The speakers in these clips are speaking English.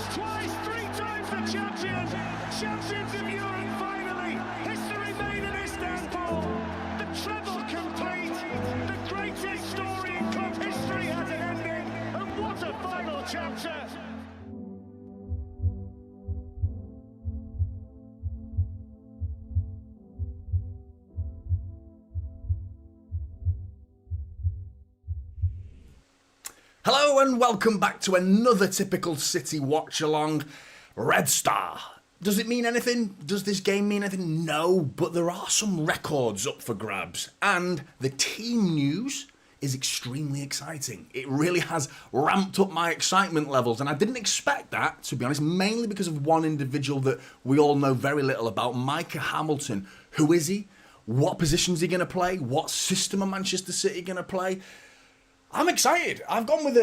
Once, twice, three times the champion. Champions of Europe finally. History made in Istanbul. The treble complete. The greatest story in club history has an ending. And what a final chapter. Hello and welcome back to another typical City watch-along. Red Star. Does it mean anything? Does this game mean anything? No, but there are some records up for grabs. And the team news is extremely exciting. It really has ramped up my excitement levels. And I didn't expect that, to be honest, mainly because of one individual that we all know very little about, Micah Hamilton. Who is he? What position is he going to play? What system are Manchester City going to play? I'm excited. I've gone with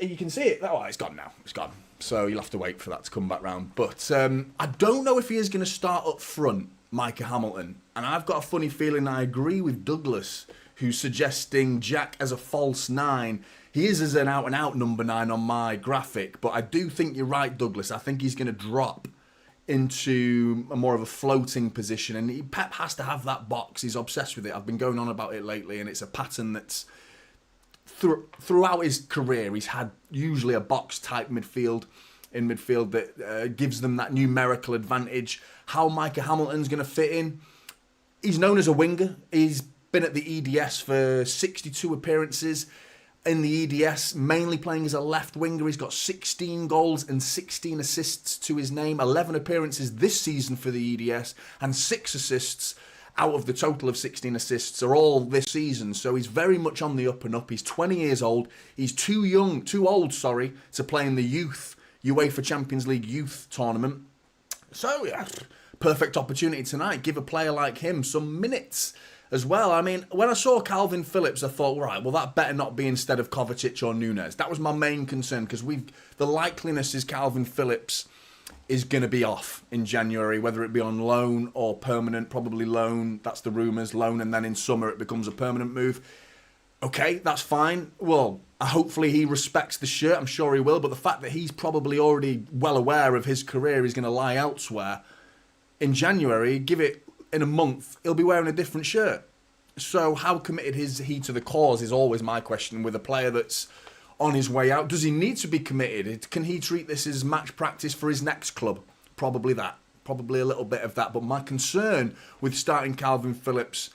you can see it. Oh, it's gone now. It's gone. So you'll have to wait for that to come back round. But I don't know if he is going to start up front, Micah Hamilton. And I've got a funny feeling I agree with Douglas, who's suggesting Jack as a false 9. He is as an out-and-out number 9 on my graphic. But I do think you're right, Douglas. I think he's going to drop into a more of a floating position. And Pep has to have that box. He's obsessed with it. I've been going on about it lately. And it's a pattern that's throughout his career, he's had usually a box-type midfield that gives them that numerical advantage. How Micah Hamilton's going to fit in? He's known as a winger. He's been at the EDS for 62 appearances in the EDS, mainly playing as a left winger. He's got 16 goals and 16 assists to his name, 11 appearances this season for the EDS, and 6 assists out of the total of 16 assists are all this season. So he's very much on the up and up. He's 20 years old. He's too old, to play in the youth UEFA Champions League youth tournament. So yeah, perfect opportunity tonight. Give a player like him some minutes as well. I mean, when I saw Calvin Phillips, I thought, right, well, that better not be instead of Kovacic or Nunes. That was my main concern, because the likeliness is Calvin Phillips is going to be off in January, whether it be on loan or permanent. Probably loan, that's the rumours, loan, and then in summer it becomes a permanent move. Okay, that's fine. Well, hopefully he respects the shirt, I'm sure he will, but the fact that he's probably already well aware of his career is going to lie elsewhere, in January, give it in a month, he'll be wearing a different shirt. So how committed is he to the cause is always my question with a player that's on his way out. Does he need to be committed? Can he treat this as match practice for his next club? Probably that. Probably a little bit of that. But my concern with starting Calvin Phillips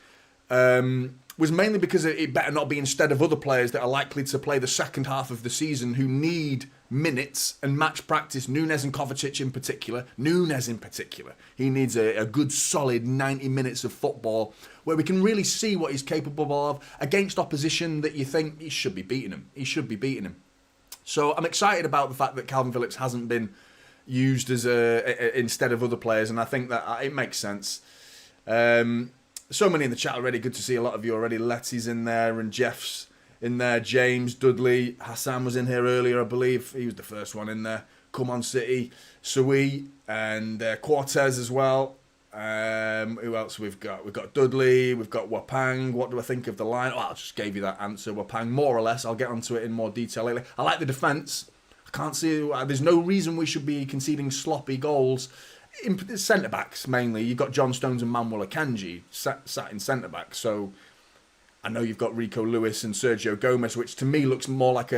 was mainly because it better not be instead of other players that are likely to play the second half of the season who need minutes and match practice. Nunes and Kovacic in particular. He needs a good solid 90 minutes of football where we can really see what he's capable of against opposition that you think he should be beating him. So I'm excited about the fact that Calvin Phillips hasn't been used as instead of other players, and I think that it makes sense. So many in the chat already. Good to see a lot of you already. Letty's in there and Jeff's in there. James, Dudley, Hassan was in here earlier, I believe. He was the first one in there. Come on City, Sui and Cortez as well. Who else we've got? We've got Dudley, we've got Wapang. What do I think of the line? Oh, I just gave you that answer, Wapang, more or less. I'll get onto it in more detail later. I like the defence. I can't see, there's no reason we should be conceding sloppy goals. In centre-backs, mainly. You've got John Stones and Manuel Akanji sat in centre-backs. So I know you've got Rico Lewis and Sergio Gomez, which to me looks more like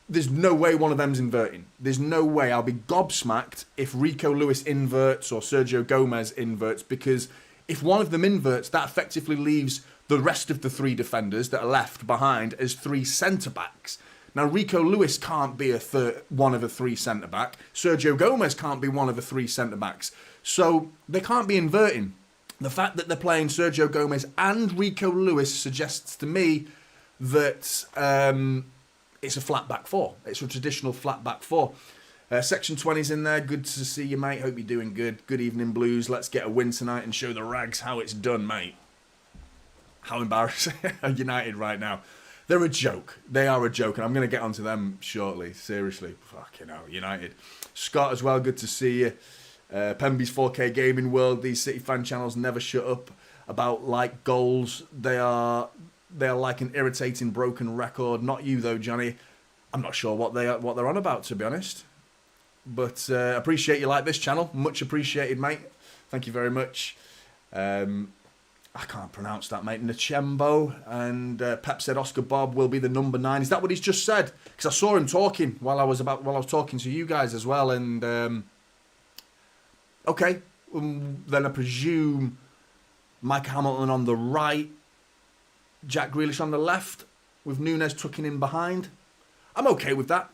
there's no way one of them's inverting. There's no way. I'll be gobsmacked if Rico Lewis inverts or Sergio Gomez inverts, because if one of them inverts, that effectively leaves the rest of the 3 defenders that are left behind as 3 centre-backs. Now, Rico Lewis can't be one of the 3 centre-back. Sergio Gomez can't be one of the 3 centre-backs. So they can't be inverting. The fact that they're playing Sergio Gomez and Rico Lewis suggests to me that it's a flat back 4. It's a traditional flat back 4. Section 20's in there. Good to see you, mate. Hope you're doing good. Good evening, Blues. Let's get a win tonight and show the rags how it's done, mate. How embarrassing are United right now? They're a joke. They are a joke, and I'm going to get onto them shortly. Seriously. Fucking hell, United. Scott as well, good to see you. Pemby's 4K Gaming World. These City fan channels never shut up about like goals. They are like an irritating broken record. Not you though, Johnny. I'm not sure what they're on about, to be honest. But appreciate you like this channel. Much appreciated, mate. Thank you very much. I can't pronounce that, mate. Nachembo. And Pep said Oscar Bobb will be the number 9. Is that what he's just said? Because I saw him talking while I was talking to you guys as well. And okay, then I presume Mike Hamilton on the right, Jack Grealish on the left, with Nunes tucking in behind. I'm okay with that.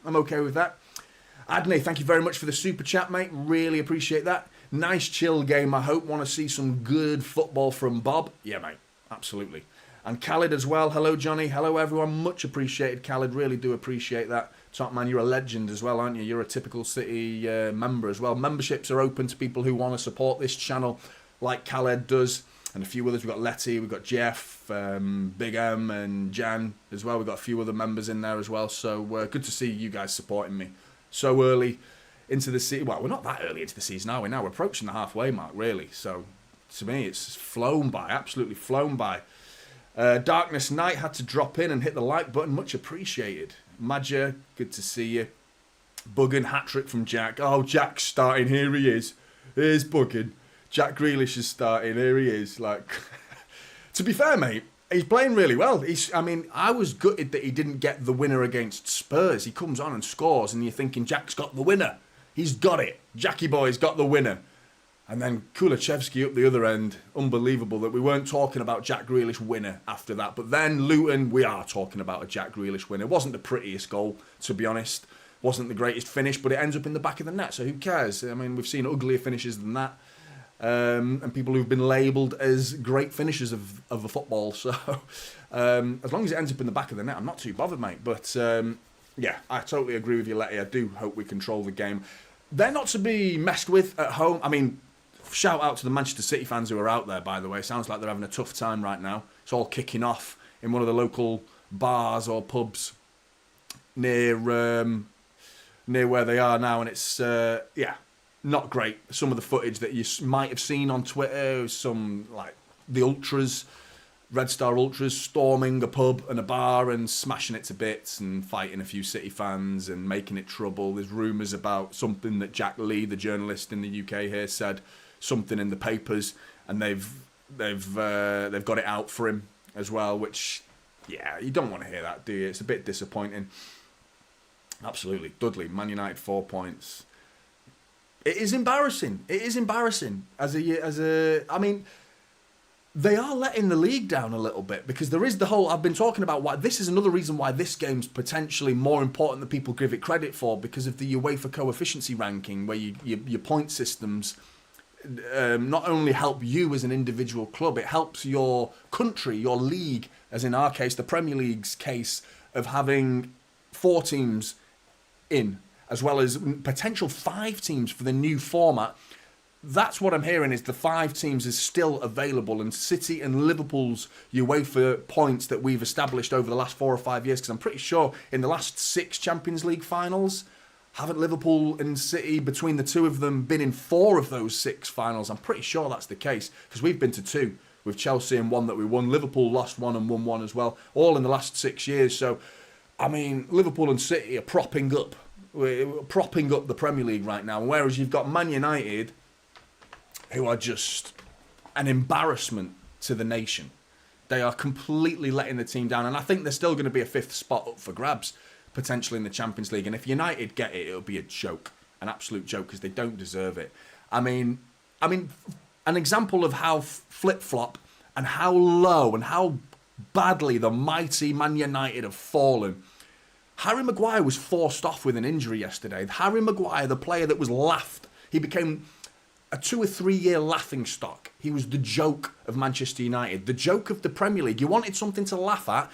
Adney, thank you very much for the super chat, mate. Really appreciate that. Nice chill game, I hope. Want to see some good football from Bob? Yeah, mate. Absolutely. And Khalid as well. Hello, Johnny. Hello, everyone. Much appreciated, Khalid. Really do appreciate that. Top man, you're a legend as well, aren't you? You're a typical City member as well. Memberships are open to people who want to support this channel like Khaled does. And a few others. We've got Letty, we've got Jeff, Big M and Jan as well. We've got a few other members in there as well. So good to see you guys supporting me so early into the season. Well, we're not that early into the season, are we? Now we're approaching the halfway mark, really. So to me, it's flown by, absolutely flown by. Darkness Knight had to drop in and hit the like button. Much appreciated. Madja, good to see you. Buggin, hat-trick from Jack. Oh, Jack's starting. Here he is. Here's Buggin. Jack Grealish is starting. Here he is. Like, to be fair, mate, he's playing really well. I was gutted that he didn't get the winner against Spurs. He comes on and scores, and you're thinking, Jack's got the winner. He's got it. Jackie boy's got the winner. And then Kulachevsky up the other end. Unbelievable that we weren't talking about Jack Grealish winner after that. But then Luton, we are talking about a Jack Grealish winner. It wasn't the prettiest goal, to be honest. Wasn't the greatest finish, but it ends up in the back of the net, so who cares? I mean, we've seen uglier finishes than that. And people who've been labelled as great finishers of a football. So as long as it ends up in the back of the net, I'm not too bothered, mate. But yeah, I totally agree with you, Letty. I do hope we control the game. They're not to be messed with at home. I mean, shout out to the Manchester City fans who are out there, by the way. Sounds like they're having a tough time right now. It's all kicking off in one of the local bars or pubs near where they are now. And it's, yeah, not great. Some of the footage that you might have seen on Twitter, some, like, the Ultras, Red Star Ultras, storming a pub and a bar and smashing it to bits and fighting a few City fans and making it trouble. There's rumours about something that Jack Lee, the journalist in the UK here, said something in the papers, and they've got it out for him as well, which, yeah, you don't want to hear that, do you? It's a bit disappointing. Absolutely. Dudley, Man United 4 points. It is embarrassing. It is embarrassing. I mean, they are letting the league down a little bit, because there is the whole, I've been talking about why, this is another reason why this game's potentially more important than people give it credit for, because of the UEFA coefficiency ranking, where your point systems not only help you as an individual club, it helps your country, your league, as in our case, the Premier League's case, of having 4 teams in, as well as potential 5 teams for the new format. That's what I'm hearing, is the 5 teams is still available, and City and Liverpool's UEFA points that we've established over the last 4 or 5 years, because I'm pretty sure in the last 6 Champions League finals, haven't Liverpool and City, between the two of them, been in 4 of those 6 finals? I'm pretty sure that's the case, because we've been to 2 with Chelsea and 1 that we won. Liverpool lost 1 and won 1 as well, all in the last 6 years. So, I mean, Liverpool and City are propping up the Premier League right now, whereas you've got Man United, who are just an embarrassment to the nation. They are completely letting the team down, and I think there's still going to be a 5th spot up for grabs, potentially in the Champions League. And if United get it, it'll be a joke, an absolute joke, because they don't deserve it. I mean, an example of how flip-flop and how low and how badly the mighty Man United have fallen. Harry Maguire was forced off with an injury yesterday. Harry Maguire, the player that was laughed, he became a 2 or 3 year laughing stock. He was the joke of Manchester United, the joke of the Premier League. You wanted something to laugh at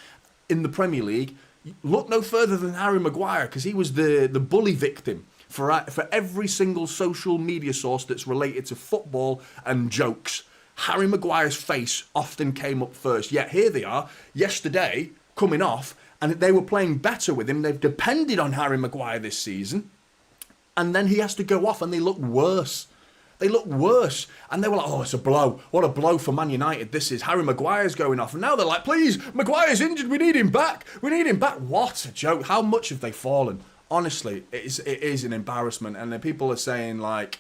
in the Premier League, look no further than Harry Maguire, because he was the bully victim for every single social media source that's related to football and jokes. Harry Maguire's face often came up first. Yet here they are, yesterday, coming off, and they were playing better with him. They've depended on Harry Maguire this season, and then he has to go off and they look worse. They look worse. And they were like, oh, it's a blow. What a blow for Man United this is. Harry Maguire's going off. And now they're like, please, Maguire's injured. We need him back. We need him back. What a joke. How much have they fallen? Honestly, it is an embarrassment. And then people are saying, like,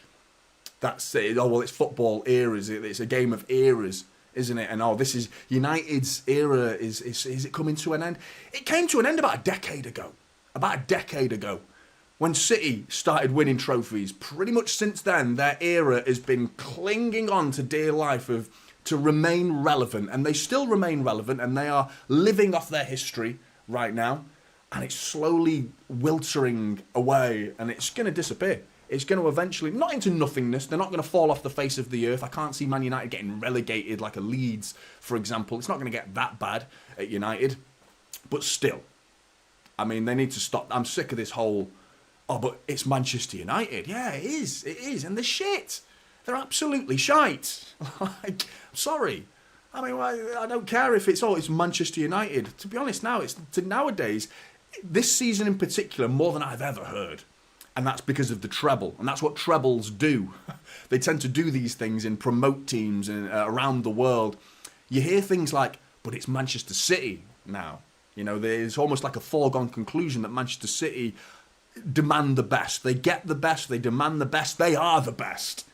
that's it. Oh, well, it's football eras. It's a game of eras, isn't it? And, oh, this is United's era. Is it coming to an end? It came to an end about a decade ago. When City started winning trophies. Pretty much since then, their era has been clinging on to dear life to remain relevant. And they still remain relevant, and they are living off their history right now. And it's slowly wiltering away, and it's going to disappear. It's going to eventually, not into nothingness, they're not going to fall off the face of the earth. I can't see Man United getting relegated like a Leeds, for example. It's not going to get that bad at United. But still, I mean, they need to stop. I'm sick of this whole, oh, but it's Manchester United. Yeah, it is. And they're shit. They're absolutely shite. Like, I'm sorry. I mean, I don't care if it's Manchester United. To be honest, nowadays, this season in particular, more than I've ever heard. And that's because of the treble. And that's what trebles do. They tend to do these things and promote teams around the world. You hear things like, but it's Manchester City now. You know, there's almost like a foregone conclusion that Manchester City demand the best. They get the best. They demand the best. They are the best.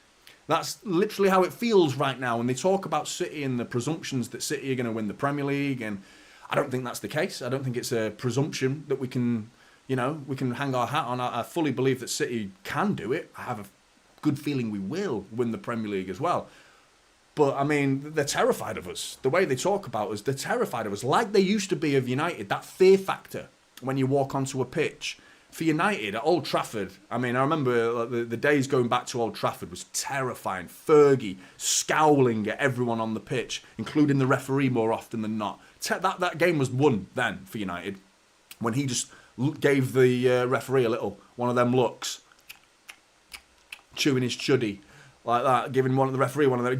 That's literally how it feels right now when they talk about City and the presumptions that City are going to win the Premier League. And I don't think that's the case. I don't think it's a presumption that we can hang our hat on. I fully believe that City can do it. I have a good feeling we will win the Premier League as well. But, I mean, they're terrified of us. The way they talk about us, they're terrified of us. Like they used to be of United, that fear factor when you walk onto a pitch. For United, at Old Trafford, I mean, I remember the days going back to Old Trafford was terrifying. Fergie scowling at everyone on the pitch, including the referee more often than not. That game was won then for United when he just gave the referee one of them looks, chewing his chuddy like that, giving the referee one of them.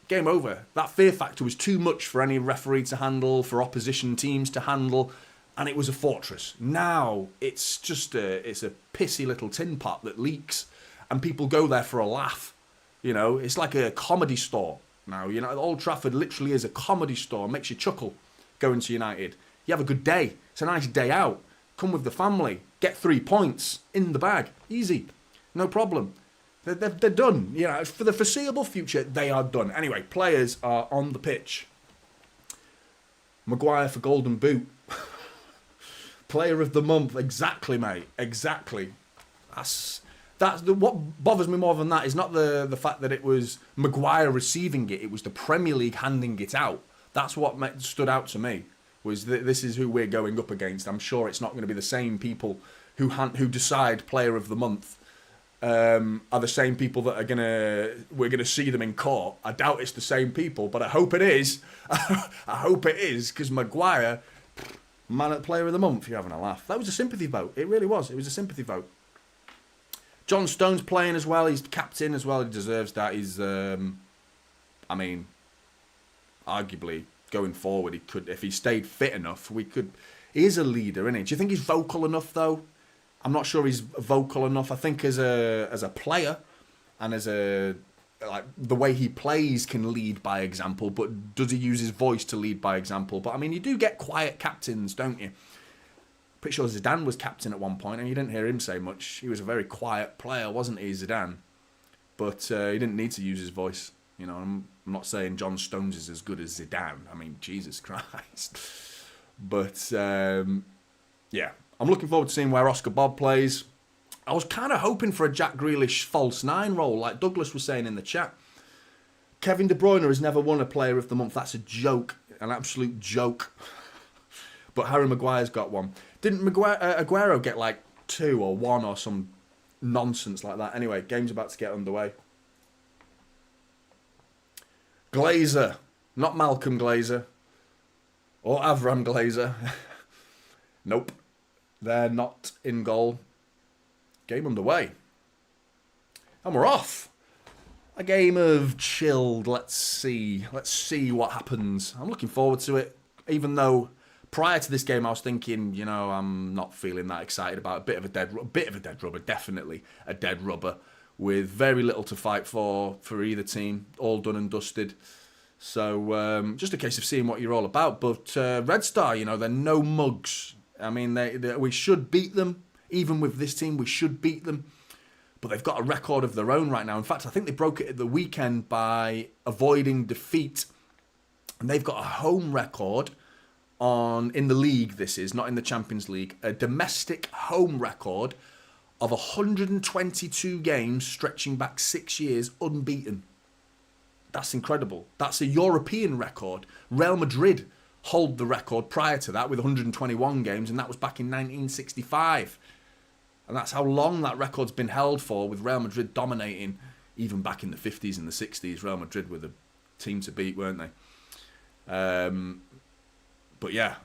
Game over. That fear factor was too much for any referee to handle, for opposition teams to handle. And it was a fortress. Now it's just it's a pissy little tin pot that leaks, and people go there for a laugh. You know, it's like a comedy store now. You know, Old Trafford literally is a comedy store. It makes you chuckle going to United. You have a good day. It's a nice day out. Come with the family. Get 3 points in the bag. Easy, no problem. They're done. You know, for the foreseeable future, they are done. Anyway, players are on the pitch. Maguire for Golden Boot. Player of the month, exactly, mate. Exactly. What bothers me more than that is not the fact that it was Maguire receiving it. It was the Premier League handing it out. That's what stood out to me. Was that this is who we're going up against. I'm sure it's not going to be the same people who decide Player of the Month. Are the same people that we're gonna see them in court. I doubt it's the same people, but I hope it is. I hope it is, because Maguire. Player of the month, you're having a laugh. That was a sympathy vote. It really was. It was a sympathy vote. John Stone's playing as well. He's captain as well. He deserves that. He's, arguably going forward, he could, if he stayed fit enough, he is a leader, isn't he? Do you think he's vocal enough though? I'm not sure he's vocal enough. I think as a player and as the way he plays can lead by example, but does he use his voice to lead by example? But I mean, you do get quiet captains, don't you? Pretty sure Zidane was captain at one point, and you didn't hear him say much. He was a very quiet player, wasn't he, Zidane? But he didn't need to use his voice. You know, I'm not saying John Stones is as good as Zidane. I mean, Jesus Christ. But yeah, I'm looking forward to seeing where Oscar Bobb plays. I was kind of hoping for a Jack Grealish false nine role, like Douglas was saying in the chat. Kevin De Bruyne has never won a Player of the Month. That's a joke, an absolute joke. But Harry Maguire's got one. Didn't Aguero get like 2 or 1 or some nonsense like that? Anyway, game's about to get underway. Glazer, not Malcolm Glazer or Avram Glazer. Nope, they're not in goal. Game underway. And we're off. A game of chilled. Let's see what happens. I'm looking forward to it. Even though prior to this game I was thinking, you know, I'm not feeling that excited about it. A bit of a dead rubber, definitely a dead rubber, with very little to fight for either team. All done and dusted. So just a case of seeing what you're all about. But Red Star, you know, they're no mugs. I mean, we should beat them. Even with this team, we should beat them. But they've got a record of their own right now. In fact, I think they broke it at the weekend by avoiding defeat. And they've got a home record in the league, this is, not in the Champions League, a domestic home record of 122 games stretching back 6 years unbeaten. That's incredible. That's a European record. Real Madrid hold the record prior to that with 121 games, and that was back in 1965. And that's how long that record's been held for, with Real Madrid dominating even back in the 50s and the 60s. Real Madrid were the team to beat, weren't they? But yeah,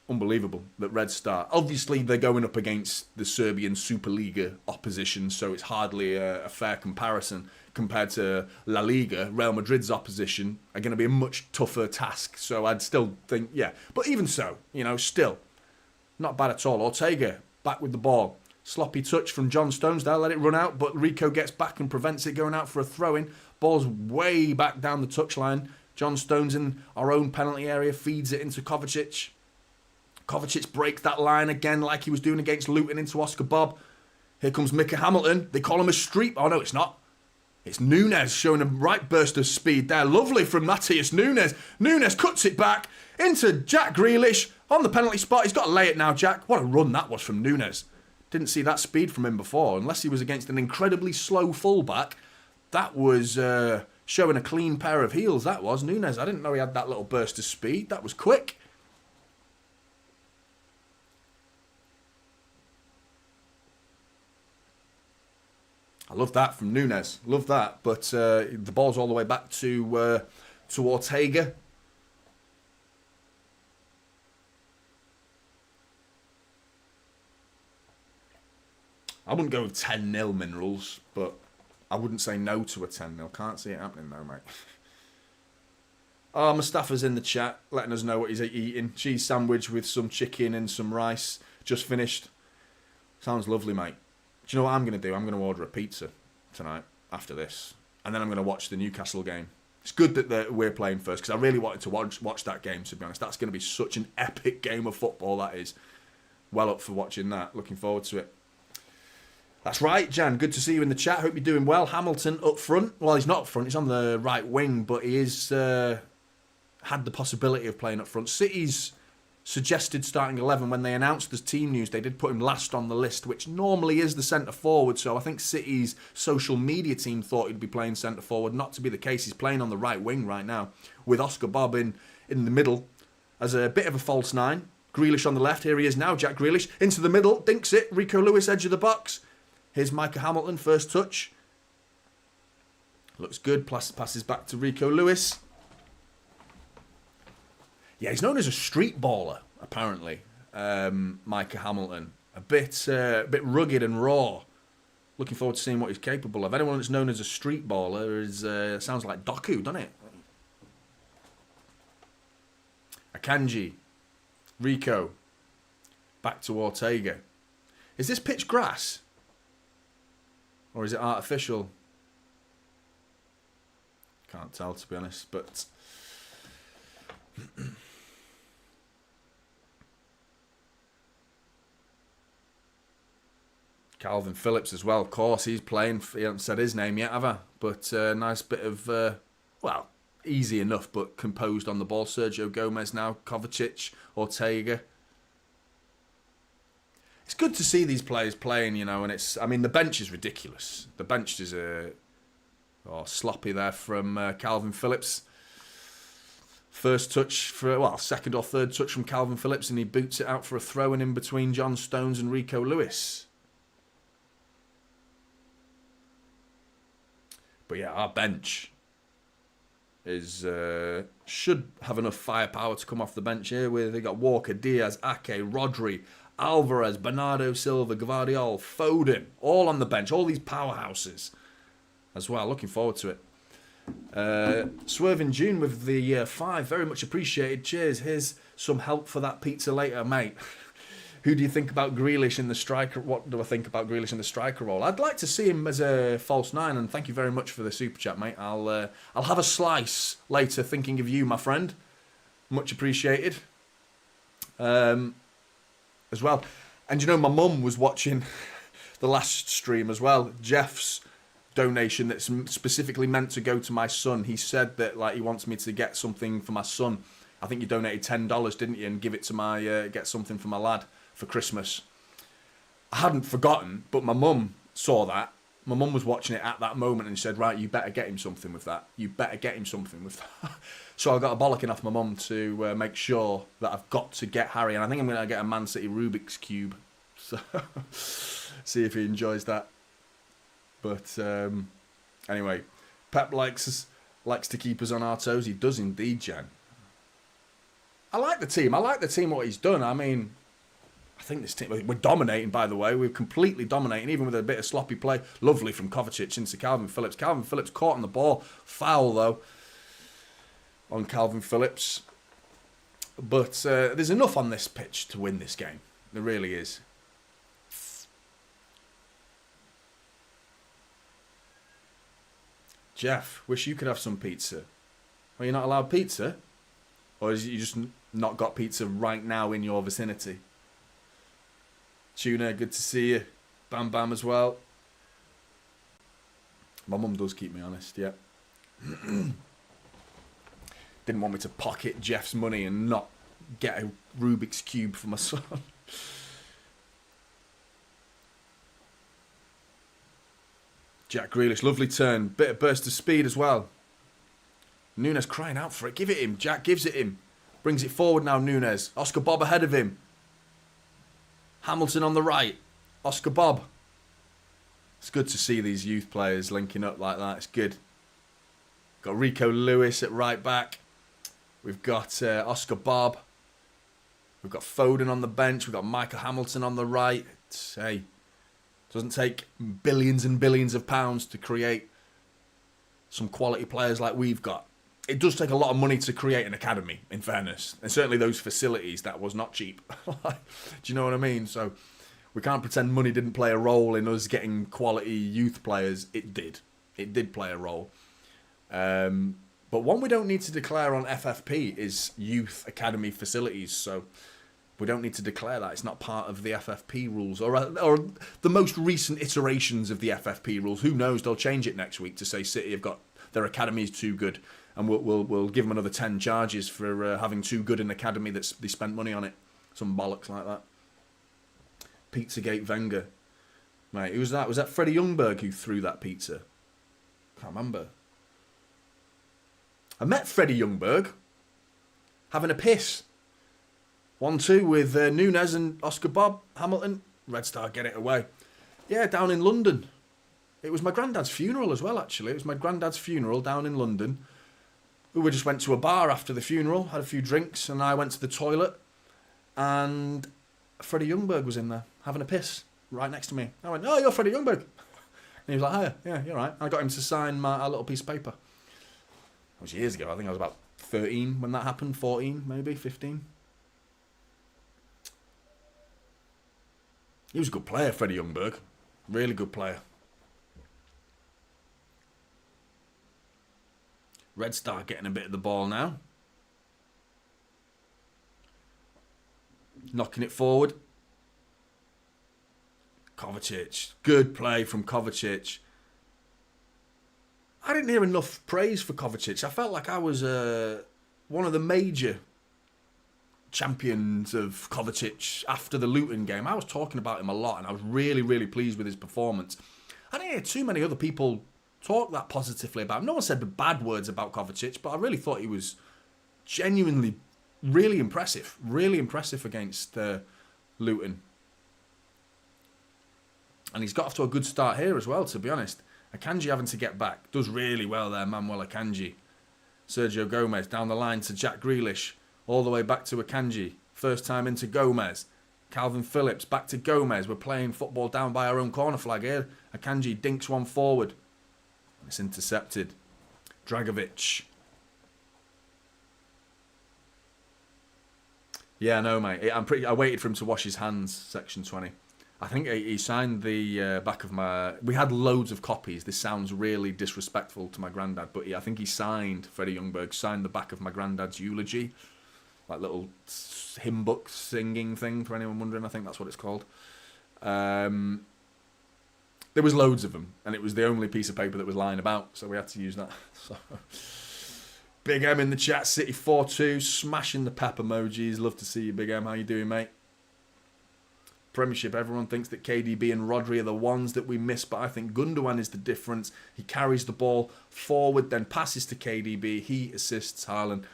unbelievable that Red Star. Obviously, they're going up against the Serbian Superliga opposition, so it's hardly a fair comparison compared to La Liga. Real Madrid's opposition are going to be a much tougher task. So I'd still think, yeah. But even so, still not bad at all. Ortega back with the ball. Sloppy touch from John Stones there, let it run out, but Rico gets back and prevents it going out for a throw-in. Ball's way back down the touchline. John Stones in our own penalty area feeds it into Kovacic. Kovacic breaks that line again like he was doing against Luton into Oscar Bobb. Here comes Micah Hamilton. They call him a street. Oh, no, it's not. It's Nunes showing a right burst of speed there. Lovely from Matthias Nunes. Nunes cuts it back into Jack Grealish on the penalty spot. He's got to lay it now, Jack. What a run that was from Nunes. Didn't see that speed from him before. Unless he was against an incredibly slow fullback. That was showing a clean pair of heels, that was. Nunes, I didn't know he had that little burst of speed. That was quick. I love that from Nunes. Love that. But the ball's all the way back to Ortega. I wouldn't go with 10-0 Minerals, but I wouldn't say no to a 10-0. Can't see it happening though, mate. Oh, Mustafa's in the chat, letting us know what he's eating. Cheese sandwich with some chicken and some rice. Just finished. Sounds lovely, mate. Do you know what I'm going to do? I'm going to order a pizza tonight after this. And then I'm going to watch the Newcastle game. It's good that we're playing first, because I really wanted to watch that game, to be honest. That's going to be such an epic game of football, that is. Well up for watching that. Looking forward to it. That's right, Jan. Good to see you in the chat. Hope you're doing well. Hamilton up front. Well, he's not up front. He's on the right wing, but he is had the possibility of playing up front. City's suggested starting 11 when they announced the team news. They did put him last on the list, which normally is the centre forward. So I think City's social media team thought he'd be playing centre forward. Not to be the case. He's playing on the right wing right now with Oscar Bobb in the middle as a bit of a false nine. Grealish on the left. Here he is now. Jack Grealish into the middle. Dinks it. Rico Lewis, edge of the box. Here's Micah Hamilton, first touch. Looks good. Passes back to Rico Lewis. Yeah, he's known as a street baller, apparently. Micah Hamilton. A bit rugged and raw. Looking forward to seeing what he's capable of. Anyone that's known as a street baller is sounds like Doku, doesn't it? Akanji. Rico. Back to Ortega. Is this pitch grass? Or is it artificial? Can't tell, to be honest, but... Calvin Phillips as well, of course. He's playing. He hasn't said his name yet, have I? But nice bit of, well, easy enough, but composed on the ball. Sergio Gomez now, Kovacic, Ortega. It's good to see these players playing, and it's... I mean, the bench is ridiculous. The bench is sloppy there from Calvin Phillips. First touch second or third touch from Calvin Phillips, and he boots it out for a throw-in in between John Stones and Rico Lewis. But yeah, our bench is should have enough firepower to come off the bench here. They got Walker, Diaz, Ake, Rodri, Alvarez, Bernardo Silva, Gvardiol, Foden, all on the bench. All these powerhouses as well. Looking forward to it. Swerving June with the 5. Very much appreciated. Cheers. Here's some help for that pizza later, mate. Who do you think about Grealish in the striker? What do I think about Grealish in the striker role? I'd like to see him as a false 9, and thank you very much for the super chat, mate. I'll have a slice later thinking of you, my friend. Much appreciated. As well. And you know, my mum was watching the last stream as well. Jeff's donation that's specifically meant to go to my son. He said that like he wants me to get something for my son. I think you donated $10, didn't you, and give it to my get something for my lad for Christmas. I hadn't forgotten, but my mum saw that. My mum was watching it at that moment and said, right, you better get him something with that. You better get him something with that. So I got a bollocking off my mum to make sure that I've got to get Harry. And I think I'm going to get a Man City Rubik's Cube. So see if he enjoys that. But anyway, Pep likes to keep us on our toes. He does indeed, Jan. I like the team. I like the team, what he's done. I mean, I think this team, we're dominating, by the way. We're completely dominating, even with a bit of sloppy play. Lovely from Kovacic into Calvin Phillips. Calvin Phillips caught on the ball. Foul, though, on Calvin Phillips. But there's enough on this pitch to win this game. There really is. Jeff, wish you could have some pizza. Are you not allowed pizza? Or is you just not got pizza right now in your vicinity? Tuna, good to see you. Bam Bam as well. My mum does keep me honest, yeah. Didn't want me to pocket Jeff's money and not get a Rubik's Cube for my son. Jack Grealish, lovely turn. Bit of burst of speed as well. Nunes crying out for it. Give it him. Jack gives it him. Brings it forward now, Nunes. Oscar Bobb ahead of him. Hamilton on the right. Oscar Bobb. It's good to see these youth players linking up like that. It's good. Got Rico Lewis at right back. We've got Oscar Bobb. We've got Foden on the bench. We've got Michael Hamilton on the right. Hey, doesn't take billions and billions of pounds to create some quality players like we've got. It does take a lot of money to create an academy, in fairness. And certainly those facilities, that was not cheap. Do you know what I mean? So we can't pretend money didn't play a role in us getting quality youth players. It did. It did play a role. But one we don't need to declare on FFP is youth academy facilities. So we don't need to declare that. It's not part of the FFP rules or the most recent iterations of the FFP rules. Who knows? They'll change it next week to say City have got their academy is too good. And we'll give them another 10 charges for having too good an academy that they spent money on it. Some bollocks like that. Pizzagate Wenger. Mate, who was that? Was that Freddie Ljungberg who threw that pizza? Can't remember. I met Freddie Ljungberg having a piss. 1-2 with Nunes and Oscar Bobb. Hamilton. Red Star get it away. Yeah, down in London. It was my granddad's funeral as well, actually. It was my granddad's funeral down in London. We just went to a bar after the funeral, had a few drinks, and I went to the toilet, and Freddie Ljungberg was in there, having a piss, right next to me. I went, oh, you're Freddie Ljungberg. And he was like, hiya, yeah, you're right. I got him to sign our little piece of paper. That was years ago. I think I was about 13 when that happened, 14, maybe, 15. He was a good player, Freddie Ljungberg. Really good player. Red Star getting a bit of the ball now. Knocking it forward. Kovacic. Good play from Kovacic. I didn't hear enough praise for Kovacic. I felt like I was one of the major champions of Kovacic after the Luton game. I was talking about him a lot and I was really, really pleased with his performance. I didn't hear too many other people talk that positively about him. No one said bad words about Kovacic, but I really thought he was genuinely really impressive against Luton. And he's got off to a good start here as well, to be honest. Akanji having to get back. Does really well there, Manuel Akanji. Sergio Gomez down the line to Jack Grealish. All the way back to Akanji. First time into Gomez. Calvin Phillips back to Gomez. We're playing football down by our own corner flag here. Akanji dinks one forward. It's intercepted. Dragovic. Yeah, no, mate. I waited for him to wash his hands, section 20. I think he signed the back of my... We had loads of copies. This sounds really disrespectful to my granddad, but I think he signed, Freddie Ljungberg, signed the back of my granddad's eulogy like little hymn book singing thing, for anyone wondering. I think that's what it's called. There was loads of them, and it was the only piece of paper that was lying about, so we had to use that. So, Big M in the chat, City 4-2, smashing the pep emojis. Love to see you, Big M. How you doing, mate? Premiership, everyone thinks that KDB and Rodri are the ones that we miss, but I think Gundogan is the difference. He carries the ball forward, then passes to KDB. He assists Haaland.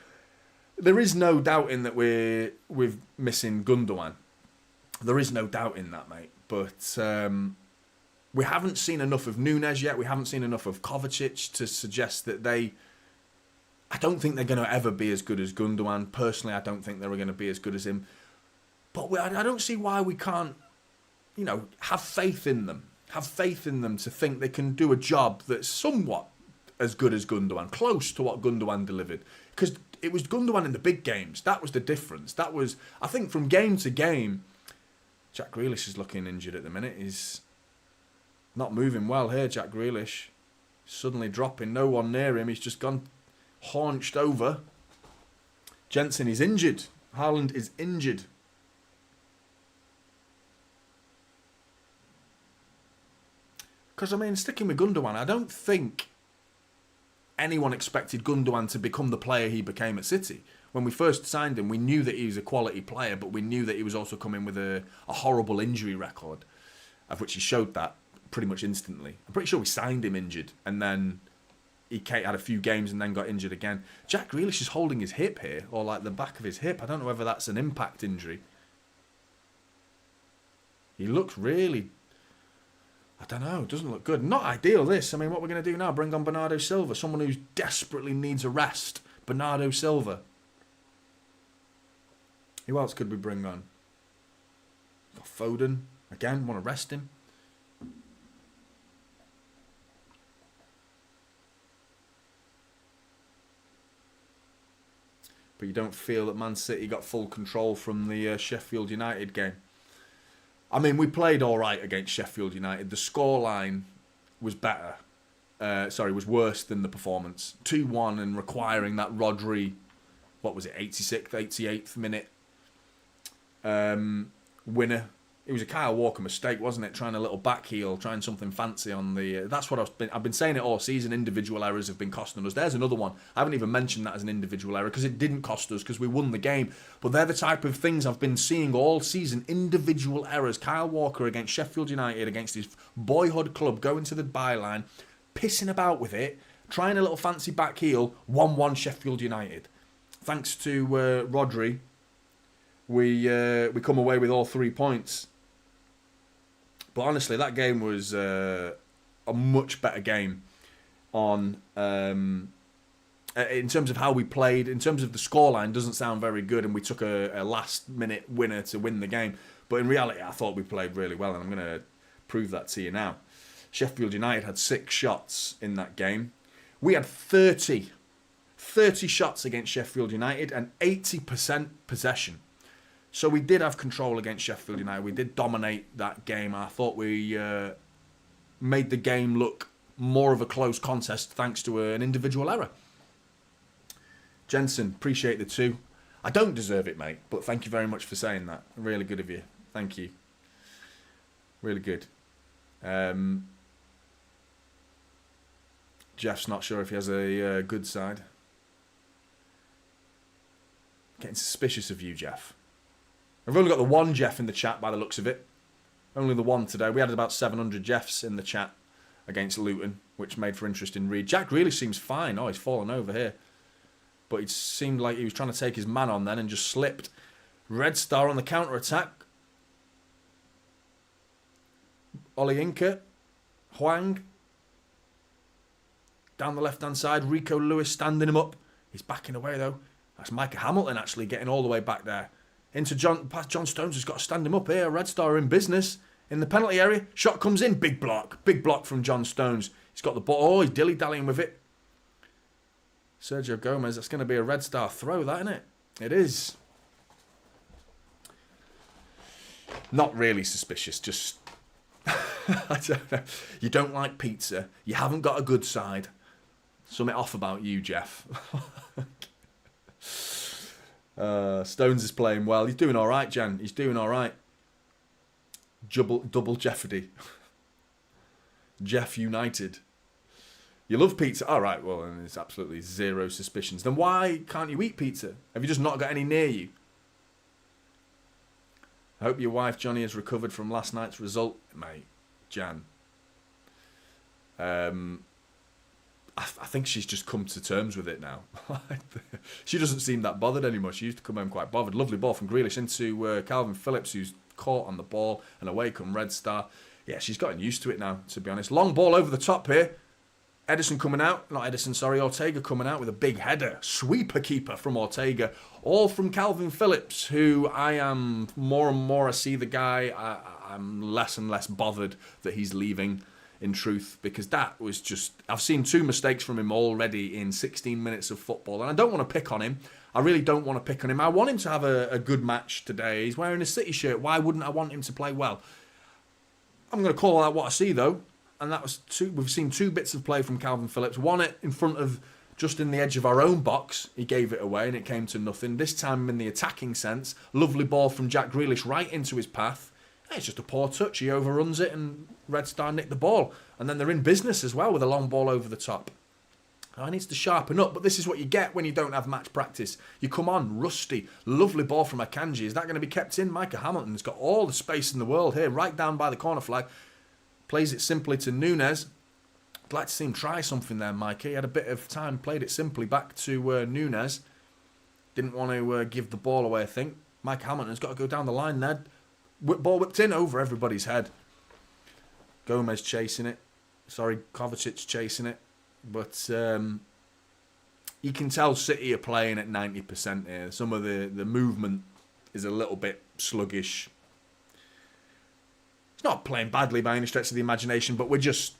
There is no doubt in that we're missing Gundogan. There is no doubt in that, mate. But we haven't seen enough of Nunes yet. We haven't seen enough of Kovacic to suggest that they... I don't think they're going to ever be as good as Gundogan. Personally, I don't think they're going to be as good as him. But I don't see why we can't, have faith in them. Have faith in them to think they can do a job that's somewhat as good as Gundogan, close to what Gundogan delivered. Because it was Gundogan in the big games. That was the difference. That was, I think, from game to game. Jack Grealish is looking injured at the minute. He's not moving well here, Jack Grealish. Suddenly dropping. No one near him. He's just gone haunched over. Jensen is injured. Haaland is injured. Because, sticking with Gundogan, I don't think anyone expected Gundogan to become the player he became at City. When we first signed him, we knew that he was a quality player, but we knew that he was also coming with a horrible injury record, of which he showed that pretty much instantly. I'm pretty sure we signed him injured, and then he had a few games and then got injured again. Jack Grealish is holding his hip here, or like the back of his hip. I don't know whether that's an impact injury. He looks really... I don't know, it doesn't look good. Not ideal, this. What we're going to do now, bring on Bernardo Silva, someone who desperately needs a rest. Bernardo Silva. Who else could we bring on? Got Foden. Again, want to rest him. But you don't feel that Man City got full control from the Sheffield United game. We played all right against Sheffield United. The scoreline was better. Was worse than the performance. 2-1 and requiring that Rodri, 86th, 88th minute winner. It was a Kyle Walker mistake, wasn't it? Trying a little back heel, trying something fancy on the... that's what I've been saying it all season. Individual errors have been costing us. There's another one. I haven't even mentioned that as an individual error because it didn't cost us because we won the game. But they're the type of things I've been seeing all season. Individual errors. Kyle Walker against Sheffield United, against his boyhood club, going to the byline, pissing about with it, trying a little fancy back heel, 1-1 Sheffield United. Thanks to Rodri, we come away with all 3 points. But honestly, that game was a much better game in terms of how we played. In terms of the scoreline, doesn't sound very good, and we took a last-minute winner to win the game. But in reality, I thought we played really well, and I'm going to prove that to you now. Sheffield United had 6 shots in that game. We had 30 shots against Sheffield United and 80% possession. So we did have control against Sheffield United. We did dominate that game. I thought we made the game look more of a close contest thanks to an individual error. Jensen, appreciate the 2. I don't deserve it, mate, but thank you very much for saying that. Really good of you. Thank you. Really good. Jeff's not sure if he has a good side. Getting suspicious of you, Jeff. I've only got the one Jeff in the chat by the looks of it. Only the one today. We had about 700 Jeffs in the chat against Luton, which made for interesting read. Jack really seems fine. Oh, he's fallen over here. But it seemed like he was trying to take his man on then and just slipped. Red Star on the counter-attack. Oli Inca. Hwang. Down the left-hand side. Rico Lewis standing him up. He's backing away, though. That's Micah Hamilton actually getting all the way back there. Into past John Stones, who's got to stand him up here. Red Star in business. In the penalty area. Shot comes in. Big block. Big block from John Stones. He's got the ball. Oh, he's dilly-dallying with it. Sergio Gomez. That's going to be a Red Star throw, that, isn't it? It is. Not really suspicious. Just... I don't know. You don't like pizza. You haven't got a good side. Something off about you, Jeff. Stones is playing well. He's doing all right, Jan. He's doing all right. Double jeopardy. Jeff United. You love pizza? All right, well, and there's absolutely zero suspicions. Then why can't you eat pizza? Have you just not got any near you? I hope your wife, Johnny, has recovered from last night's result, mate. Jan. I think she's just come to terms with it now. She doesn't seem that bothered anymore. She used to come home quite bothered. Lovely ball from Grealish into Calvin Phillips, who's caught on the ball, and away come Red Star. Yeah, she's gotten used to it now, to be honest. Long ball over the top here. Ortega coming out with a big header. Sweeper keeper from Ortega. All from Calvin Phillips, who I am more and more, I see the guy, I'm less and less bothered that he's leaving, in truth, because that was just, I've seen 2 mistakes from him already in 16 minutes of football, and I don't want to pick on him. I really don't want to pick on him. I want him to have a good match today. He's wearing a City shirt. Why wouldn't I want him to play well? I'm going to call out what I see, though. And that was we've seen 2 bits of play from Calvin Phillips. One in front of, just in the edge of our own box. He gave it away and it came to nothing. This time in the attacking sense. Lovely ball from Jack Grealish right into his path. It's just a poor touch. He overruns it and Red Star nicked the ball. And then they're in business as well with a long ball over the top. He needs to sharpen up, but this is what you get when you don't have match practice. You come on rusty. Lovely ball from Akanji. Is that going to be kept in? Micah Hamilton's got all the space in the world here, right down by the corner flag. Plays it simply to Nunes. I'd like to see him try something there, Mikey. He had a bit of time, played it simply back to Nunes. Didn't want to give the ball away, I think. Micah Hamilton's got to go down the line there. Ball whipped in over everybody's head. Gomez chasing it. Sorry, Kovacic chasing it. But you can tell City are playing at 90% here. Some of the movement is a little bit sluggish. It's not playing badly by any stretch of the imagination, but we're just,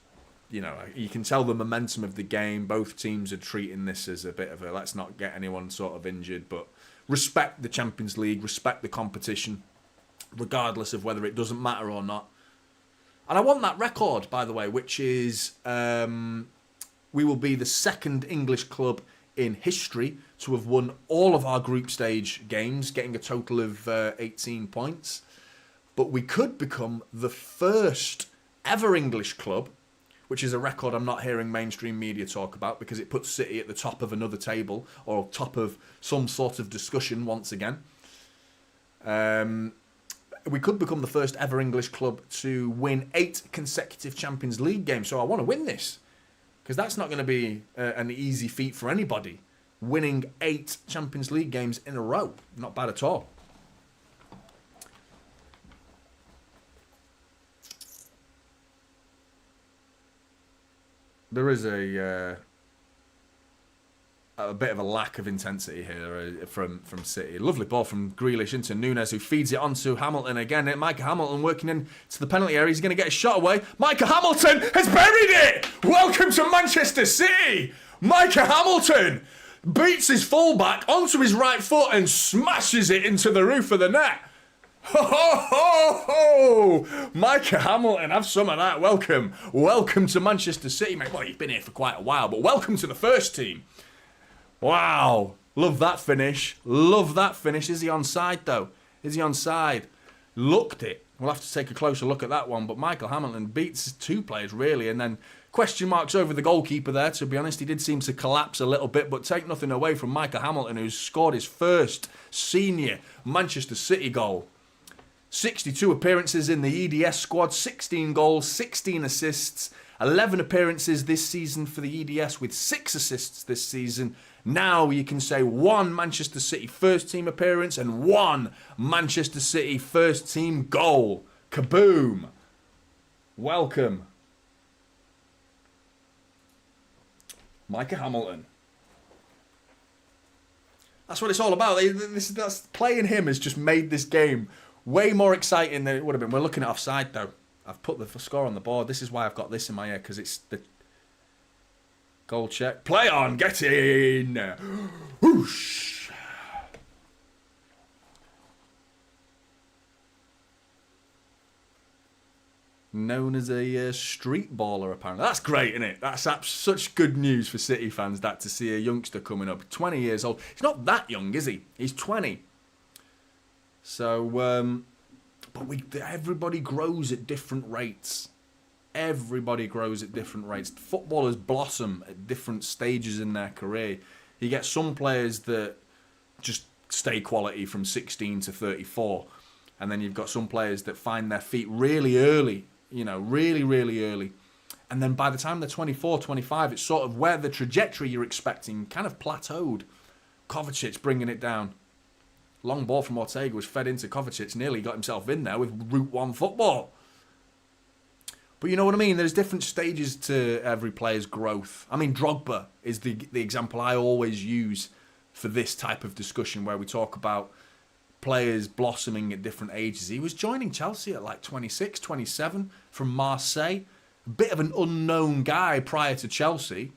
you can tell the momentum of the game. Both teams are treating this as a bit of a, let's not get anyone sort of injured, but respect the Champions League, respect the competition, regardless of whether it doesn't matter or not. And I want that record, by the way, which is we will be the 2nd English club in history to have won all of our group stage games, getting a total of 18 points. But we could become the 1st ever English club, which is a record I'm not hearing mainstream media talk about because it puts City at the top of another table or top of some sort of discussion once again. We could become the 1st ever English club to win 8 consecutive Champions League games. So I want to win this because that's not going to be an easy feat for anybody. Winning 8 Champions League games in a row. Not bad at all. There is a bit of a lack of intensity here from City. Lovely ball from Grealish into Nunes, who feeds it onto Hamilton again. Micah Hamilton working into the penalty area. He's going to get a shot away. Micah Hamilton has buried it! Welcome to Manchester City! Micah Hamilton beats his fullback onto his right foot and smashes it into the roof of the net. Ho, ho, ho, ho! Micah Hamilton, have some of that. Welcome. Welcome to Manchester City, mate. Well, you've been here for quite a while, but welcome to the first team. Wow. Love that finish. Love that finish. Is he onside, though? Is he onside? Looked it. We'll have to take a closer look at that one, but Michael Hamilton beats 2 players, really, and then question marks over the goalkeeper there, to be honest. He did seem to collapse a little bit, but take nothing away from Michael Hamilton, who's scored his first senior Manchester City goal. 62 appearances in the EDS squad, 16 goals, 16 assists, 11 appearances this season for the EDS with 6 assists this season. Now you can say 1 Manchester City first team appearance and 1 Manchester City first team goal. Kaboom. Welcome. Micah Hamilton. That's what it's all about. That's playing him has just made this game way more exciting than it would have been. We're looking at offside, though. I've put the score on the board. This is why I've got this in my ear, because it's the goal check. Play on, get in. Whoosh. known as a street baller, apparently. That's great, isn't it? That's such good news for City fans, that to see a youngster coming up. 20 years old. He's not that young, is he? He's 20. So, everybody grows at different rates. Everybody grows at different rates. Footballers blossom at different stages in their career. You get some players that just stay quality from 16 to 34. And then you've got some players that find their feet really early, really, really early. And then by the time they're 24, 25, it's sort of where the trajectory you're expecting kind of plateaued. Kovacic bringing it down. Long ball from Ortega was fed into Kovacic, nearly got himself in there with Route 1 football. But you know what I mean? There's different stages to every player's growth. I mean, Drogba is the example I always use for this type of discussion, where we talk about players blossoming at different ages. He was joining Chelsea at like 26, 27 from Marseille. A bit of an unknown guy prior to Chelsea.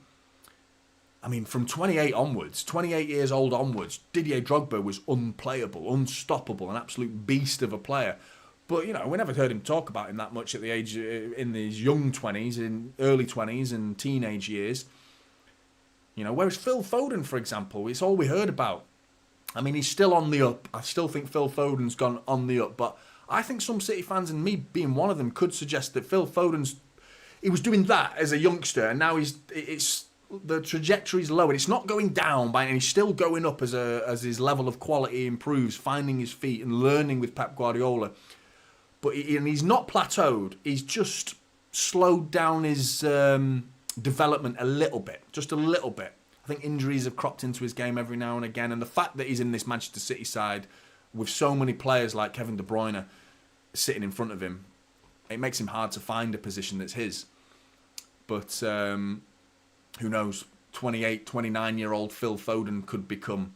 I mean, from 28 onwards, 28 years old onwards, Didier Drogba was unplayable, unstoppable, an absolute beast of a player. But, we never heard him talk about him that much at the age, in his young 20s, in early 20s and teenage years. Whereas Phil Foden, for example, it's all we heard about. I mean, he's still on the up. I still think Phil Foden's gone on the up. But I think some City fans, and me being one of them, could suggest that Phil Foden's... He was doing that as a youngster, and now the trajectory's low, and it's not going down, and he's still going up as his level of quality improves, finding his feet and learning with Pep Guardiola. But he's not plateaued. He's just slowed down his development a little bit. Just a little bit. I think injuries have cropped into his game every now and again. And the fact that he's in this Manchester City side with so many players like Kevin De Bruyne sitting in front of him, it makes him hard to find a position that's his. But who knows? 28, 29-year-old Phil Foden could become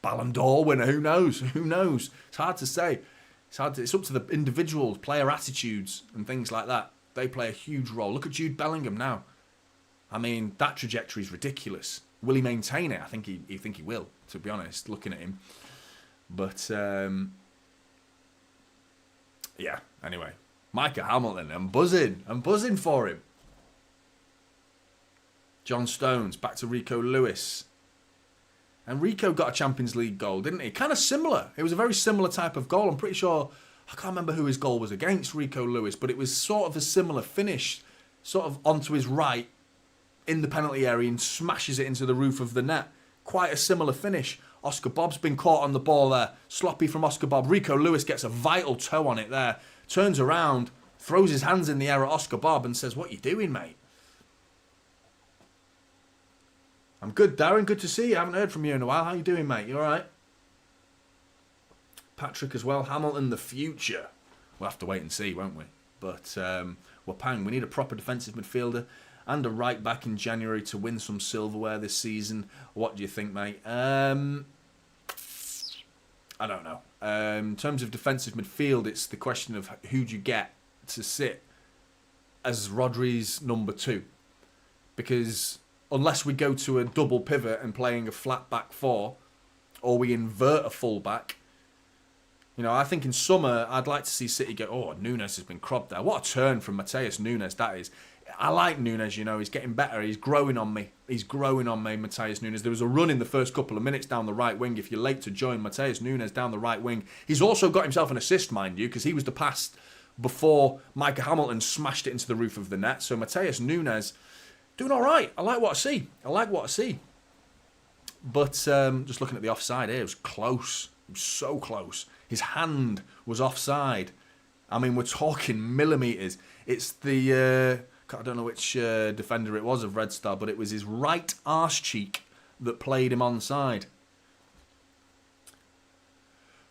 Ballon d'Or winner. Who knows? Who knows? It's hard to say. It's up to the individuals, player attitudes and things like that. They play a huge role. Look at Jude Bellingham now. I mean, that trajectory is ridiculous. Will he maintain it? I think he will, to be honest, looking at him. But, yeah, anyway. Micah Hamilton, I'm buzzing for him. John Stones, back to Rico Lewis. And Rico got a Champions League goal, didn't he? Kind of similar. It was a very similar type of goal. I'm pretty sure, I can't remember who his goal was against, Rico Lewis, but it was sort of a similar finish, sort of onto his right in the penalty area and smashes it into the roof of the net. Quite a similar finish. Oscar Bobb's been caught on the ball there. Sloppy from Oscar Bobb. Rico Lewis gets a vital toe on it there. Turns around, throws his hands in the air at Oscar Bobb and says, "What you doing, mate?" I'm good, Darren. Good to see you. I haven't heard from you in a while. How you doing, mate? You all right? Patrick as well. Hamilton, the future. We'll have to wait and see, won't we? But, Wapang, we need a proper defensive midfielder and a right back in January to win some silverware this season. What do you think, mate? I don't know. In terms of defensive midfield, it's the question of who do you get to sit as Rodri's number 2. Because unless we go to a double pivot and playing a flat back 4, or we invert a full back, I think in summer I'd like to see City go, oh, Nunes has been cropped there. What a turn from Mateus Nunes that is. I like Nunes, he's getting better. He's growing on me. Mateus Nunes. There was a run in the first couple of minutes down the right wing. If you're late to join Mateus Nunes down the right wing, he's also got himself an assist, mind you, because he was the pass before Micah Hamilton smashed it into the roof of the net. So Mateus Nunes doing all right. I like what I see. But just looking at the offside here, it was close. It was so close. His hand was offside. I mean, we're talking millimetres. It's the... I don't know which defender it was of Red Star, but it was his right arse cheek that played him onside.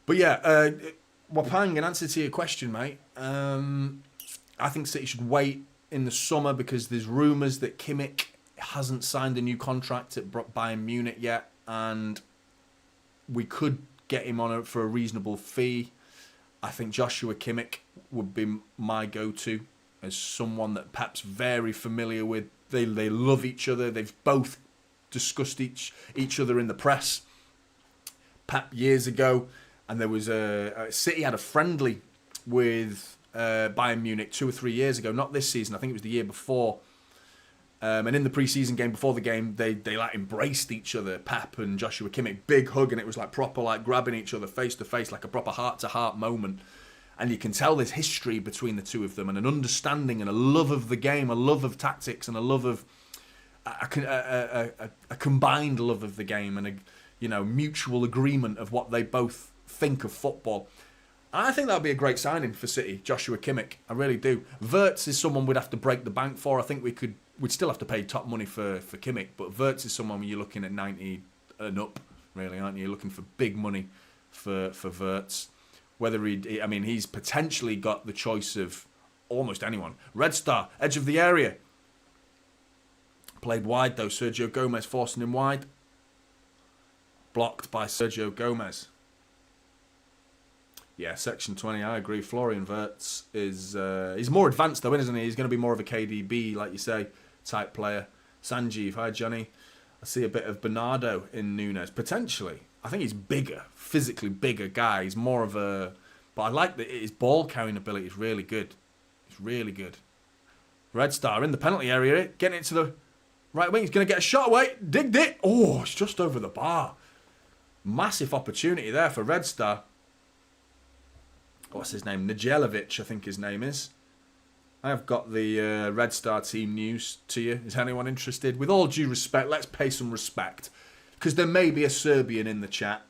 But yeah, Wapang, in answer to your question, mate, I think City should wait in the summer because there's rumours that Kimmich hasn't signed a new contract at Bayern Munich yet, and we could get him on for a reasonable fee. I think Joshua Kimmich would be my go-to as someone that Pep's very familiar with. They love each other. They've both discussed each other in the press. Pep years ago, and there was City had a friendly with Bayern Munich 2 or 3 years ago. Not this season. I think it was the year before. And in the pre-season game, before the game, they like embraced each other, Pep and Joshua Kimmich. Big hug, and it was like proper like grabbing each other face to face, like a proper heart-to-heart moment. And you can tell there's history between the two of them, and an understanding and a love of the game, a love of tactics, and a love of a combined love of the game, and a mutual agreement of what they both think of football. And I think that would be a great signing for City, Joshua Kimmich. I really do. Wirtz is someone we'd have to break the bank for. I think we'd still have to pay top money for Kimmich, but Wirtz is someone when you're looking at 90 and up, really, aren't you? You're looking for big money for Wirtz. Whether he's potentially got the choice of almost anyone. Red Star, edge of the area. Played wide though. Sergio Gomez forcing him wide. Blocked by Sergio Gomez. Yeah, section 20, I agree. Florian Wirtz is he's more advanced though, isn't he? He's going to be more of a KDB, like you say, type player. Sanjeev, hi Johnny. I see a bit of Bernardo in Nunes, potentially. I think he's bigger, physically bigger guy. He's more of a... But I like that his ball carrying ability is really good. It's really good. Red Star in the penalty area, getting it to the right wing. He's going to get a shot away. Digged it. Oh, it's just over the bar. Massive opportunity there for Red Star. What's his name? Nijelevic, I think his name is. I've got the Red Star team news to you. Is anyone interested? With all due respect, let's pay some respect. Because there may be a Serbian in the chat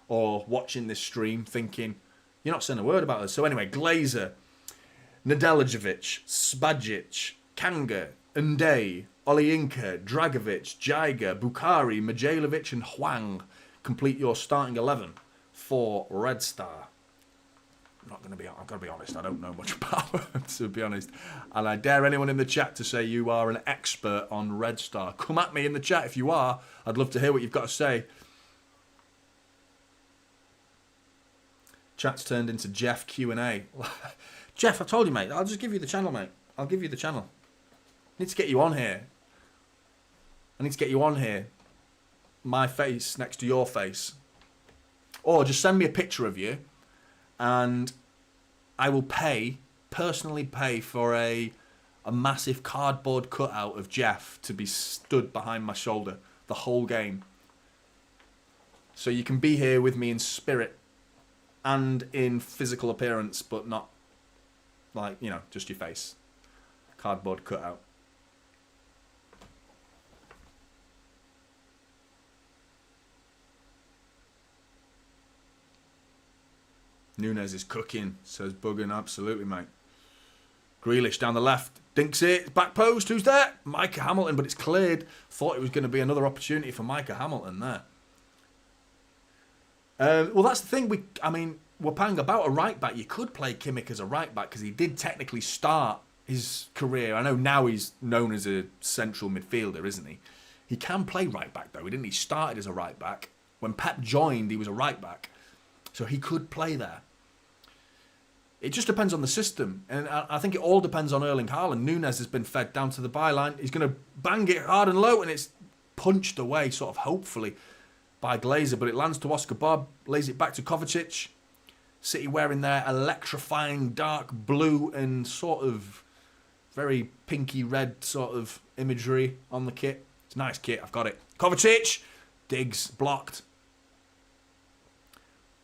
or watching this stream thinking, you're not saying a word about this. So anyway, Glazer, Nedelejevic, Spajic, Kanga, Ndej, Olijinka, Dragovic, Jaiga, Bukhari, Majalovic and Hwang complete your starting 11 for Red Star. I've got to be honest, I don't know much about them, to be honest. And I dare anyone in the chat to say you are an expert on Red Star. Come at me in the chat if you are. I'd love to hear what you've got to say. Chat's turned into Jeff Q&A. Jeff, I told you, mate. I'll just give you the channel, mate. I'll give you the channel. I need to get you on here. I need to get you on here. My face next to your face. Or just send me a picture of you. And I will personally pay for a massive cardboard cutout of Jeff to be stood behind my shoulder the whole game. So you can be here with me in spirit and in physical appearance, but not like, just your face. Cardboard cutout. Nunes is cooking, says Buggen. Absolutely, mate. Grealish down the left. Dinks it. Back post. Who's there? Micah Hamilton, but it's cleared. Thought it was going to be another opportunity for Micah Hamilton there. Well, that's the thing. We're paying about a right back. You could play Kimmich as a right back because he did technically start his career. I know now he's known as a central midfielder, isn't he? He can play right back, though. He started as a right back. When Pep joined, he was a right back. So he could play there. It just depends on the system. And I think it all depends on Erling Haaland. Nunes has been fed down to the byline. He's going to bang it hard and low, and it's punched away, sort of hopefully, by Glazer. But it lands to Oscar Bobb, lays it back to Kovacic. City wearing their electrifying dark blue and sort of very pinky red sort of imagery on the kit. It's a nice kit, I've got it. Kovacic, digs, blocked.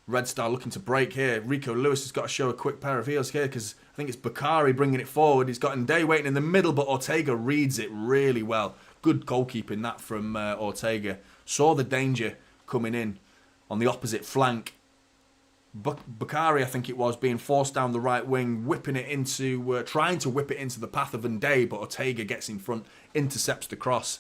Red Star looking to break here. Rico Lewis has got to show a quick pair of heels here because I think it's Bukhari bringing it forward. He's got Ndej waiting in the middle, but Ortega reads it really well. Good goalkeeping that from Ortega. Saw the danger coming in on the opposite flank. Bukhari, I think it was, being forced down the right wing, whipping it into, trying to whip it into the path of Ndej, but Ortega gets in front, intercepts the cross.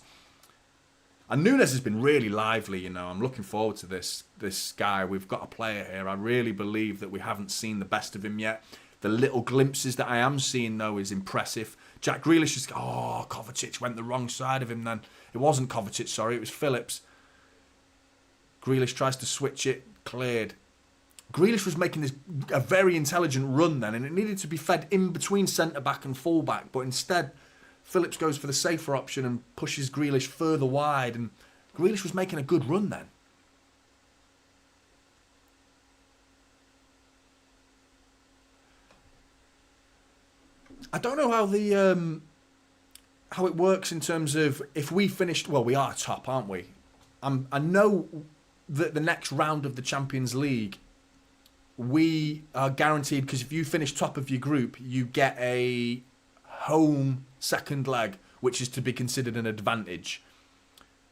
And Nunes has been really lively, I'm looking forward to this guy. We've got a player here. I really believe that we haven't seen the best of him yet. The little glimpses that I am seeing, though, is impressive. Jack Grealish is... Oh, Kovacic went the wrong side of him then. It wasn't Kovacic, sorry. It was Phillips. Grealish tries to switch it. Cleared. Grealish was making a very intelligent run then, and it needed to be fed in between centre-back and full-back, but instead... Phillips goes for the safer option and pushes Grealish further wide. And Grealish was making a good run then. I don't know how it works in terms of if we finished. Well, we are top, aren't we? I know that the next round of the Champions League, we are guaranteed, because if you finish top of your group, you get a home second leg, which is to be considered an advantage.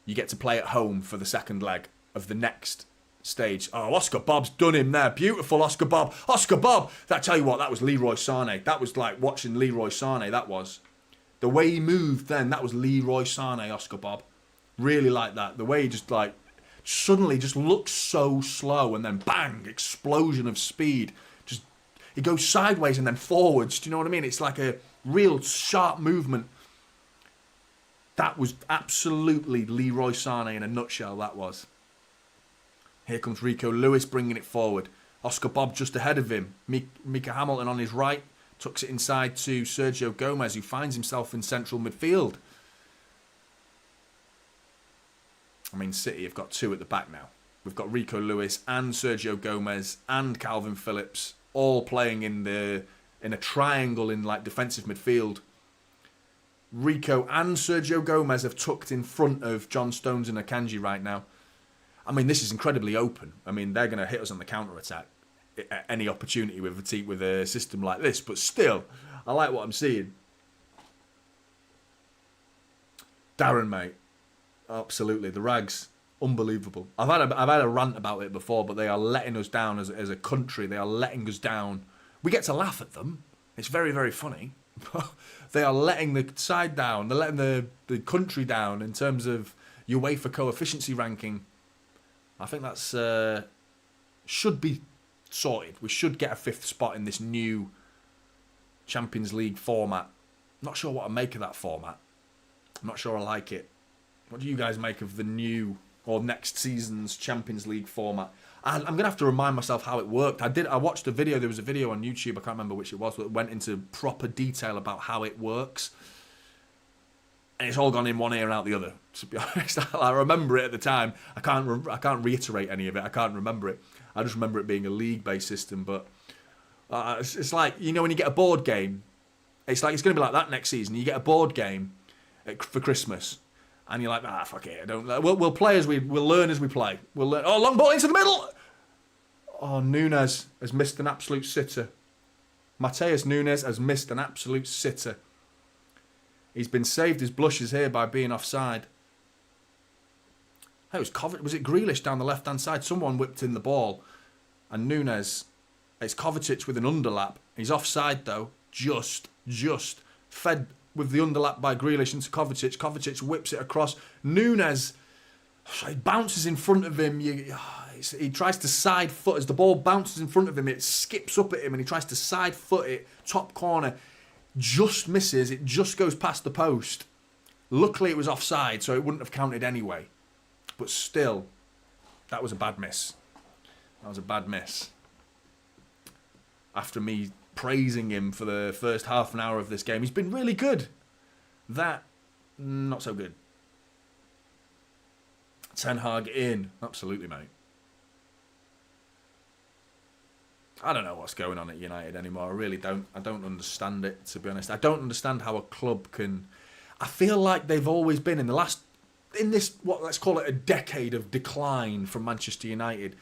You get to play at home for the second leg of the next stage. Oh, Oscar Bobb's done him there. Beautiful, Oscar Bobb. Oscar Bobb. I tell you what, that was Leroy Sané. That was like watching Leroy Sané, that was. The way he moved then, that was Leroy Sané, Oscar Bobb. Really like that. The way he just like suddenly just looks so slow and then bang, explosion of speed. Just he goes sideways and then forwards. Do you know what I mean? It's like a real sharp movement. That was absolutely Leroy Sané in a nutshell, that was. Here comes Rico Lewis bringing it forward. Oscar Bobb just ahead of him. Mika Hamilton on his right. Tucks it inside to Sergio Gomez, who finds himself in central midfield. I mean, City have got two at the back now. We've got Rico Lewis and Sergio Gomez and Calvin Phillips all playing in a triangle in like defensive midfield. Rico and Sergio Gomez have tucked in front of John Stones and Akanji right now. I mean, this is incredibly open. I mean, they're going to hit us on the counter-attack at any opportunity with a system like this. But still, I like what I'm seeing. Darren, mate. Absolutely. The Rags. Unbelievable. I've had a rant about it before, but they are letting us down as a country. They are letting us down. We get to laugh at them. It's very, very funny. They are letting the side down. They're letting the country down in terms of UEFA coefficiency ranking. I think that's should be sorted. We should get a 5th spot in this new Champions League format. Not sure what I make of that format. I'm not sure I like it. What do you guys make of the new or next season's Champions League format? I'm going to have to remind myself how it worked. I watched a video. There was a video on YouTube. I can't remember which it was, but it went into proper detail about how it works. And it's all gone in one ear and out the other, to be honest. I remember it at the time. I can't reiterate any of it. I can't remember it. I just remember it being a league-based system. But it's like, you know, when you get a board game, it's like it's going to be like that next season. You get a board game for Christmas. And you're like, fuck it, I don't. We'll play as we'll learn as we play. We'll learn. Oh, long ball into the middle. Oh, Nunes has missed an absolute sitter. Mateus Nunes has missed an absolute sitter. He's been saved his blushes here by being offside. Hey, was it Grealish down the left hand side? Someone whipped in the ball, and Nunes. It's Kovacic with an underlap. He's offside though. Just fed with the underlap by Grealish into Kovacic. Kovacic whips it across. Nunes, he bounces in front of him. He tries to side foot. As the ball bounces in front of him, it skips up at him and he tries to side foot it. Top corner. Just misses. It just goes past the post. Luckily, it was offside, so it wouldn't have counted anyway. But still, that was a bad miss. That was a bad miss. After me praising him for the first half an hour of this game. He's been really good. That, not so good. Ten Hag in. Absolutely, mate. I don't know what's going on at United anymore. I really don't. I don't understand it, to be honest. I don't understand how a club can... I feel like they've always been in this, let's call it a decade of decline from Manchester United.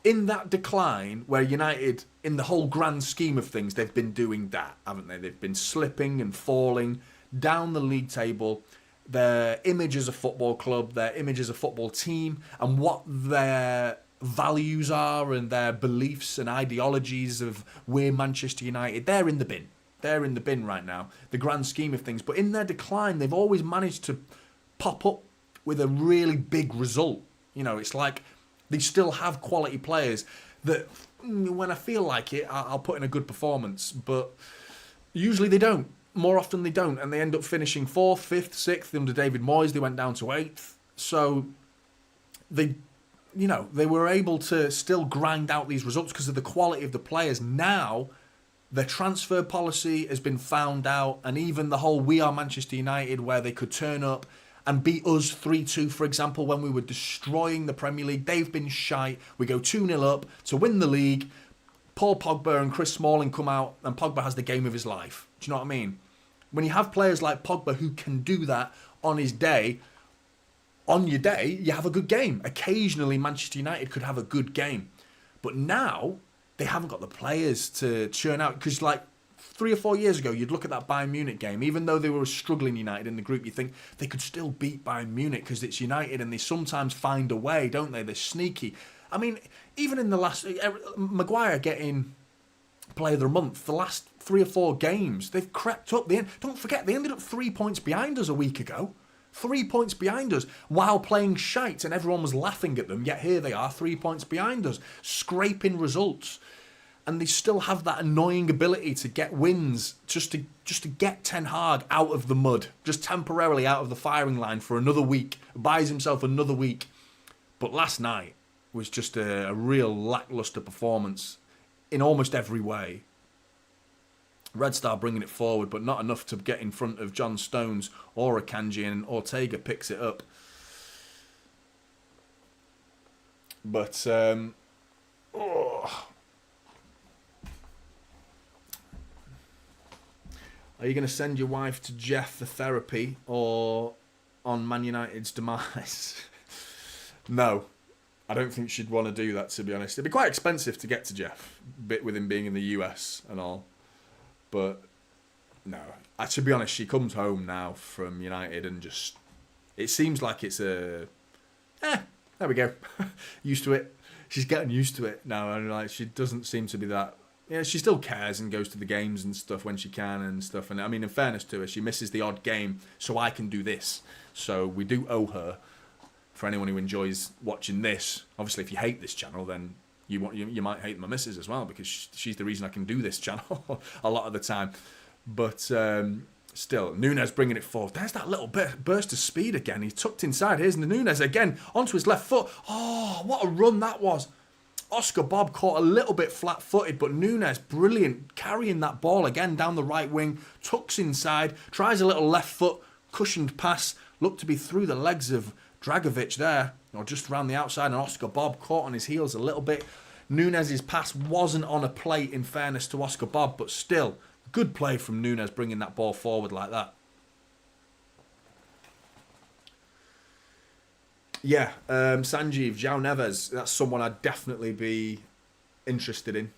In that decline, where United, in the whole grand scheme of things, they've been doing that, haven't they? They've been slipping and falling down the league table. Their image as a football club, their image as a football team, and what their values are and their beliefs and ideologies of we're Manchester United, they're in the bin. They're in the bin right now, the grand scheme of things. But in their decline, they've always managed to pop up with a really big result. You know, it's like they still have quality players that, when I feel like it, I'll put in a good performance. But usually they don't. More often they don't. And they end up finishing 4th, 5th, 6th. Under David Moyes, they went down to 8th. So they were able to still grind out these results because of the quality of the players. Now, their transfer policy has been found out. And even the whole We Are Manchester United, where they could turn up and beat us 3-2, for example, when we were destroying the Premier League. They've been shite. We go 2-0 up to win the league. Paul Pogba and Chris Smalling come out, and Pogba has the game of his life. Do you know what I mean? When you have players like Pogba who can do that on his day, on your day, you have a good game. Occasionally, Manchester United could have a good game. But now, they haven't got the players to churn out. Because, like, 3 or 4 years ago, you'd look at that Bayern Munich game. Even though they were struggling United in the group, you think they could still beat Bayern Munich because it's United and they sometimes find a way, don't they? They're sneaky. I mean, even in the last... Maguire getting Player of the Month, the last 3 or 4 games, they've crept up. Don't forget, they ended up 3 points behind us a week ago. 3 points behind us while playing shite and everyone was laughing at them. Yet here they are, 3 points behind us, scraping results. And they still have that annoying ability to get wins just to get Ten Hag out of the mud, just temporarily out of the firing line for another week, buys himself another week. But last night was just a real lacklustre performance in almost every way. Red Star bringing it forward, but not enough to get in front of John Stones or Akanji, and Ortega picks it up. But, Are you going to send your wife to Jeff for therapy or on Man United's demise? No. I don't think she'd want to do that, to be honest. It'd be quite expensive to get to Jeff, bit with him being in the US and all. But, no. To be honest, she comes home now from United and just... It seems like it's a... there we go. Used to it. She's getting used to it now. And like, she doesn't seem to be that... Yeah, she still cares and goes to the games and stuff when she can and stuff. And I mean, in fairness to her, she misses the odd game, so I can do this. So we do owe her. For anyone who enjoys watching this, obviously, if you hate this channel, then you might hate my missus as well, because she's the reason I can do this channel a lot of the time. But still, Nunes bringing it forward. There's that little burst of speed again. He's tucked inside. Here's the Nunes again onto his left foot. Oh, what a run that was. Oscar Bobb caught a little bit flat-footed, but Nunes, brilliant, carrying that ball again down the right wing, tucks inside, tries a little left foot, cushioned pass, looked to be through the legs of Dragovic there, or just around the outside, and Oscar Bobb caught on his heels a little bit. Nunes' pass wasn't on a plate, in fairness to Oscar Bobb, but still, good play from Nunes bringing that ball forward like that. Yeah, Sanjeev, João Neves, that's someone I'd definitely be interested in.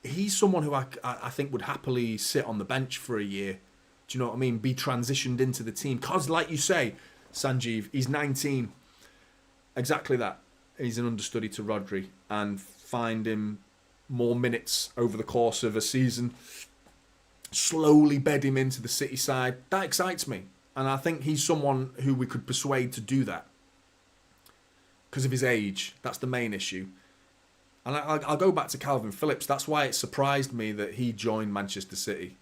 He's someone who I think would happily sit on the bench for a year. Do you know what I mean? Be transitioned into the team. Because, like you say, Sanjeev, he's 19. Exactly that. He's an understudy to Rodri. And find him more minutes over the course of a season. Slowly bed him into the City side. That excites me. And I think he's someone who we could persuade to do that. Because of his age. That's the main issue. And I'll go back to Calvin Phillips. That's why it surprised me that he joined Manchester City.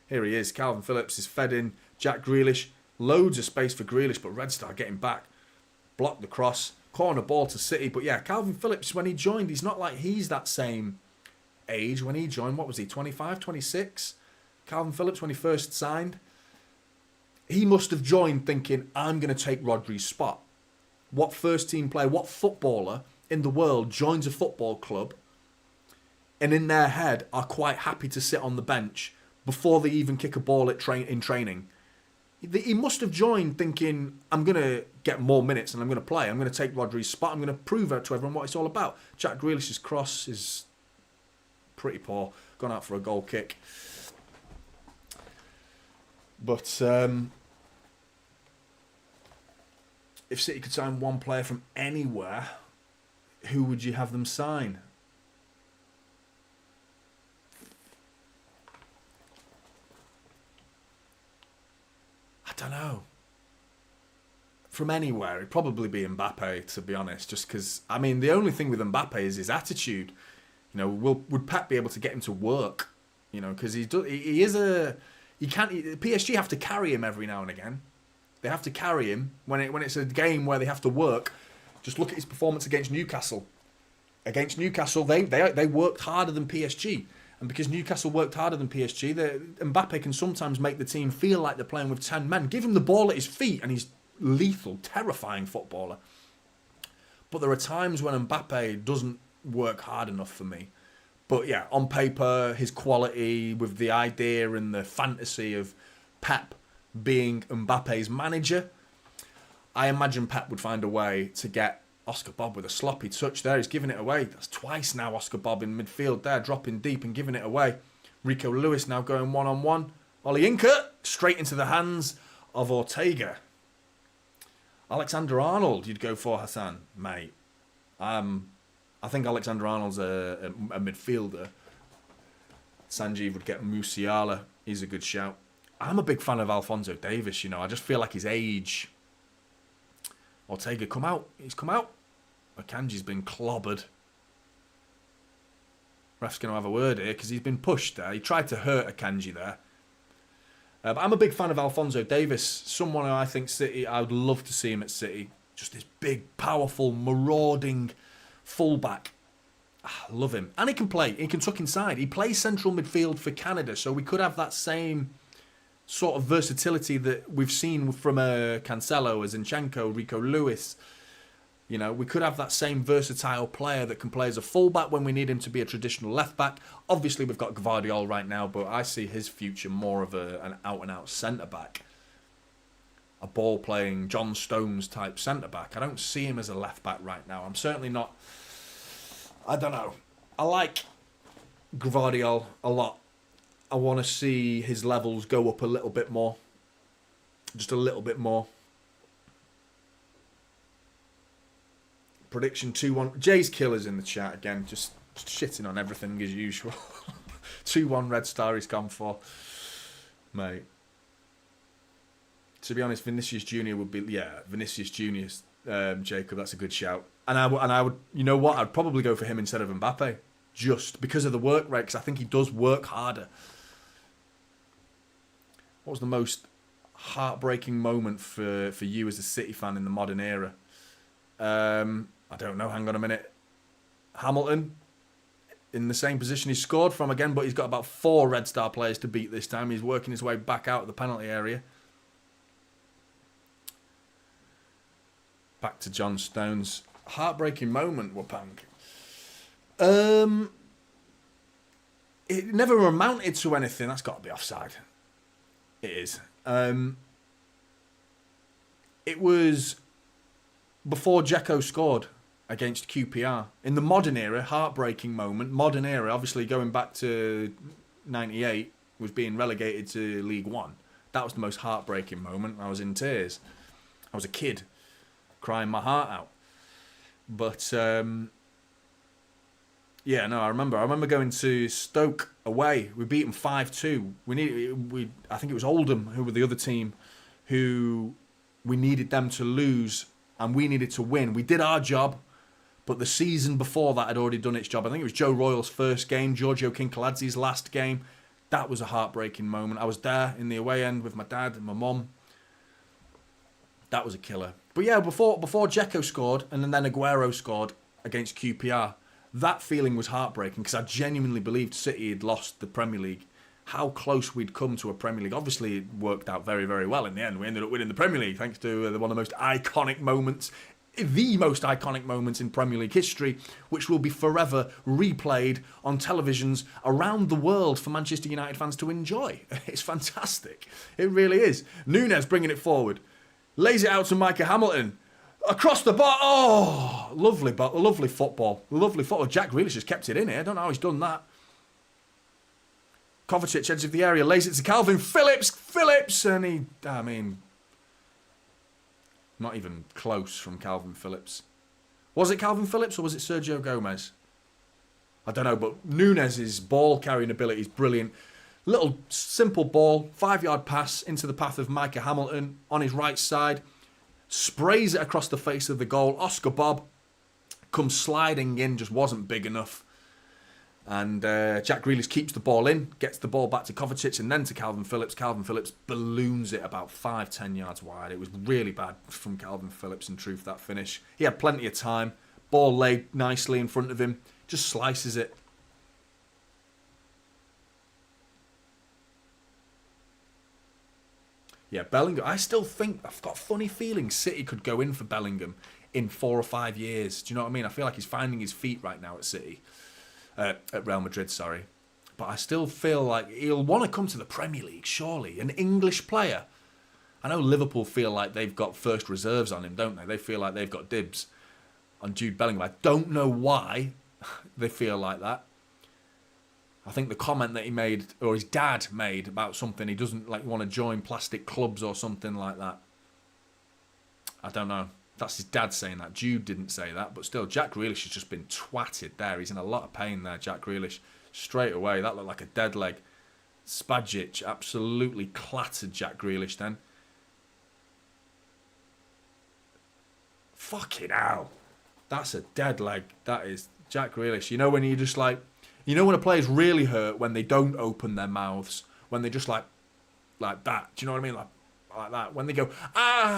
Here he is. Calvin Phillips is fed in. Jack Grealish. Loads of space for Grealish, but Red Star getting back. Blocked the cross. Corner ball to City. But yeah, Calvin Phillips, when he joined, he's not like he's that same age when he joined. What was he, 25, 26? Calvin Phillips, when he first signed. He must have joined thinking, I'm going to take Rodri's spot. What first team player, what footballer in the world joins a football club and in their head are quite happy to sit on the bench before they even kick a ball in training? He must have joined thinking, I'm going to get more minutes and I'm going to play. I'm going to take Rodri's spot. I'm going to prove out to everyone what it's all about. Jack Grealish's cross is pretty poor. Gone out for a goal kick. But if City could sign one player from anywhere, who would you have them sign? I don't know. From anywhere, it'd probably be Mbappe, to be honest. Just because, I mean, the only thing with Mbappe is his attitude. You know, would Pep be able to get him to work? You know, because he is a... PSG have to carry him every now and again. They have to carry him when it's a game where they have to work. Just look at his performance against Newcastle. Against Newcastle, they worked harder than PSG. And because Newcastle worked harder than PSG, Mbappe can sometimes make the team feel like they're playing with 10 men. Give him the ball at his feet and he's lethal, terrifying footballer. But there are times when Mbappe doesn't work hard enough for me. But yeah, on paper, his quality with the idea and the fantasy of Pep being Mbappe's manager, I imagine Pep would find a way to get Oscar Bobb with a sloppy touch there. He's giving it away. That's twice now Oscar Bobb in midfield there, dropping deep and giving it away. Rico Lewis now going one-on-one. Ollie Inker straight into the hands of Ortega. Alexander Arnold, you'd go for, Hassan, mate. I think Alexander Arnold's a midfielder. Sanjeev would get Musiala. He's a good shout. I'm a big fan of Alphonso Davies, you know. I just feel like his age. Ortega, come out. He's come out. Akanji's been clobbered. Ref's going to have a word here because he's been pushed there. He tried to hurt Akanji there. But I'm a big fan of Alphonso Davies. Someone who I think City, I would love to see him at City. Just this big, powerful, marauding fullback. I love him. And he can play. He can tuck inside. He plays central midfield for Canada. So we could have that same sort of versatility that we've seen from Cancelo, Zinchenko, Rico Lewis. You know, we could have that same versatile player that can play as a fullback when we need him to be a traditional left-back. Obviously, we've got Gvardiol right now, but I see his future more of an out-and-out centre-back. A ball-playing John Stones type centre-back. I don't see him as a left-back right now. I'm certainly not... I don't know. I like Gvardiol a lot. I want to see his levels go up a little bit more. Just a little bit more. Prediction 2-1. Jay's Killers in the chat again. Just shitting on everything as usual. 2-1 Red Star he's gone for. Mate. To be honest, Vinicius Jr. would be... Yeah, Vinicius Jr. Jacob, that's a good shout. And I would... You know what? I'd probably go for him instead of Mbappe. Just because of the work rate. Because I think he does work harder. What was the most heartbreaking moment for you as a City fan in the modern era? I don't know. Hang on a minute. Hamilton in the same position he scored from again, but he's got about 4 Red Star players to beat this time. He's working his way back out of the penalty area. Back to John Stones. Heartbreaking moment, Wapang. It never amounted to anything. That's got to be offside. It is. It was before Dzeko scored against QPR. In the modern era, heartbreaking moment. Modern era, obviously going back to 98, was being relegated to League One. That was the most heartbreaking moment. I was in tears. I was a kid, crying my heart out. But, yeah, no, I remember going to Stoke away. We beat them 5-2. I think it was Oldham, who were the other team, who we needed them to lose and we needed to win. We did our job, but the season before that had already done its job. I think it was Joe Royle's first game, Giorgio Kinkaladzi's last game. That was a heartbreaking moment. I was there in the away end with my dad and my mum. That was a killer. But yeah, before Dzeko scored and then Aguero scored against QPR, that feeling was heartbreaking because I genuinely believed City had lost the Premier League. How close we'd come to a Premier League. Obviously, it worked out very, very well in the end. We ended up winning the Premier League thanks to one of the most iconic moments, the most iconic moments in Premier League history, which will be forever replayed on televisions around the world for Manchester United fans to enjoy. It's fantastic. It really is. Núñez bringing it forward. Lays it out to Micah Hamilton. Across the bar. Oh, lovely football. Lovely football. Jack Grealish has kept it in here. I don't know how he's done that. Kovacic, edge of the area, lays it to Calvin Phillips, and not even close from Calvin Phillips. Was it Calvin Phillips or was it Sergio Gomez? I don't know, but Núñez's ball carrying ability is brilliant. Little simple ball, 5-yard pass into the path of Micah Hamilton on his right side, sprays it across the face of the goal. Oscar Bobb comes sliding in, just wasn't big enough. And Jack Grealish keeps the ball in, gets the ball back to Kovacic and then to Calvin Phillips. Calvin Phillips balloons it about 5-10 yards wide. It was really bad from Calvin Phillips, in truth, that finish. He had plenty of time. Ball laid nicely in front of him. Just slices it. Yeah, Bellingham. I still think, I've got a funny feeling City could go in for Bellingham in 4 or 5 years. Do you know what I mean? I feel like he's finding his feet right now at City. at Real Madrid, sorry. But I still feel like he'll want to come to the Premier League, surely. An English player. I know Liverpool feel like they've got first reserves on him, don't they? They feel like they've got dibs on Jude Bellingham. I don't know why they feel like that. I think the comment that he made, or his dad made, about something, he doesn't like want to join plastic clubs or something like that. I don't know. That's his dad saying that. Jude didn't say that, but still, Jack Grealish has just been twatted there. He's in a lot of pain there, Jack Grealish. Straight away, that looked like a dead leg. Spajic absolutely clattered Jack Grealish then. Fucking hell. That's a dead leg. That is Jack Grealish. You know when you just like... You know when a player's really hurt when they don't open their mouths, when they just like that. Do you know what I mean? Like that. When they go,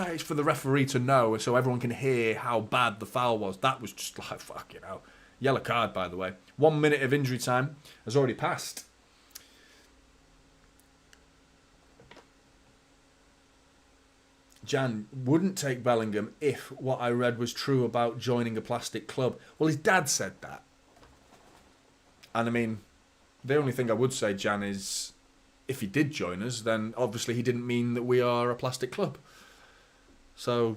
it's for the referee to know so everyone can hear how bad the foul was. That was just like, fucking hell. Yellow card, by the way. 1 minute of injury time has already passed. Jan wouldn't take Bellingham if what I read was true about joining a plastic club. Well, his dad said that. And I mean, the only thing I would say, Jan, is if he did join us, then obviously he didn't mean that we are a plastic club. So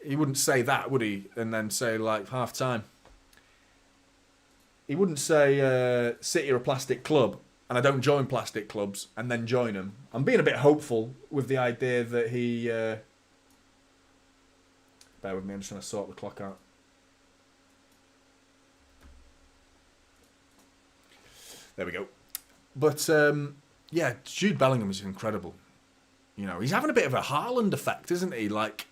he wouldn't say that, would he? And then say, like, half-time. He wouldn't say, City are a plastic club, and I don't join plastic clubs, and then join them. I'm being a bit hopeful with the idea that he... Bear with me, I'm just trying to sort the clock out. There we go. But, yeah, Jude Bellingham is incredible. You know, he's having a bit of a Haaland effect, isn't he? Like,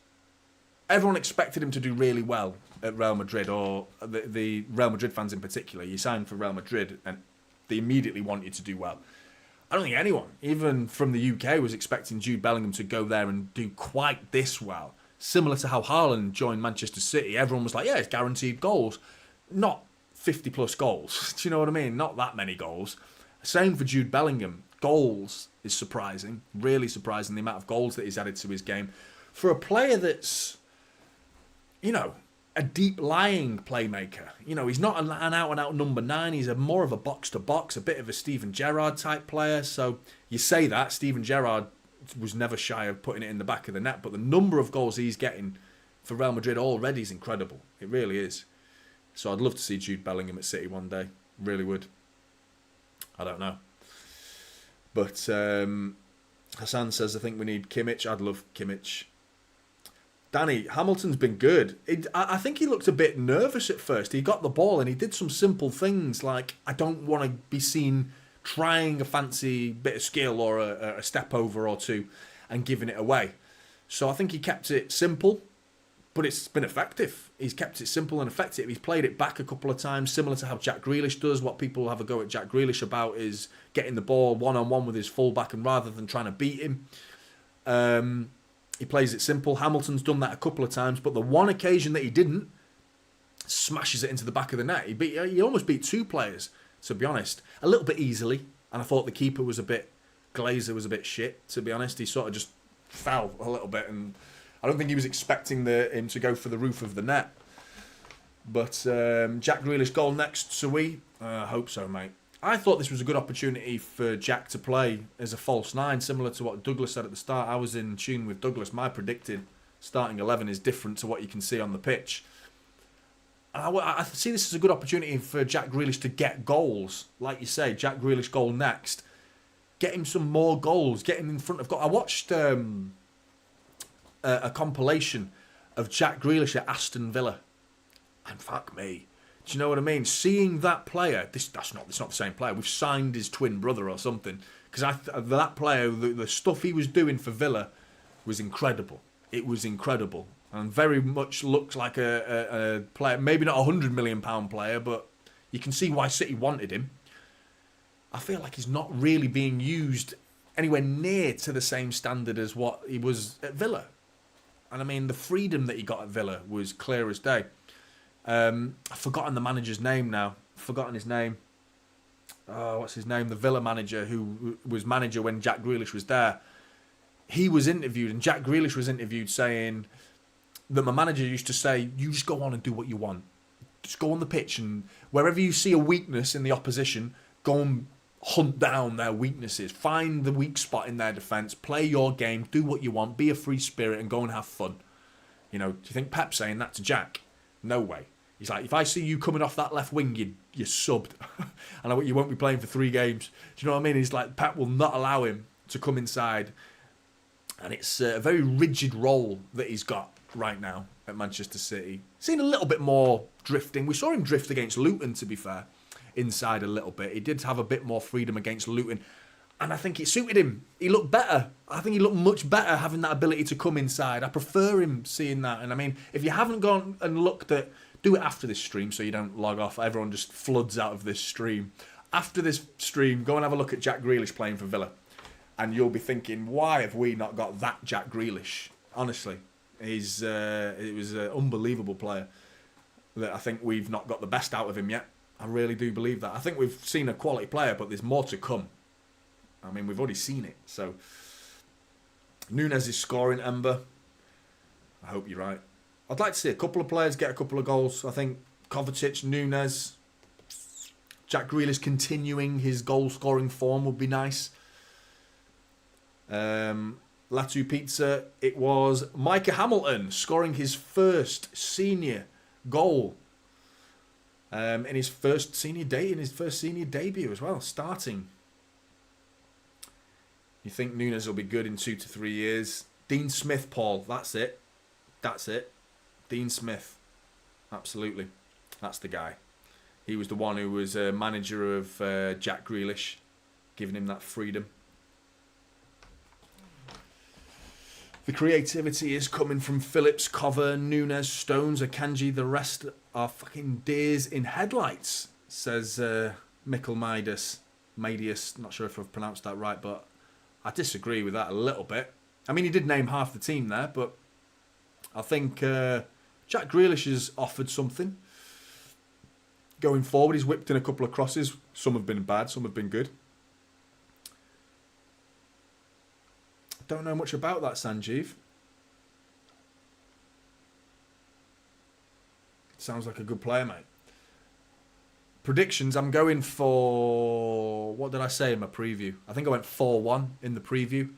everyone expected him to do really well at Real Madrid, or the Real Madrid fans in particular. You signed for Real Madrid, and they immediately want you to do well. I don't think anyone, even from the UK, was expecting Jude Bellingham to go there and do quite this well. Similar to how Haaland joined Manchester City. Everyone was like, yeah, it's guaranteed goals. Not 50-plus goals. Do you know what I mean? Not that many goals. Same for Jude Bellingham. Goals is surprising. Really surprising, the amount of goals that he's added to his game. For a player that's, you know, a deep-lying playmaker. You know, he's not an out-and-out number 9. He's more of a box-to-box, a bit of a Steven Gerrard type player. So you say that. Steven Gerrard was never shy of putting it in the back of the net. But the number of goals he's getting for Real Madrid already is incredible. It really is. So I'd love to see Jude Bellingham at City one day. Really would. I don't know. But Hassan says, I think we need Kimmich. I'd love Kimmich. Danny, Hamilton's been good. I think he looked a bit nervous at first. He got the ball and he did some simple things like, I don't want to be seen trying a fancy bit of skill or a step over or two and giving it away. So I think he kept it simple, but it's been effective. He's kept it simple and effective. He's played it back a couple of times, similar to how Jack Grealish does. What people have a go at Jack Grealish about is getting the ball one-on-one with his fullback, and rather than trying to beat him, he plays it simple. Hamilton's done that a couple of times, but the one occasion that he didn't, smashes it into the back of the net. He almost beat 2 players, to be honest, a little bit easily. And I thought the keeper was a bit, Glazer was a bit shit, to be honest. He sort of just fell a little bit, and I don't think he was expecting him to go for the roof of the net. But Jack Grealish goal next, Sui. I hope so, mate. I thought this was a good opportunity for Jack to play as a false 9, similar to what Douglas said at the start. I was in tune with Douglas. My predicted starting 11 is different to what you can see on the pitch. And I see this as a good opportunity for Jack Grealish to get goals. Like you say, Jack Grealish goal next. Get him some more goals. Get him in front of goal. I watched a compilation of Jack Grealish at Aston Villa. And fuck me. Do you know what I mean? Seeing that player, it's not the same player. We've signed his twin brother or something. Because that player, the stuff he was doing for Villa was incredible. It was incredible. And very much looks like a player, maybe not a £100 million player, but you can see why City wanted him. I feel like he's not really being used anywhere near to the same standard as what he was at Villa. And I mean, the freedom that he got at Villa was clear as day. I've forgotten the manager's name now. Forgotten his name. Oh, what's his name? The Villa manager who was manager when Jack Grealish was there. He was interviewed, and Jack Grealish was interviewed saying that my manager used to say, you just go on and do what you want. Just go on the pitch, and wherever you see a weakness in the opposition, go and hunt down their weaknesses. Find the weak spot in their defence. Play your game. Do what you want. Be a free spirit and go and have fun. You know, do you think Pep's saying that to Jack? No way. He's like, if I see you coming off that left wing, you're subbed. And you won't be playing for 3 games. Do you know what I mean? He's like, Pep will not allow him to come inside. And it's a very rigid role that he's got right now at Manchester City. Seen a little bit more drifting. We saw him drift against Luton, to be fair, inside a little bit. He did have a bit more freedom against Luton. And I think it suited him. He looked better. I think he looked much better having that ability to come inside. I prefer him seeing that. And I mean, if you haven't gone and looked at... Do it after this stream so you don't log off. Everyone just floods out of this stream. After this stream, go and have a look at Jack Grealish playing for Villa. And you'll be thinking, why have we not got that Jack Grealish? Honestly, it was an unbelievable player that I think we've not got the best out of him yet. I really do believe that. I think we've seen a quality player, but there's more to come. I mean, we've already seen it. So, Nunes is scoring, Ember. I hope you're right. I'd like to see a couple of players get a couple of goals. I think Kovacic, Nunes, Jack Grealish continuing his goal-scoring form would be nice. Latu Pizza, it was Micah Hamilton scoring his first senior goal in his first senior debut as well, starting. You think Nunes will be good in 2 to 3 years? Dean Smith, Paul, that's it. Dean Smith, absolutely, that's the guy. He was the one who was manager of Jack Grealish, giving him that freedom. The creativity is coming from Phillips, Cover, Nunes, Stones, Akanji. The rest are fucking deers in headlights, says Mikkel Madius. Not sure if I've pronounced that right, but I disagree with that a little bit. I mean, he did name half the team there, but I think Jack Grealish has offered something. Going forward, he's whipped in a couple of crosses. Some have been bad, some have been good. Don't know much about that, Sanjeev. Sounds like a good player, mate. Predictions, I'm going for... What did I say in my preview? I think I went 4-1 in the preview.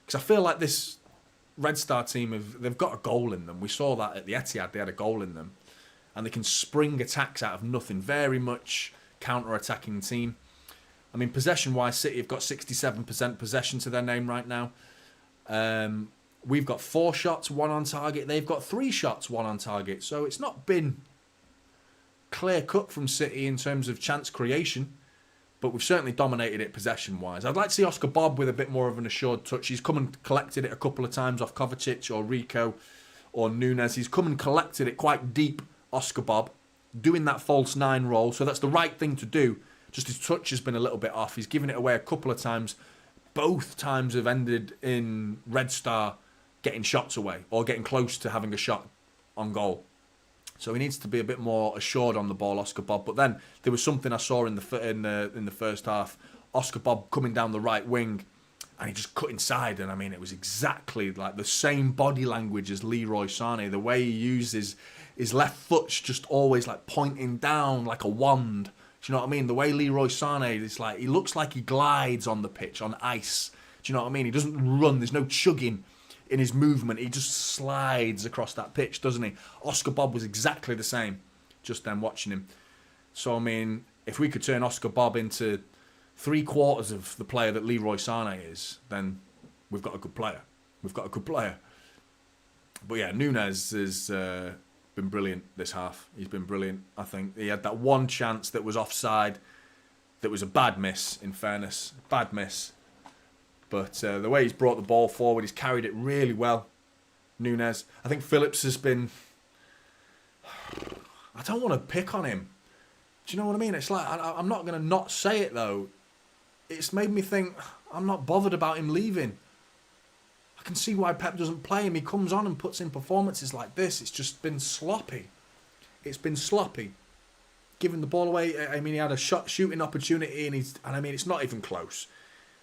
Because I feel like this Red Star team, they've got a goal in them. We saw that at the Etihad, they had a goal in them. And they can spring attacks out of nothing. Very much counter-attacking team. I mean, possession-wise, City have got 67% possession to their name right now. We've got 4 shots, 1 on target. They've got 3 shots, 1 on target. So it's not been clear-cut from City in terms of chance creation. But we've certainly dominated it possession-wise. I'd like to see Oscar Bobb with a bit more of an assured touch. He's come and collected it a couple of times off Kovacic or Rico or Nunes. He's come and collected it quite deep, Oscar Bobb, doing that false 9 role. So that's the right thing to do. Just his touch has been a little bit off. He's given it away a couple of times. Both times have ended in Red Star getting shots away or getting close to having a shot on goal. So he needs to be a bit more assured on the ball, Oscar Bobb. But then there was something I saw in the first half. Oscar Bobb coming down the right wing, and he just cut inside. And I mean, it was exactly like the same body language as Leroy Sané. The way he uses his left foot's just always like pointing down like a wand. Do you know what I mean? The way Leroy Sané is like, he looks like he glides on the pitch on ice. Do you know what I mean? He doesn't run. There's no chugging in his movement. He just slides across that pitch, doesn't he? Oscar Bobb was exactly the same just then watching him. So, I mean, if we could turn Oscar Bobb into 3/4 of the player that Leroy Sané is, then we've got a good player. We've got a good player. But yeah, Nunes has been brilliant this half. He's been brilliant, I think. He had that one chance that was offside that was a bad miss, in fairness. Bad miss. But the way he's brought the ball forward, he's carried it really well, Nunes. I think Phillips has been... I don't want to pick on him. Do you know what I mean? It's like, I'm not going to not say it, though. It's made me think, I'm not bothered about him leaving. I can see why Pep doesn't play him. He comes on and puts in performances like this. It's just been sloppy. It's been sloppy. Giving the ball away. I mean, he had a shooting opportunity, and I mean, it's not even close.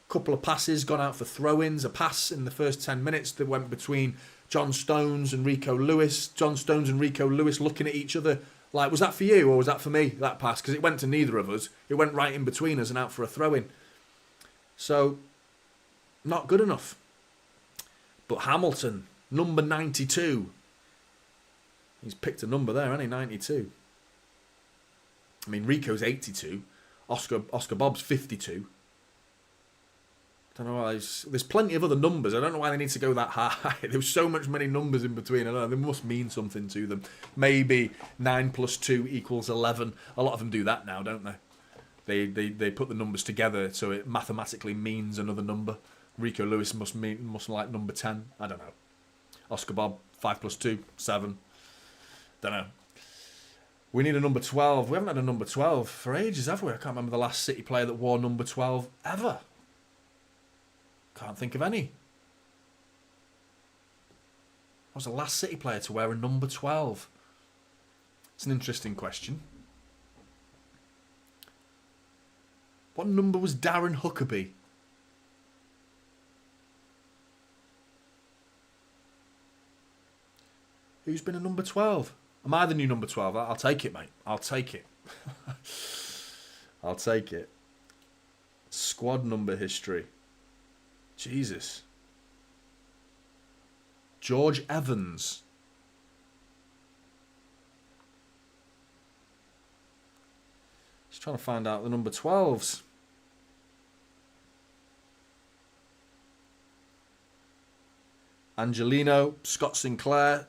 Couple of passes gone out for throw-ins. A pass in the first 10 minutes that went between John Stones and Rico Lewis. John Stones and Rico Lewis looking at each other Like, was that for you or was that for me, that pass? Because it went to neither of us. It went right in between us and out for a throw-in. So, not good enough. But Hamilton, number 92. He's picked a number there, hasn't he? 92. I mean, Rico's 82. Oscar Bobb's 52. I don't know why. There's plenty of other numbers. I don't know why they need to go that high. There's so many numbers in between. I don't know. They must mean something to them. Maybe 9 plus 2 equals 11. A lot of them do that now, don't they? They put the numbers together so it mathematically means another number. Rico Lewis must like number 10. I don't know. Oscar Bobb, 5 plus 2, 7. Don't know. We need a number 12. We haven't had a number 12 for ages, have we? I can't remember the last City player that wore number 12 ever. Can't think of any. What was the last City player to wear a number 12? It's an interesting question. What number was Darren Huckabee? Who's been a number 12? Am I the new number 12? I'll take it, mate. I'll take it. I'll take it. Squad number history. Jesus. George Evans. Just trying to find out the number 12s. Angelino, Scott Sinclair,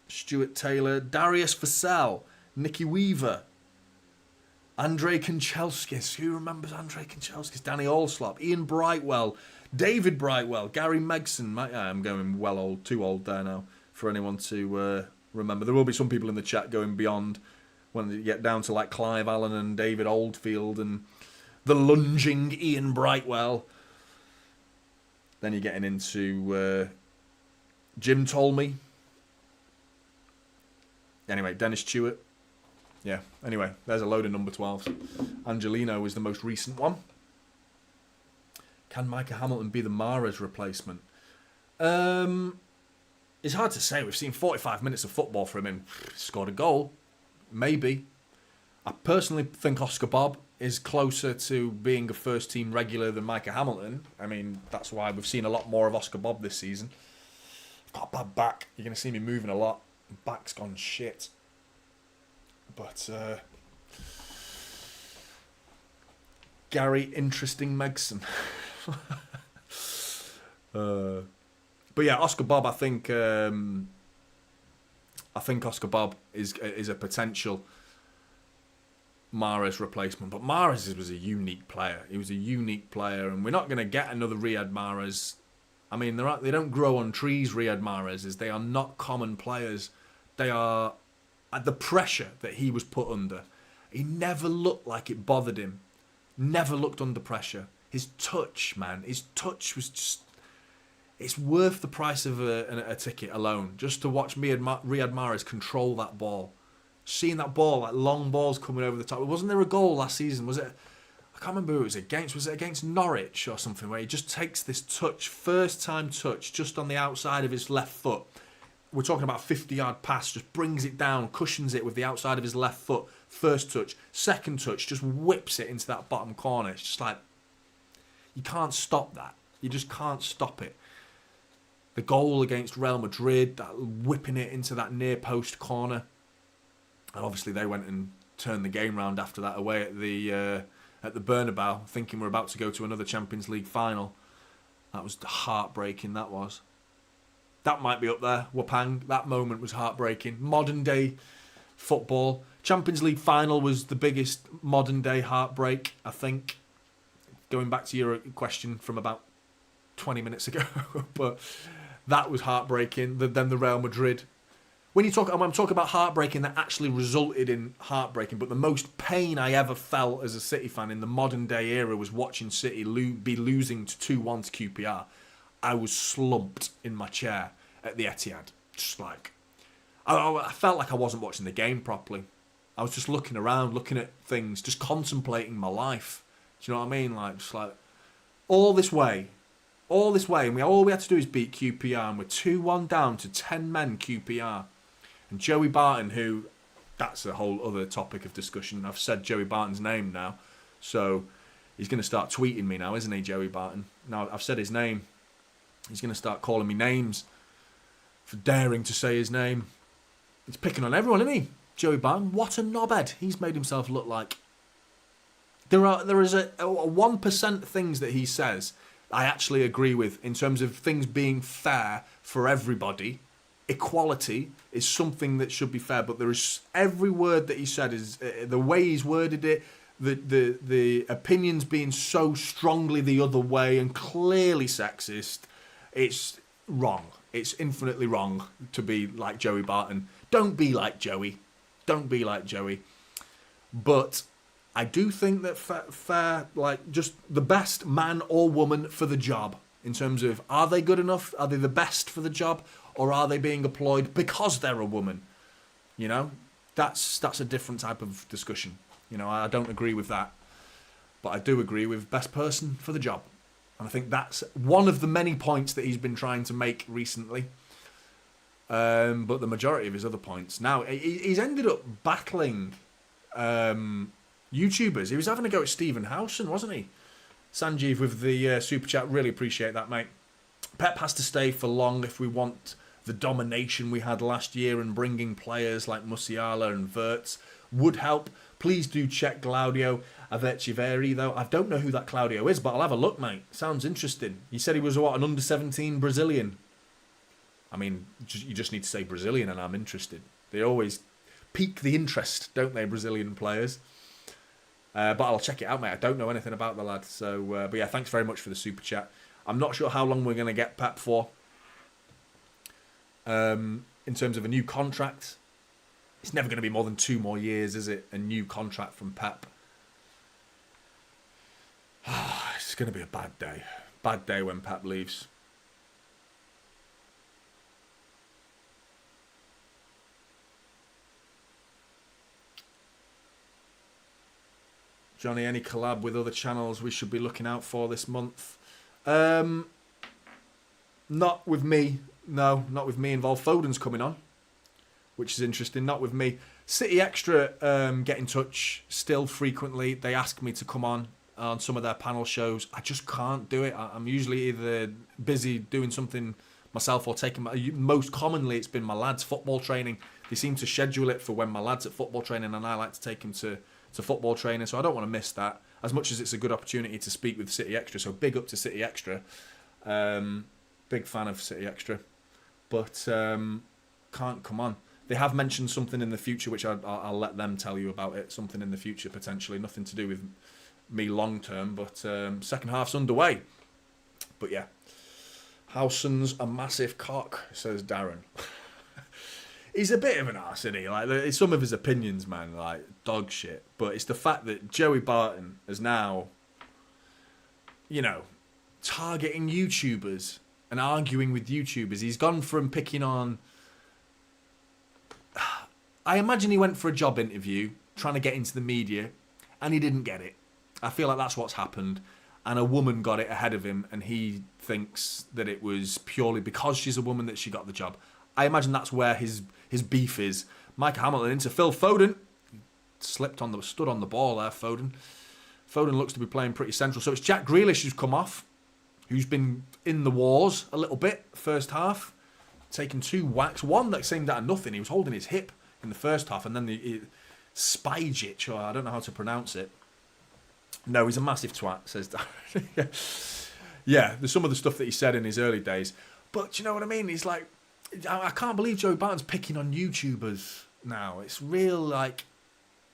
Stuart Taylor, Darius Vassell, Nicky Weaver, Andrei Kanchelskis. Who remembers Andrei Kanchelskis? Danny Allslop, Ian Brightwell, David Brightwell, Gary Megson. I'm going too old there now for anyone to remember. There will be some people in the chat going beyond when you get down to like Clive Allen and David Oldfield and the lunging Ian Brightwell. Then you're getting into Jim Tolmie. Anyway, Dennis Stewart. Yeah, anyway, there's a load of number 12s. Angelino is the most recent one. Can Micah Hamilton be the Mahrez replacement? It's hard to say. We've seen 45 minutes of football from him. Scored a goal. Maybe. I personally think Oscar Bobb is closer to being a first-team regular than Micah Hamilton. I mean, that's why we've seen a lot more of Oscar Bobb this season. I've got a bad back. You're going to see me moving a lot. Back's gone shit. But Gary Interesting Megson. But yeah, Oscar Bobb, I think Oscar Bobb is a potential Mahrez replacement. But Mahrez was a unique player. He was a unique player, and we're not going to get another Riyad Mahrez. I mean, they don't grow on trees, Riyad Mahrez. They are not common players. They are at the pressure that he was put under. He never looked like it bothered him. Never looked under pressure. His touch, man. His touch was just... It's worth the price of a ticket alone. Just to watch Riyad Mahrez control that ball. Seeing that ball, like long balls coming over the top. Wasn't there a goal last season? Was it... I can't remember who it was against. Was it against Norwich or something? Where he just takes this touch, first time touch, just on the outside of his left foot. We're talking about a 50-yard pass. Just brings it down, cushions it with the outside of his left foot. First touch. Second touch, just whips it into that bottom corner. It's just like... You can't stop that. You just can't stop it. The goal against Real Madrid, that whipping it into that near post corner. And obviously they went and turned the game round after that away at the Bernabeu, thinking we're about to go to another Champions League final. That was heartbreaking, that was. That might be up there, Wapang. That moment was heartbreaking. Modern day football. Champions League final was the biggest modern day heartbreak, I think. Going back to your question from about 20 minutes ago. But that was heartbreaking. Then the Real Madrid. I'm talking about heartbreaking that actually resulted in heartbreaking, but the most pain I ever felt as a City fan in the modern day era was watching City be losing to 2-1 to QPR. I was slumped in my chair at the Etihad. Just like... I felt like I wasn't watching the game properly. I was just looking around, looking at things, just contemplating my life. Do you know what I mean? Like, just like... All this way, and all we had to do is beat QPR, and we're 2-1 down to 10 men QPR. And Joey Barton, who that's a whole other topic of discussion. I've said Joey Barton's name now, so he's going to start tweeting me now, isn't he, Joey Barton? Now I've said his name, he's going to start calling me names for daring to say his name. He's picking on everyone, isn't he? Joey Barton, what a knobhead. He's made himself look like. There is a 1% things that he says I actually agree with in terms of things being fair for everybody. Equality is something that should be fair, but there is every word that he said is the way he's worded it, the opinions being so strongly the other way and clearly sexist. It's wrong. It's infinitely wrong to be like Joey Barton. Don't be like Joey. Don't be like Joey. But I do think that fair, like just the best man or woman for the job in terms of, are they good enough? Are they the best for the job? Or are they being employed because they're a woman? You know, that's a different type of discussion. You know, I don't agree with that. But I do agree with best person for the job. And I think that's one of the many points that he's been trying to make recently. But the majority of his other points. Now, he's ended up battling YouTubers. He was having a go at Stephen Howson, wasn't he? Sanjeev with the super chat. Really appreciate that, mate. Pep has to stay for long if we want the domination we had last year, and bringing players like Musiala and Wirtz would help. Please do check Claudio Aveciveri, though. I don't know who that Claudio is, but I'll have a look, mate. Sounds interesting. You said he was, what, an under-17 Brazilian? I mean, you just need to say Brazilian and I'm interested. They always pique the interest, don't they, Brazilian players? But I'll check it out, mate. I don't know anything about the lad. So, but yeah, thanks very much for the super chat. I'm not sure how long we're going to get Pep for. In terms of a new contract, it's never going to be more than 2 more years, is it? A new contract from Pep. It's going to be a bad day. Bad day when Pep leaves. Johnny, any collab with other channels we should be looking out for this month? Not with me. No, not with me involved. Foden's coming on, which is interesting. Not with me. City Extra get in touch still frequently. They ask me to come on some of their panel shows. I just can't do it. I'm usually either busy doing something myself or taking most commonly it's been my lads' football training. They seem to schedule it for when my lads at football training, and I like to take them to football training, so I don't want to miss that, as much as it's a good opportunity to speak with City Extra. So big up to City Extra. Big fan of City Extra. But can't come on. They have mentioned something in the future, which I'll let them tell you about it. Something in the future, potentially. Nothing to do with me long term, but second half's underway. But yeah. Howson's a massive cock, says Darren. He's a bit of an arse, isn't he? Like, some of his opinions, man, like dog shit. But it's the fact that Joey Barton is now, you know, targeting YouTubers and arguing with YouTubers. He's gone from picking on... I imagine he went for a job interview, trying to get into the media, and he didn't get it. I feel like that's what's happened. And a woman got it ahead of him, and he thinks that it was purely because she's a woman that she got the job. I imagine that's where his beef is. Mike Hamilton into Phil Foden. Stood on the ball there, Foden. Foden looks to be playing pretty central. So it's Jack Grealish who's come off, who's been in the wars a little bit first half, taking 2 whacks. One that seemed out of nothing. He was holding his hip in the first half, and then the Spyjic, or I don't know how to pronounce it. No, he's a massive twat, says Darren. Yeah, there's some of the stuff that he said in his early days. But do you know what I mean? He's like, I can't believe Joey Barton's picking on YouTubers now. It's real, like,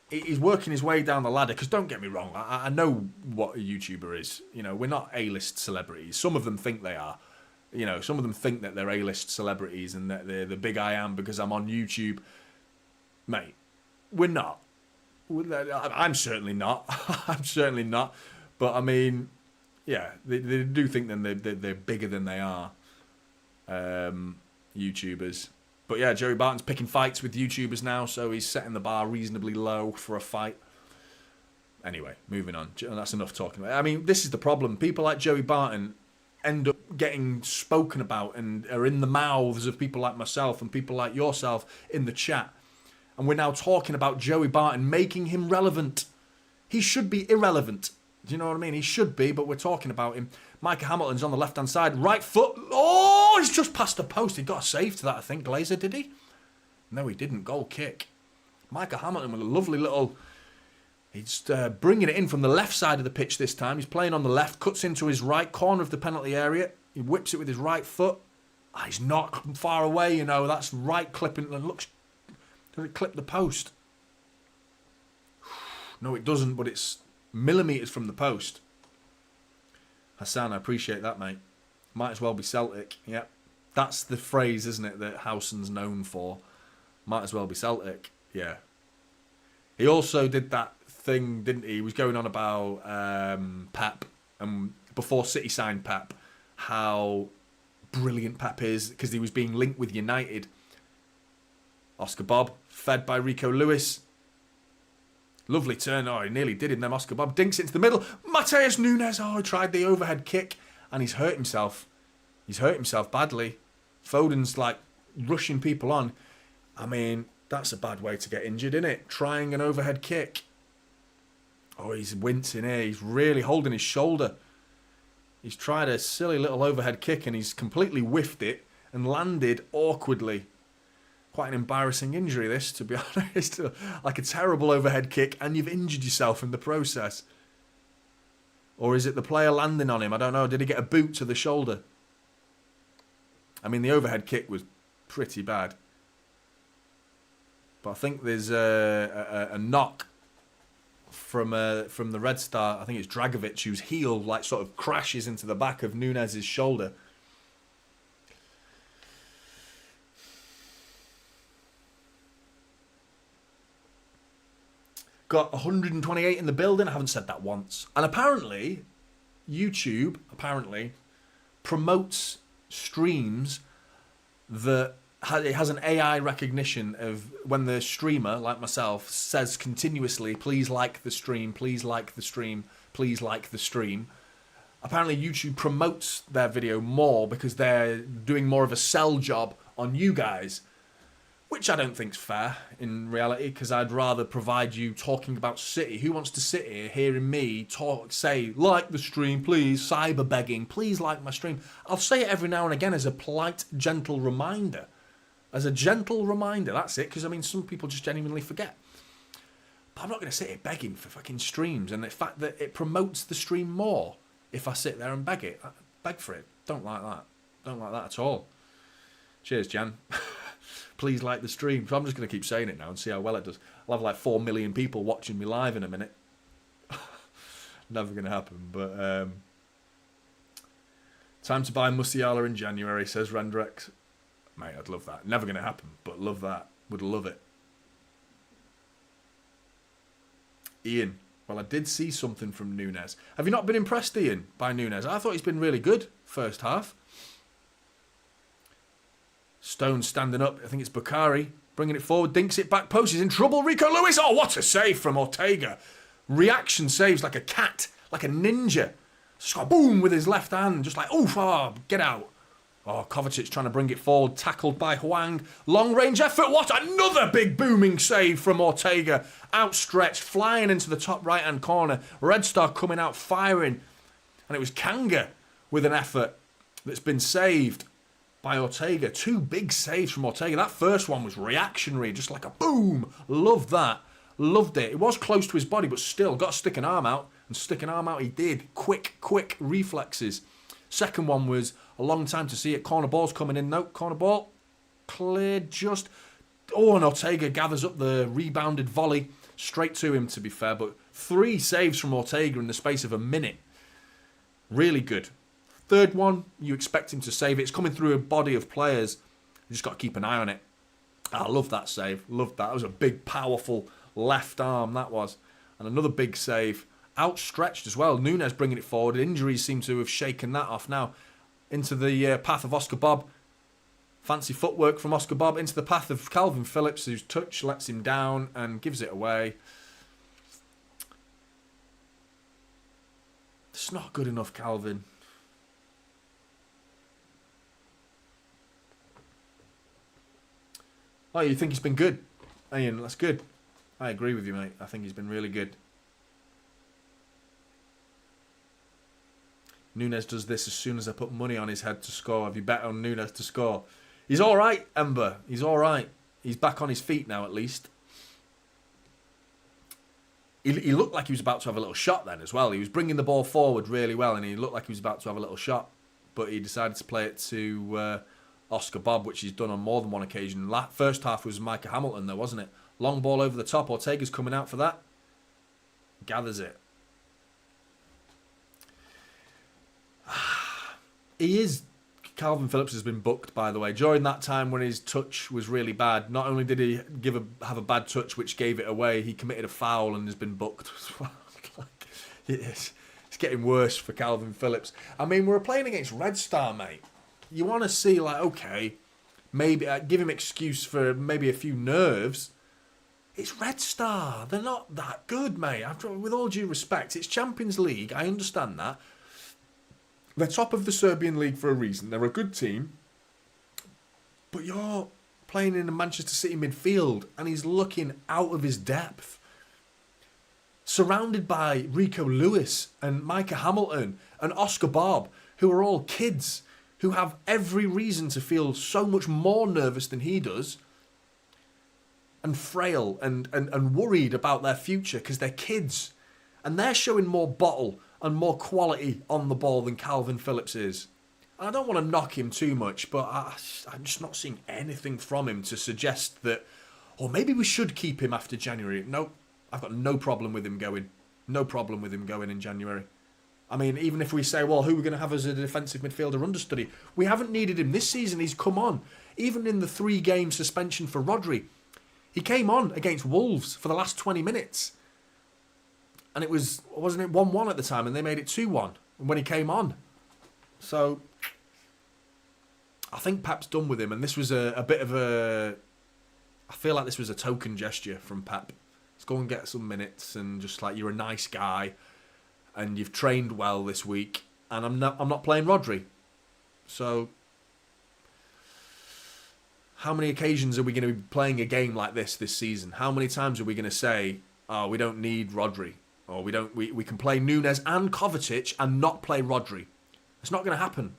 he's working his way down the ladder. Because don't get me wrong, I know what a YouTuber is. You know, we're not A-list celebrities. Some of them think they are. You know, some of them think that they're A-list celebrities and that they're the big I am because I'm on YouTube. Mate, we're not. I'm certainly not. I'm certainly not. But, I mean, yeah, they do think that they're bigger than they are. YouTubers. But yeah, Joey Barton's picking fights with YouTubers now, so he's setting the bar reasonably low for a fight. Anyway, moving on. That's enough talking about it. I mean, this is the problem. People like Joey Barton end up getting spoken about and are in the mouths of people like myself and people like yourself in the chat. And we're now talking about Joey Barton, making him relevant. He should be irrelevant. Do you know what I mean? He should be, but we're talking about him. Micah Hamilton's on the left-hand side. Right foot. Oh, he's just past the post. He got a save to that, I think. Glazer, did he? No, he didn't. Goal kick. Micah Hamilton with a lovely little... He's bringing it in from the left side of the pitch this time. He's playing on the left, cuts into his right corner of the penalty area. He whips it with his right foot. Oh, he's not far away, you know. That's right clipping. And looks... Does it clip the post? No, it doesn't, but it's millimetres from the post. Hassan, I appreciate that, mate. Might as well be Celtic. Yep. That's the phrase, isn't it, that Howson's known for. Might as well be Celtic. Yeah. He also did that thing, didn't he? He was going on about Pep, and before City signed Pep, how brilliant Pep is, because he was being linked with United. Oscar Bobb, fed by Rico Lewis. Lovely turn. Oh, he nearly did him then. Oscar Bobb dinks it into the middle. Mateus Nunes. Oh, he tried the overhead kick and he's hurt himself. He's hurt himself badly. Foden's like rushing people on. I mean, that's a bad way to get injured, isn't it? Trying an overhead kick. Oh, he's wincing here. He's really holding his shoulder. He's tried a silly little overhead kick and he's completely whiffed it and landed awkwardly. Quite an embarrassing injury, this, to be honest. Like a terrible overhead kick, and you've injured yourself in the process. Or is it the player landing on him? I don't know. Did he get a boot to the shoulder? I mean, the overhead kick was pretty bad. But I think there's a knock from the Red Star. I think it's Dragovic, whose heel like sort of crashes into the back of Nunes' shoulder. Got 128 in the building. I haven't said that once. And apparently, YouTube promotes streams that it has an AI recognition of when the streamer, like myself, says continuously, please like the stream, please like the stream, please like the stream. Apparently, YouTube promotes their video more because they're doing more of a sell job on you guys. Which I don't think's fair in reality, because I'd rather provide you talking about City. Who wants to sit here hearing me say, like the stream, please, cyber begging, please like my stream. I'll say it every now and again as a polite, gentle reminder. As a gentle reminder, that's it, because I mean, some people just genuinely forget. But I'm not going to sit here begging for fucking streams, and the fact that it promotes the stream more if I sit there and beg for it. Don't like that. Don't like that at all. Cheers, Jan. Please like the stream. So I'm just going to keep saying it now and see how well it does. I'll have like 4 million people watching me live in a minute. Never going to happen. But time to buy Musiala in January, says Rendrex. Mate, I'd love that. Never going to happen, but love that. Would love it. Ian. Well, I did see something from Nunes. Have you not been impressed, Ian, by Nunes? I thought he's been really good first half. Stone standing up. I think it's Bakari bringing it forward. Dinks it back post. He's in trouble. Rico Lewis. Oh, what a save from Ortega. Reaction saves like a cat, like a ninja. Just got boom with his left hand. Just like, oof, oh, get out. Oh, Kovacic trying to bring it forward. Tackled by Hwang. Long range effort. What another big booming save from Ortega. Outstretched, flying into the top right hand corner. Red Star coming out firing. And it was Kanga with an effort that's been saved by Ortega. 2 big saves from Ortega. That first one was reactionary, just like a boom. Loved that. Loved it. It was close to his body, but still got to stick an arm out. And stick an arm out he did. Quick reflexes. Second one was a long time to see it. Corner ball's coming in. Nope, corner ball. Cleared just. Oh, and Ortega gathers up the rebounded volley. Straight to him, to be fair. But 3 saves from Ortega in the space of a minute. Really good. Third one, you expect him to save it. It's coming through a body of players. You just got to keep an eye on it. I love that save. Loved that. That was a big, powerful left arm, that was. And another big save. Outstretched as well. Nunes bringing it forward. Injuries seem to have shaken that off now. Into the path of Oscar Bobb. Fancy footwork from Oscar Bobb. Into the path of Calvin Phillips, whose touch lets him down and gives it away. It's not good enough, Calvin. Oh, you think he's been good? Ian, that's good. I agree with you, mate. I think he's been really good. Nunes does this as soon as I put money on his head to score. Have you bet on Nunes to score? He's all right, Ember. He's all right. He's back on his feet now, at least. He looked like he was about to have a little shot then as well. He was bringing the ball forward really well, and he looked like he was about to have a little shot. But he decided to play it to Oscar Bobb, which he's done on more than one occasion. First half was Micah Hamilton, though, wasn't it? Long ball over the top. Ortega's coming out for that. Gathers it. Calvin Phillips has been booked, by the way. During that time when his touch was really bad, not only did he have a bad touch which gave it away, he committed a foul and has been booked as well. It's getting worse for Calvin Phillips. I mean, we're playing against Red Star, mate. You want to see, like, okay, maybe give him excuse for maybe a few nerves. It's Red Star. They're not that good, mate. With all due respect, it's Champions League. I understand that. They're top of the Serbian league for a reason. They're a good team. But you're playing in a Manchester City midfield and he's looking out of his depth. Surrounded by Rico Lewis and Micah Hamilton and Oscar Bobb, who are all kids who have every reason to feel so much more nervous than he does and frail and worried about their future because they're kids. And they're showing more bottle and more quality on the ball than Calvin Phillips is. And I don't want to knock him too much, but I'm just not seeing anything from him to suggest that, or maybe we should keep him after January. No, I've got no problem with him going. No problem with him going in January. I mean, even if we say, well, who are we going to have as a defensive midfielder understudy? We haven't needed him this season. He's come on. Even in the 3-game suspension for Rodri, he came on against Wolves for the last 20 minutes. And it wasn't it 1-1 at the time, and they made it 2-1 when he came on. So I think Pep's done with him, and this was a bit of a... I feel like this was a token gesture from Pep. Let's go and get some minutes, and just like, you're a nice guy, and you've trained well this week, and I'm not playing Rodri. So how many occasions are we going to be playing a game like this season? How many times are we going to say, oh, we don't need Rodri? Or we can play Nunes and Kovacic and not play Rodri. It's not going to happen.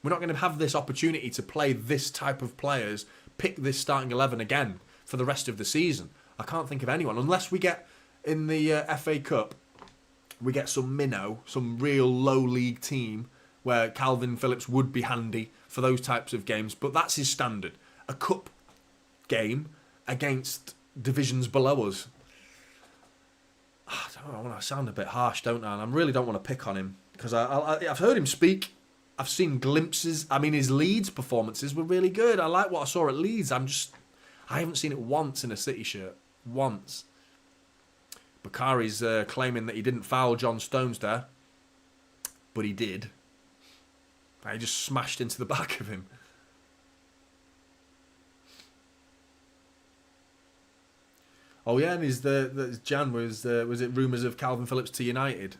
We're not going to have this opportunity to play this type of players, pick this starting 11 again for the rest of the season. I can't think of anyone. Unless we get in the FA Cup, we get some minnow, some real low league team where Calvin Phillips would be handy for those types of games. But that's his standard. A cup game against divisions below us. I don't know, I want to sound a bit harsh, don't I? And I really don't want to pick on him because I've heard him speak. I've seen glimpses. I mean, his Leeds performances were really good. I like what I saw at Leeds. I haven't seen it once in a City shirt. Once. Bakari's claiming that he didn't foul John Stones there. But he did. He just smashed into the back of him. Oh yeah, and Jan was it rumours of Calvin Phillips to United?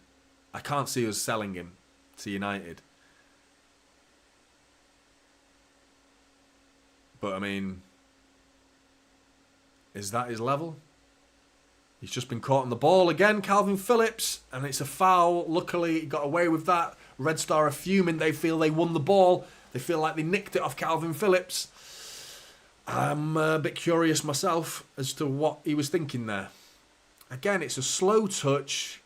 I can't see us selling him to United. But I mean, is that his level? He's just been caught on the ball again, Calvin Phillips, and it's a foul. Luckily, he got away with that. Red Star are fuming. They feel they won the ball. They feel like they nicked it off Calvin Phillips. I'm a bit curious myself as to what he was thinking there. Again, it's a slow touch.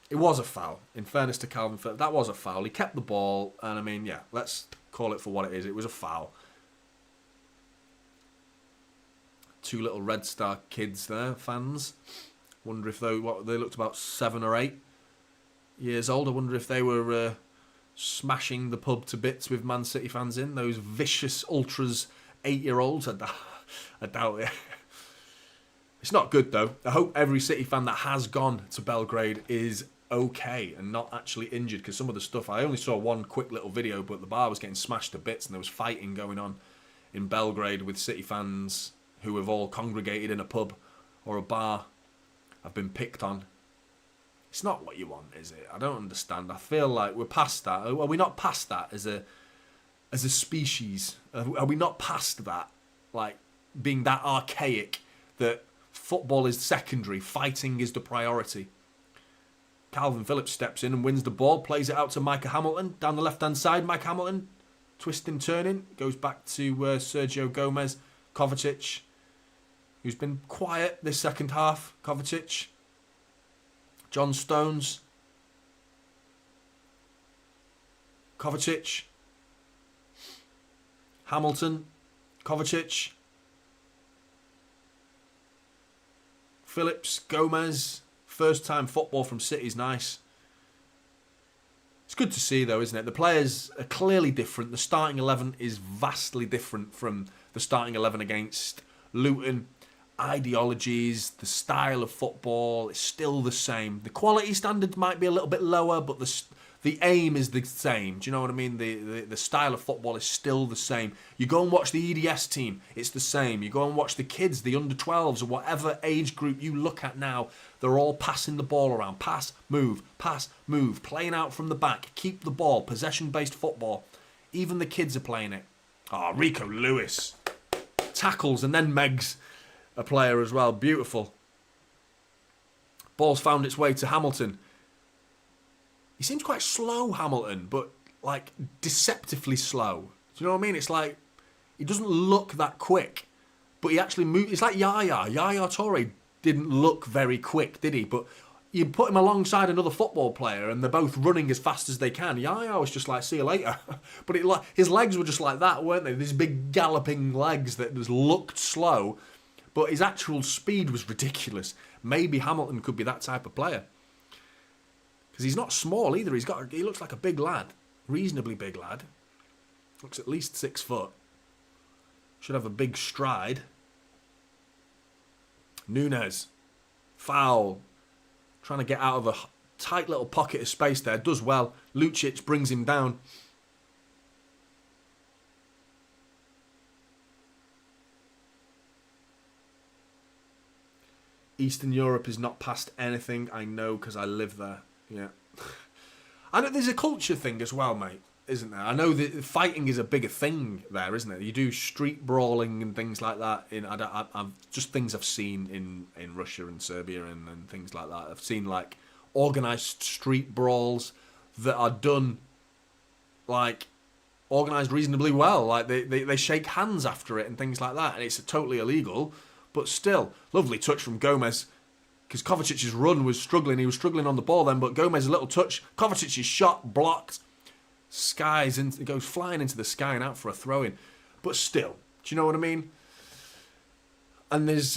It was a foul. In fairness to Calvin Phillips, that was a foul. He kept the ball, and I mean, yeah, let's call it for what it is. It was a foul. Two little Red Star kids there, fans. Wonder if they looked about 7 or 8 years old. I wonder if they were smashing the pub to bits with Man City fans in. Those vicious ultras 8-year-olds. I doubt it. It's not good though. I hope every City fan that has gone to Belgrade is okay and not actually injured, because some of the stuff, I only saw one quick little video, but the bar was getting smashed to bits and there was fighting going on in Belgrade with City fans who have all congregated in a pub or a bar, have been picked on. It's not what you want, is it? I don't understand. I feel like we're past that. Are we not past that as a species? Are we not past that? Like, being that archaic that football is secondary, fighting is the priority. Calvin Phillips steps in and wins the ball, plays it out to Micah Hamilton, down the left-hand side. Micah Hamilton, twisting, turning, goes back to Sergio Gomez. Kovacic, who's been quiet this second half. Kovacic. John Stones. Kovacic. Hamilton. Kovacic. Phillips. Gomez. First time football from City is nice. It's good to see though, isn't it? The players are clearly different. The starting 11 is vastly different from the starting 11 against Luton. Ideologies, the style of football is still the same. The quality standards might be a little bit lower, but the aim is the same. Do you know what I mean? The style of football is still the same. You go and watch the EDS team, it's the same. You go and watch the kids, the under-12s, or whatever age group you look at now, they're all passing the ball around. Pass, move, playing out from the back, keep the ball, possession-based football. Even the kids are playing it. Oh, Rico Lewis. Tackles, and then Meg's a player as well. Beautiful. Ball's found its way to Hamilton. He seems quite slow, Hamilton, but like deceptively slow. Do you know what I mean? It's like he doesn't look that quick, but he actually moves. It's like Yaya. Yaya Toure didn't look very quick, did he? But you put him alongside another football player and they're both running as fast as they can. Yaya was just like, see you later. But his legs were just like that, weren't they? These big galloping legs that just looked slow, but his actual speed was ridiculous. Maybe Hamilton could be that type of player. Because he's not small either. He looks like a big lad. Reasonably big lad. Looks at least 6 foot. Should have a big stride. Nunes. Foul. Trying to get out of a tight little pocket of space there. Does well. Lucic brings him down. Eastern Europe is not past anything. I know because I live there. Yeah. I know there's a culture thing as well, mate, isn't there? I know that fighting is a bigger thing there, isn't it? You do street brawling and things like that. I've just things I've seen in Russia and Serbia and things like that. I've seen like organised street brawls that are done like organised reasonably well. Like they shake hands after it and things like that, and it's totally illegal. But still, lovely touch from Gomez. Because Kovacic's run was struggling. He was struggling on the ball then, but Gomez's little touch. Kovacic's shot blocked. It goes flying into the sky and out for a throw-in. But still, do you know what I mean? And there's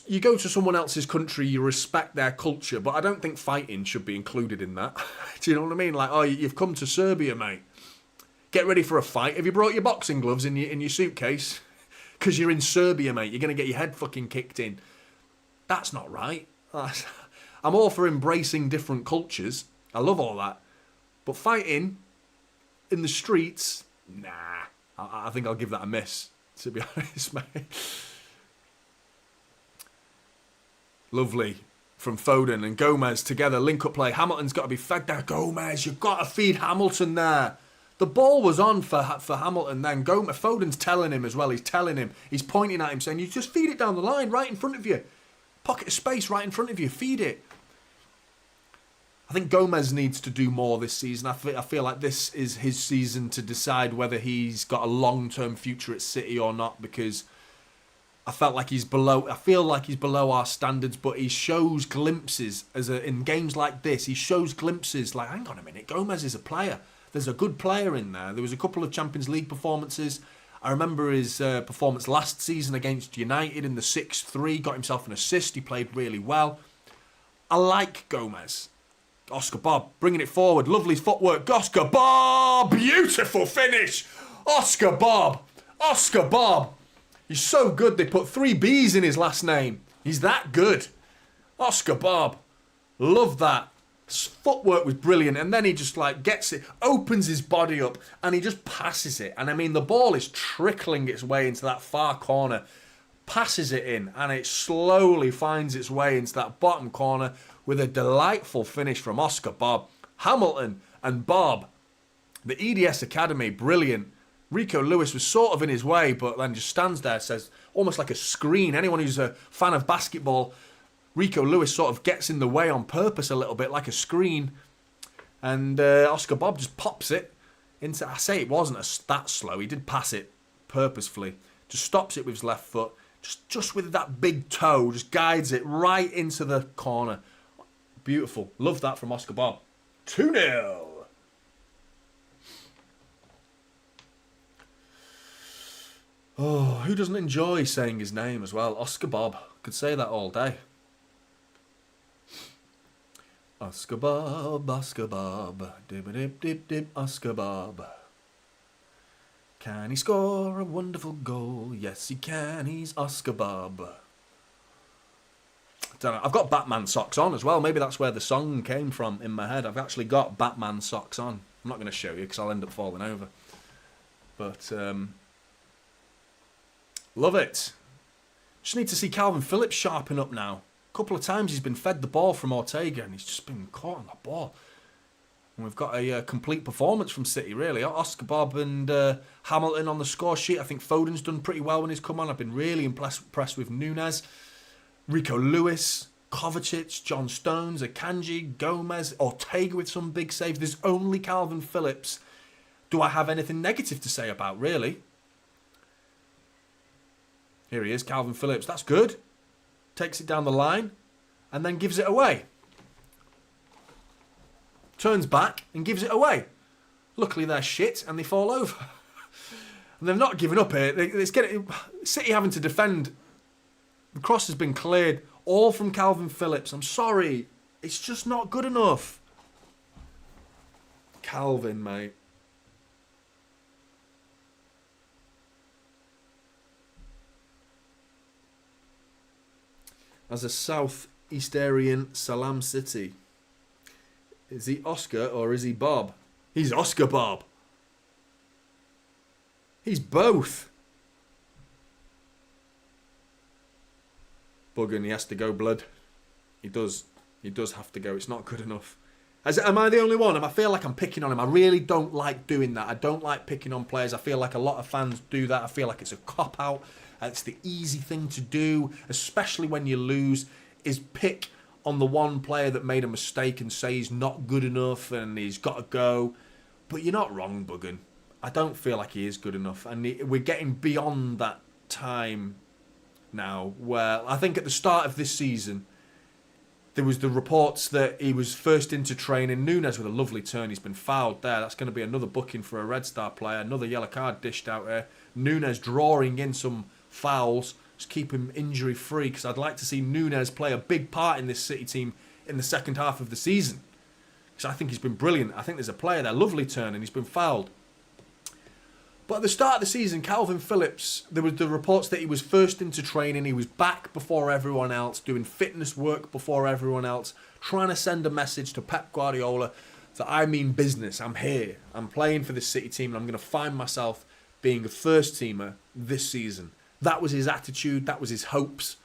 you go to someone else's country, you respect their culture, but I don't think fighting should be included in that. Do you know what I mean? Like, oh, you've come to Serbia, mate. Get ready for a fight. Have you brought your boxing gloves in your suitcase? Because you're in Serbia, mate. You're going to get your head fucking kicked in. That's not right. I'm all for embracing different cultures. I love all that. But fighting in the streets, nah. I think I'll give that a miss, to be honest, mate. Lovely from Foden and Gomez together. Link-up play. Hamilton's got to be fed there. Gomez, you've got to feed Hamilton there. The ball was on for Hamilton then. Foden's telling him as well. He's telling him. He's pointing at him saying, you just feed it down the line right in front of you. Pocket of space right in front of you. Feed it. I think Gomez needs to do more this season. I feel like this is his season to decide whether he's got a long-term future at City or not, because I feel like he's below our standards, but he shows glimpses in games like this. He shows glimpses like, hang on a minute, Gomez is a player. There's a good player in there. There was a couple of Champions League performances. I remember his performance last season against United in the 6-3. Got himself an assist. He played really well. I like Gomez. Oscar Bobb bringing it forward. Lovely footwork. Oscar Bobb. Beautiful finish. Oscar Bobb. Oscar Bobb. He's so good. They put 3 B's in his last name. He's that good. Oscar Bobb. Love that. His footwork was brilliant, and then he just like gets it, opens his body up, and he just passes it. And I mean, the ball is trickling its way into that far corner, passes it in, and it slowly finds its way into that bottom corner with a delightful finish from Oscar Bobb. Hamilton and Bobb, the EDS Academy, brilliant. Rico Lewis was sort of in his way, but then just stands there, says, almost like a screen. Anyone who's a fan of basketball, Rico Lewis sort of gets in the way on purpose a little bit, like a screen. And Oscar Bobb just pops it into... I say it wasn't that slow. He did pass it purposefully. Just stops it with his left foot. Just with that big toe, just guides it right into the corner. Beautiful. Love that from Oscar Bobb. 2-0. Oh, who doesn't enjoy saying his name as well? Oscar Bobb. Could say that all day. Oscar Bobb, Oscar Bobb. Dip, Oscar Bobb. Can he score a wonderful goal? Yes, he can. He's Oscar Bobb. Don't know. I've got Batman socks on as well. Maybe that's where the song came from in my head. I've actually got Batman socks on. I'm not going to show you because I'll end up falling over. But, love it. Just need to see Calvin Phillips sharpen up now. A couple of times he's been fed the ball from Ortega and he's just been caught on the ball. And we've got a complete performance from City, really. Oscar Bobb and Hamilton on the score sheet. I think Foden's done pretty well when he's come on. I've been really impressed with Núñez. Rico Lewis, Kovacic, John Stones, Akanji, Gomez, Ortega with some big saves. There's only Calvin Phillips. Do I have anything negative to say about, really? Here he is, Calvin Phillips. That's good. Takes it down the line and then gives it away. Turns back and gives it away. Luckily they're shit and they fall over. And they've not given up here. It's getting City having to defend. The cross has been cleared. All from Calvin Phillips. I'm sorry. It's just not good enough. Calvin, mate. As a Southeast Aryan Salam City. Is he Oscar or is he Bob? He's Oscar Bobb. He's both. Bugging, he has to go, blood. He does. He does have to go. It's not good enough. Am I the only one? I feel like I'm picking on him. I really don't like doing that. I don't like picking on players. I feel like a lot of fans do that. I feel like it's a cop-out. It's the easy thing to do, especially when you lose, is pick on the one player that made a mistake and say he's not good enough and he's got to go. But you're not wrong, Buggen. I don't feel like he is good enough. And we're getting beyond that time now where I think at the start of this season, there was the reports that he was first into training. Núñez with a lovely turn. He's been fouled there. That's going to be another booking for a Red Star player. Another yellow card dished out here. Núñez drawing in some fouls. Just keep him injury free because I'd like to see Núñez play a big part in this City team in the second half of the season. Because I think he's been brilliant. I think there's a player there. Lovely turn and he's been fouled. But at the start of the season, Calvin Phillips, there was the reports that he was first into training. He was back before everyone else, doing fitness work before everyone else, trying to send a message to Pep Guardiola that I mean business. I'm here. I'm playing for this City team and I'm going to find myself being a first teamer this season. That was his attitude. That was his hopes.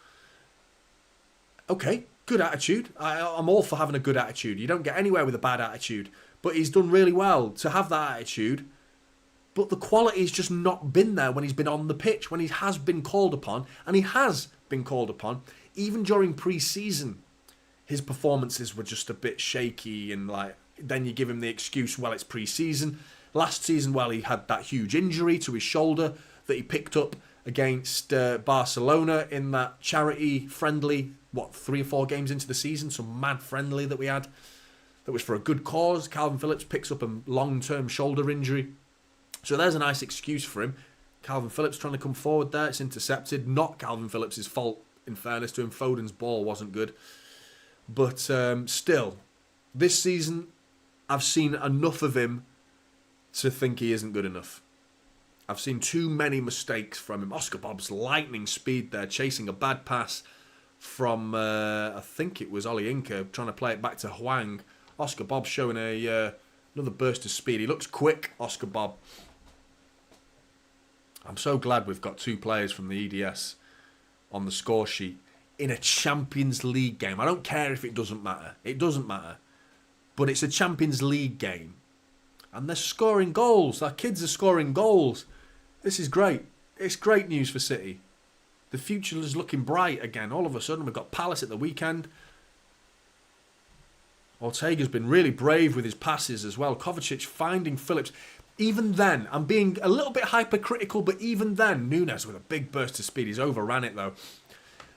Okay, good attitude. I'm all for having a good attitude. You don't get anywhere with a bad attitude. But he's done really well to have that attitude. But the quality's just not been there when he's been on the pitch, when he has been called upon. And he has been called upon. Even during pre-season, his performances were just a bit shaky. And then you give him the excuse, well, it's pre-season. Last season, well, he had that huge injury to his shoulder that he picked up against Barcelona in that charity friendly, 3 or 4 games into the season, some mad friendly that we had. That was for a good cause. Calvin Phillips picks up a long-term shoulder injury. So there's a nice excuse for him. Calvin Phillips trying to come forward there. It's intercepted. Not Calvin Phillips' fault, in fairness to him. Foden's ball wasn't good. But still, this season, I've seen enough of him to think he isn't good enough. I've seen too many mistakes from him. Oscar Bobb's lightning speed there, chasing a bad pass from, I think it was Oli Inca, trying to play it back to Hwang. Oscar Bobb showing another burst of speed. He looks quick, Oscar Bobb. I'm so glad we've got 2 players from the EDS on the score sheet in a Champions League game. I don't care if it doesn't matter. It doesn't matter. But it's a Champions League game. And they're scoring goals. Our kids are scoring goals. This is great. It's great news for City. The future is looking bright again. All of a sudden, we've got Palace at the weekend. Ortega's been really brave with his passes as well. Kovacic finding Phillips. Even then, I'm being a little bit hypercritical, but even then, Nunes with a big burst of speed. He's overran it though.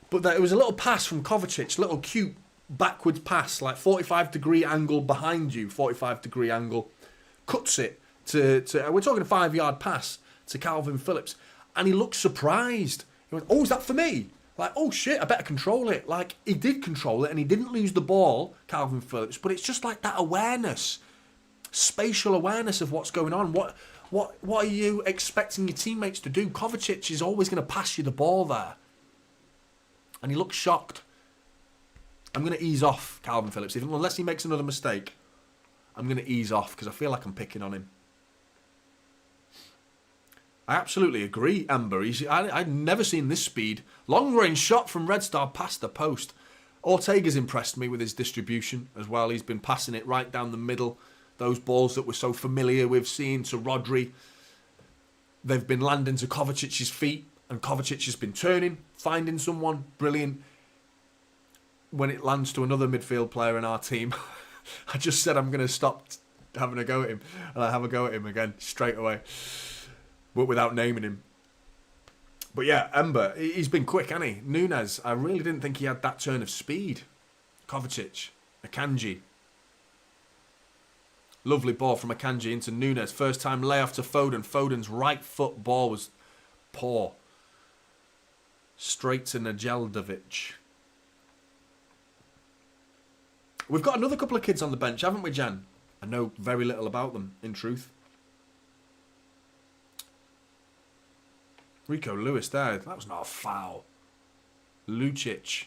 But it was a little pass from Kovacic, little cute backwards pass, like 45-degree angle behind you, 45-degree angle. Cuts it to we're talking a 5-yard pass to Calvin Phillips. And he looked surprised. He went, oh, is that for me? Like, oh shit, I better control it. Like, he did control it and he didn't lose the ball, Calvin Phillips, but it's just like that awareness. Spatial awareness of what's going on. What are you expecting your teammates to do? Kovacic is always going to pass you the ball there. And he looks shocked. I'm going to ease off Calvin Phillips. Unless he makes another mistake, I'm going to ease off because I feel like I'm picking on him. I absolutely agree, Amber. I've never seen this speed. Long-range shot from Red Star past the post. Ortega's impressed me with his distribution as well. He's been passing it right down the middle. Those balls that we're so familiar with seeing to Rodri. They've been landing to Kovacic's feet. And Kovacic has been turning, finding someone. Brilliant. When it lands to another midfield player in our team, I just said I'm going to stop having a go at him. And I have a go at him again, straight away. But without naming him. But yeah, Ember, he's been quick, hasn't he? Nunes, I really didn't think he had that turn of speed. Kovacic, Akanji. Lovely ball from Akanji into Nunes. First time layoff to Foden. Foden's right foot ball was poor. Straight to Najeldovic. We've got another couple of kids on the bench, haven't we, Jan? I know very little about them, in truth. Rico Lewis there. That was not a foul. Lucic.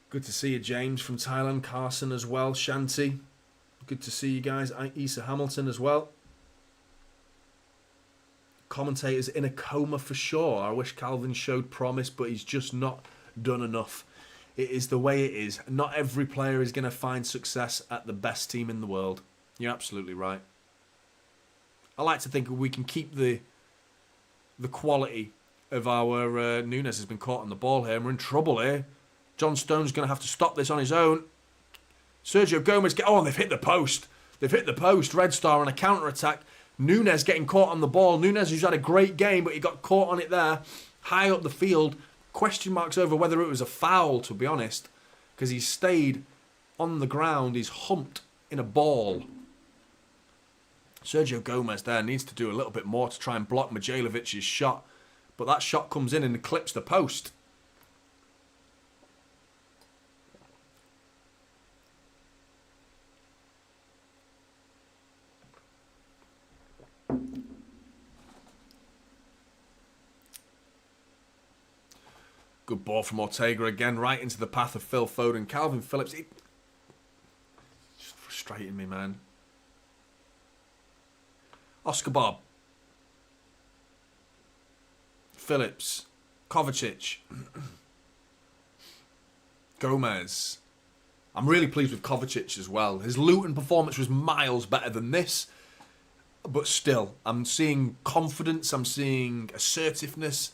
Good to see you, James, from Thailand. Carson as well. Shanti. Good to see you guys. Issa Hamilton as well. Commentators in a coma for sure. I wish Calvin showed promise, but he's just not done enough. It is the way it is. Not every player is going to find success at the best team in the world. You're absolutely right. I like to think we can keep the quality of our... Nunes has been caught on the ball here, and we're in trouble here. John Stone's going to have to stop this on his own. Sergio Gomez... Oh, they've hit the post. They've hit the post. Red Star on a counter-attack. Nunes getting caught on the ball. Nunes, who's had a great game, but he got caught on it there. High up the field. Question marks over whether it was a foul, to be honest. Because he stayed on the ground. He's humped in a ball. Sergio Gomez there needs to do a little bit more to try and block Mijalevic's shot. But that shot comes in and clips the post. Good ball from Ortega again, right into the path of Phil Foden. Calvin Phillips, just frustrating me, man. Oscar Bobb. Phillips. Kovacic. Gomez. I'm really pleased with Kovacic as well. His Luton performance was miles better than this. But still, I'm seeing confidence. I'm seeing assertiveness.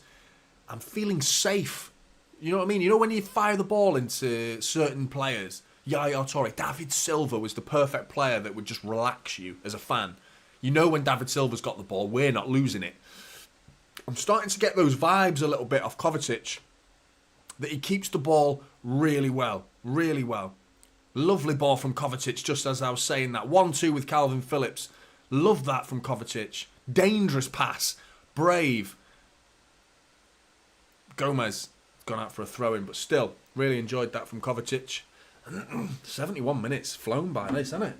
I'm feeling safe. You know what I mean? You know when you fire the ball into certain players? Yaya Toure. David Silva was the perfect player that would just relax you as a fan. You know when David Silva's got the ball, we're not losing it. I'm starting to get those vibes a little bit off Kovacic. That he keeps the ball really well. Really well. Lovely ball from Kovacic, just as I was saying that. 1-2 with Calvin Phillips. Love that from Kovacic. Dangerous pass. Brave. Gomez gone out for a throw-in, but still, really enjoyed that from Kovacic. 71 minutes flown by this, hasn't it?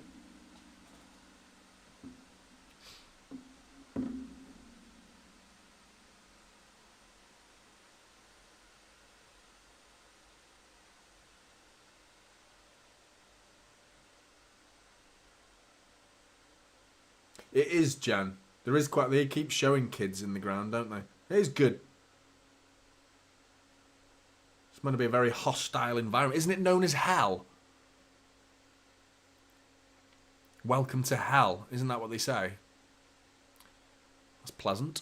It is, Jan. There is quite... They keep showing kids in the ground, don't they? It is good. It's going to be a very hostile environment. Isn't it known as hell? Welcome to hell. Isn't that what they say? That's pleasant.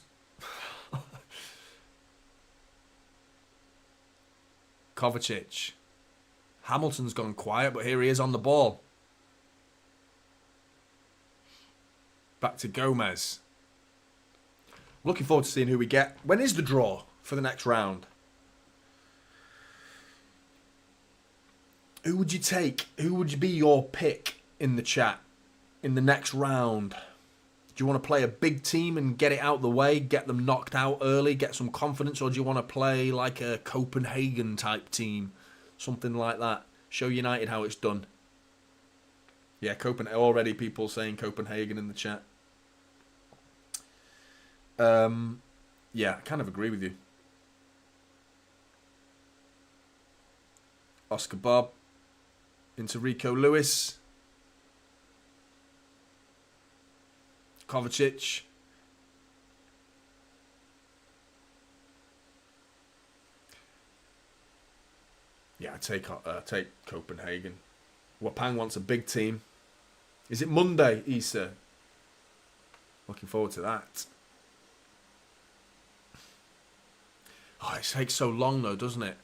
Kovacic. Hamilton's gone quiet, but here he is on the ball. Back to Gomez. Looking forward to seeing who we get. When is the draw for the next round? Who would you take? Who would be your pick in the chat in the next round? Do you want to play a big team and get it out the way, get them knocked out early, get some confidence, or do you want to play like a Copenhagen type team? Something like that. Show United how it's done. Yeah, Copenhagen. Already people saying Copenhagen in the chat. Yeah, I kind of agree with you. Oscar Bobb into Rico Lewis. Kovacic. Yeah, take Copenhagen. Wapang wants a big team. Is it Monday, Issa? Looking forward to that. Oh, it takes so long though, doesn't it?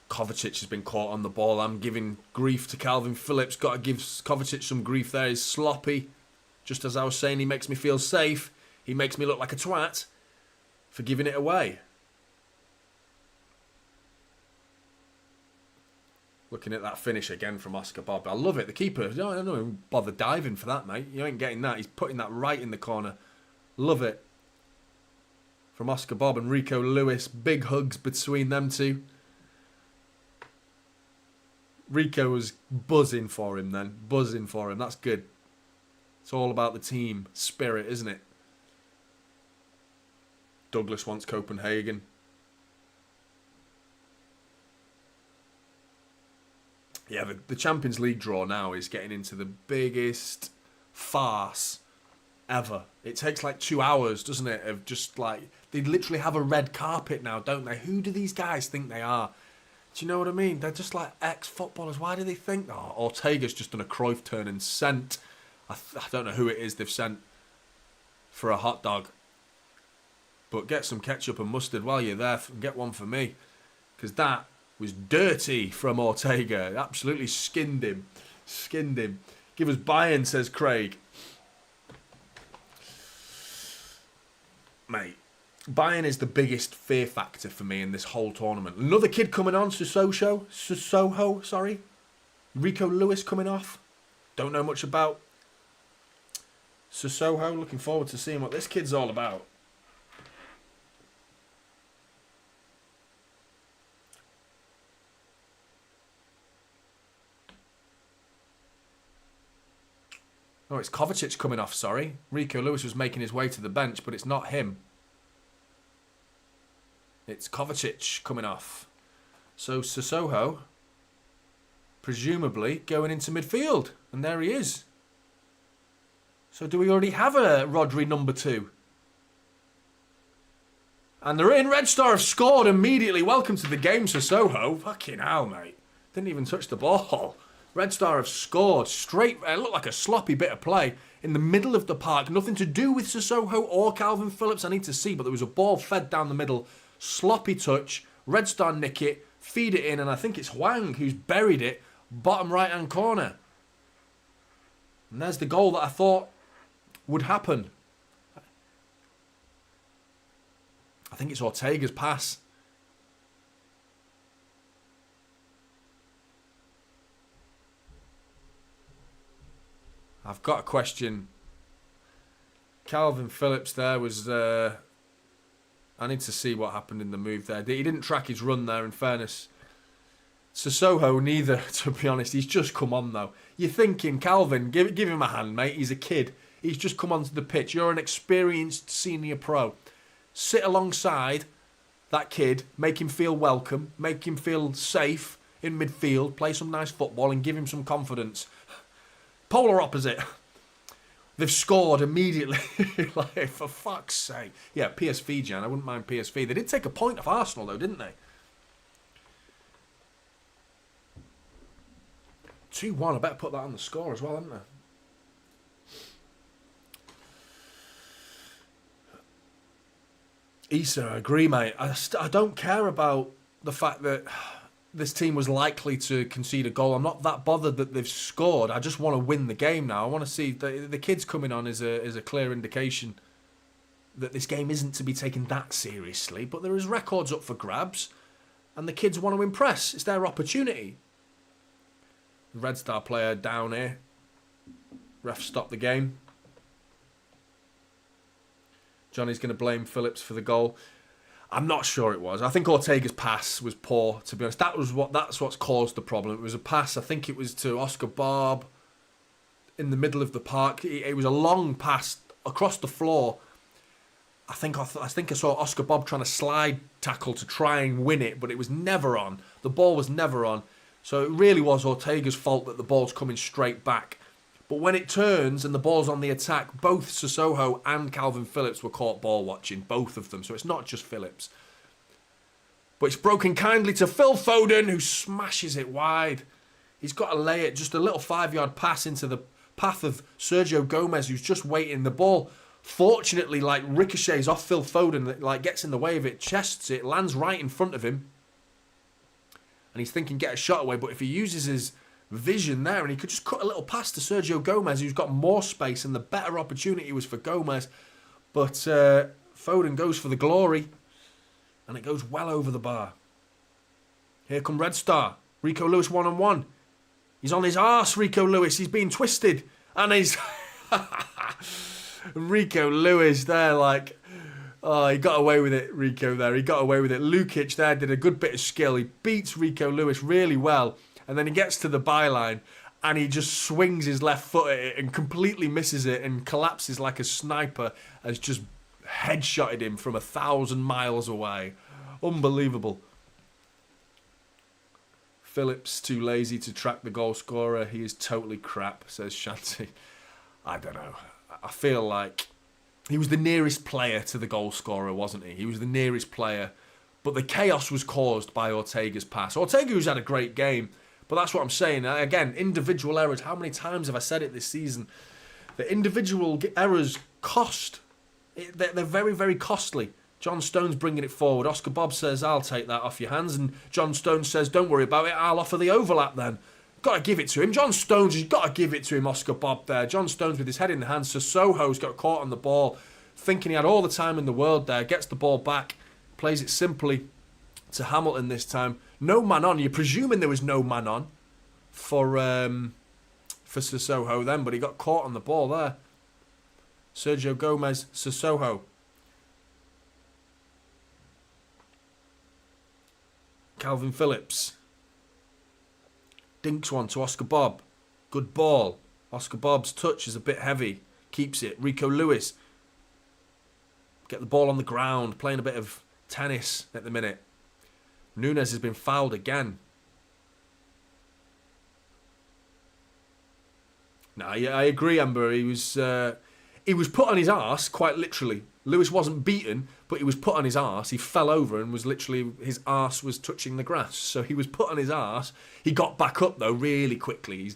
Kovacic has been caught on the ball. I'm giving grief to Calvin Phillips. Got to give Kovacic some grief there. He's sloppy. Just as I was saying, he makes me feel safe. He makes me look like a twat for giving it away. Looking at that finish again from Oscar Bobb. I love it. The keeper, I don't even bother diving for that, mate. You ain't getting that. He's putting that right in the corner. Love it. From Oscar Bobb and Rico Lewis. Big hugs between them two. Rico was buzzing for him then. Buzzing for him. That's good. It's all about the team spirit, isn't it? Douglas wants Copenhagen. Yeah, the Champions League draw now is getting into the biggest farce ever. It takes like 2 hours, doesn't it, of just like... They literally have a red carpet now, don't they? Who do these guys think they are? Do you know what I mean? They're just like ex-footballers. Why do they think... Oh, Ortega's just done a Cruyff turn and sent... I don't know who it is they've sent for a hot dog. But get some ketchup and mustard while you're there. And get one for me. Because that was dirty from Ortega. Absolutely skinned him. Skinned him. Give us Bayern, says Craig. Mate, Bayern is the biggest fear factor for me in this whole tournament. Another kid coming on, Sissoko, sorry. Rico Lewis coming off. Don't know much about Sissoko. Looking forward to seeing what this kid's all about. Oh, it's Kovacic coming off, sorry. Rico Lewis was making his way to the bench, but it's not him. It's Kovacic coming off. So Sissoko, presumably, going into midfield. And there he is. So do we already have a Rodri number 2? And they're in. Red Star have scored immediately. Welcome to the game, Sissoko. Fucking hell, mate. Didn't even touch the ball. Red Star have scored straight. It looked like a sloppy bit of play in the middle of the park. Nothing to do with Sissoko or Calvin Phillips. I need to see, but there was a ball fed down the middle. Sloppy touch. Red Star nick it, feed it in, and I think it's Hwang who's buried it. Bottom right-hand corner. And there's the goal that I thought would happen. I think it's Ortega's pass. I've got a question. Calvin Phillips there was... I need to see what happened in the move there. He didn't track his run there, in fairness. Sissoko neither, to be honest. He's just come on, though. You're thinking, Calvin, give him a hand, mate. He's a kid. He's just come onto the pitch. You're an experienced senior pro. Sit alongside that kid, make him feel welcome, make him feel safe in midfield, play some nice football and give him some confidence. Polar opposite. They've scored immediately. Like, for fuck's sake. Yeah, PSV, Jan. I wouldn't mind PSV. They did take a point off Arsenal, though, didn't they? 2-1. I better put that on the score as well, haven't I? Issa, I agree, mate. I don't care about the fact that this team was likely to concede a goal. I'm not that bothered that they've scored. I just want to win the game now. I want to see the kids coming on is a clear indication that this game isn't to be taken that seriously. But there is records up for grabs, and the kids want to impress. It's their opportunity. The Red Star player down here. Ref stopped the game. Johnny's going to blame Phillips for the goal. I'm not sure it was. I think Ortega's pass was poor, to be honest. That's what's caused the problem. It was a pass, I think it was to Oscar Bobb in the middle of the park. It was a long pass across the floor. I think I saw Oscar Bobb trying to slide tackle to try and win it, but it was never on. The ball was never on. So it really was Ortega's fault that the ball's coming straight back. But when it turns and the ball's on the attack, both Sissoko and Calvin Phillips were caught ball watching, both of them. So it's not just Phillips. But it's broken kindly to Phil Foden, who smashes it wide. He's got to lay it, just a little 5-yard pass into the path of Sergio Gomez, who's just waiting. The ball, fortunately, ricochets off Phil Foden, gets in the way of it, chests it, lands right in front of him. And he's thinking, get a shot away. But if he uses his vision there, and he could just cut a little pass to Sergio Gomez, who's got more space, and the better opportunity was for Gomez. But Foden goes for the glory, and it goes well over the bar. Here come Red Star. Rico Lewis 1-on-1. He's on his arse, Rico Lewis. He's being twisted, and he's Rico Lewis there, oh, he got away with it, Rico there. He got away with it. Lukic there did a good bit of skill. He beats Rico Lewis really well. And then he gets to the byline and he just swings his left foot at it and completely misses it and collapses like a sniper, has just headshotted him from 1,000 miles away. Unbelievable. Phillips too lazy to track the goal scorer. He is totally crap, says Shanti. I don't know. I feel like he was the nearest player to the goal scorer, wasn't he? He was the nearest player. But the chaos was caused by Ortega's pass. Ortega, who's had a great game. But that's what I'm saying. Again, individual errors. How many times have I said it this season? The individual errors cost. They're very, very costly. John Stone's bringing it forward. Oscar Bobb says, I'll take that off your hands. And John Stone says, don't worry about it. I'll offer the overlap then. Got to give it to him. John Stones, you've got to give it to him, Oscar Bobb there. John Stones with his head in the hands. Sissoko's got caught on the ball, thinking he had all the time in the world there. Gets the ball back. Plays it simply to Hamilton this time. No man on. You're presuming there was no man on for Sissoko then, but he got caught on the ball there. Sergio Gomez, Sissoko. Calvin Phillips. Dinks one to Oscar Bobb. Good ball. Oscar Bobb's touch is a bit heavy. Keeps it. Rico Lewis. Get the ball on the ground. Playing a bit of tennis at the minute. Nunes has been fouled again. No, I agree, Amber. He was put on his arse, quite literally. Lewis wasn't beaten, but he was put on his arse. He fell over and was literally, his arse was touching the grass. So he was put on his arse. He got back up though really quickly.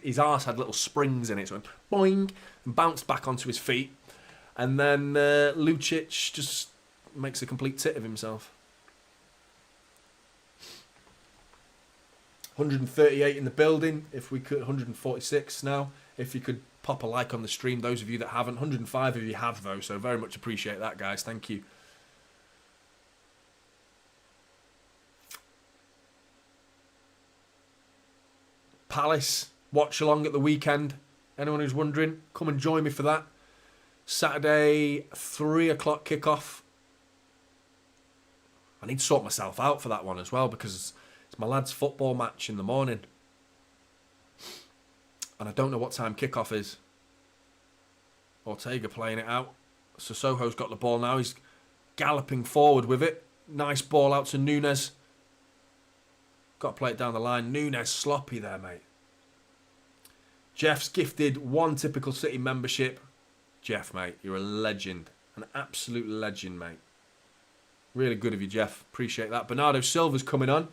His arse had little springs in it, so it went boing and bounced back onto his feet. And then Lucic just makes a complete tit of himself. 138 in the building, if we could, 146 now. If you could pop a like on the stream, those of you that haven't, 105 if you have though, so very much appreciate that, guys. Thank you. Palace watch along at the weekend. Anyone who's wondering, come and join me for that. Saturday, 3 o'clock kickoff. I need to sort myself out for that one as well because it's my lad's football match in the morning. And I don't know what time kickoff is. Ortega playing it out. Sissoko's got the ball now. He's galloping forward with it. Nice ball out to Nunes. Got to play it down the line. Nunes sloppy there, mate. Jeff's gifted 1 typical City membership. Jeff, mate, you're a legend. An absolute legend, mate. Really good of you, Jeff. Appreciate that. Bernardo Silva's coming on.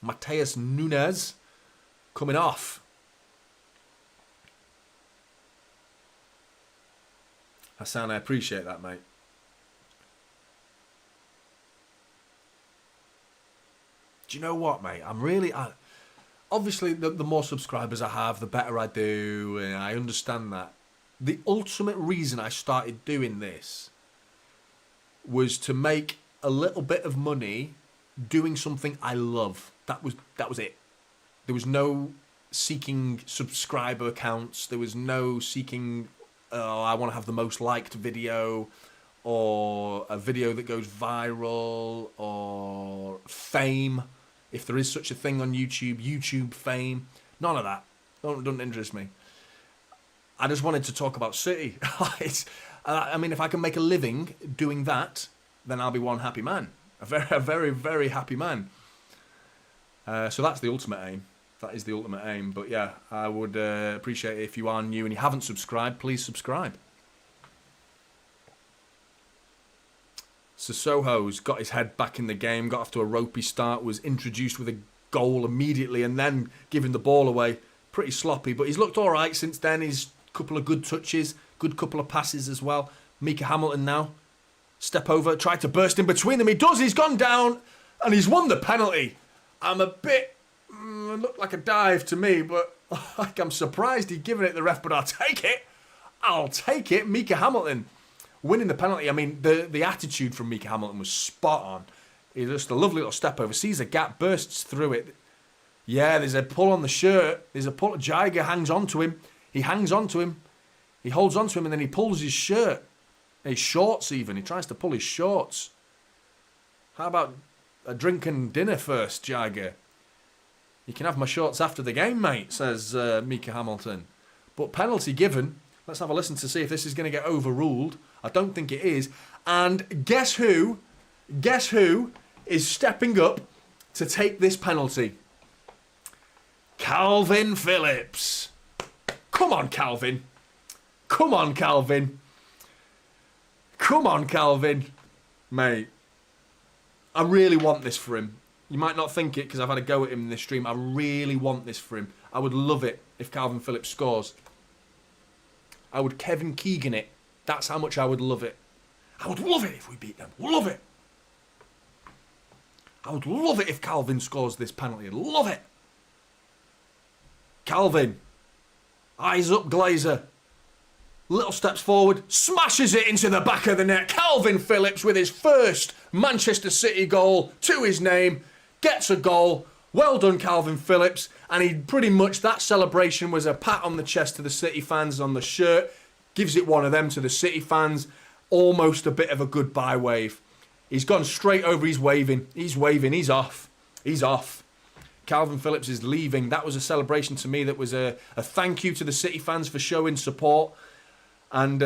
Mateus Nunes coming off. Hassan, I appreciate that, mate. Do you know what, mate? Obviously, the more subscribers I have, the better I do, and I understand that. The ultimate reason I started doing this was to make a little bit of money doing something I love. That was it. There was no seeking subscriber accounts. There was no seeking, I want to have the most liked video, or a video that goes viral, or fame. If there is such a thing on YouTube, YouTube fame. None of that. Doesn't interest me. I just wanted to talk about City. I mean, if I can make a living doing that, then I'll be one happy man. A very, very happy man. So that's the ultimate aim. That is the ultimate aim. But yeah, I would appreciate it if you are new and you haven't subscribed, please subscribe. Sissoko's got his head back in the game, got off to a ropey start, was introduced with a goal immediately and then giving the ball away. Pretty sloppy, but he's looked all right since then. He's a couple of good touches, good couple of passes as well. Mika Hamilton now. Step over, tried to burst in between them. He does, he's gone down and he's won the penalty. I'm a bit, looked like a dive to me, but I'm surprised he'd given it the ref, but I'll take it. I'll take it. Mika Hamilton winning the penalty. I mean, the attitude from Mika Hamilton was spot on. He just a lovely little step over, sees a gap, bursts through it. Yeah, there's a pull on the shirt. There's a pull. Jaiger hangs on to him. He hangs on to him. He holds on to him and then he pulls his shirt. His shorts even. He tries to pull his shorts. How about a drink and dinner first, Jaiger? You can have my shorts after the game, mate, says Mika Hamilton. But penalty given. Let's have a listen to see if this is going to get overruled. I don't think it is. And guess who? Guess who is stepping up to take this penalty? Calvin Phillips. Come on, Calvin. Come on, Calvin. Come on, Calvin. Mate, I really want this for him. You might not think it because I've had a go at him in this stream. I really want this for him. I would love it if Calvin Phillips scores. I would Kevin Keegan it. That's how much I would love it. I would love it if we beat them. Love it. I would love it if Calvin scores this penalty. Love it. Calvin. Eyes up, Glazer. Little steps forward. Smashes it into the back of the net. Calvin Phillips with his first Manchester City goal to his name. Gets a goal. Well done, Calvin Phillips. And he pretty much, that celebration was a pat on the chest to the City fans on the shirt. Gives it one of them to the City fans. Almost a bit of a goodbye wave. He's gone straight over. He's waving. He's waving. He's off. He's off. Calvin Phillips is leaving. That was a celebration to me. That was a thank you to the City fans for showing support. And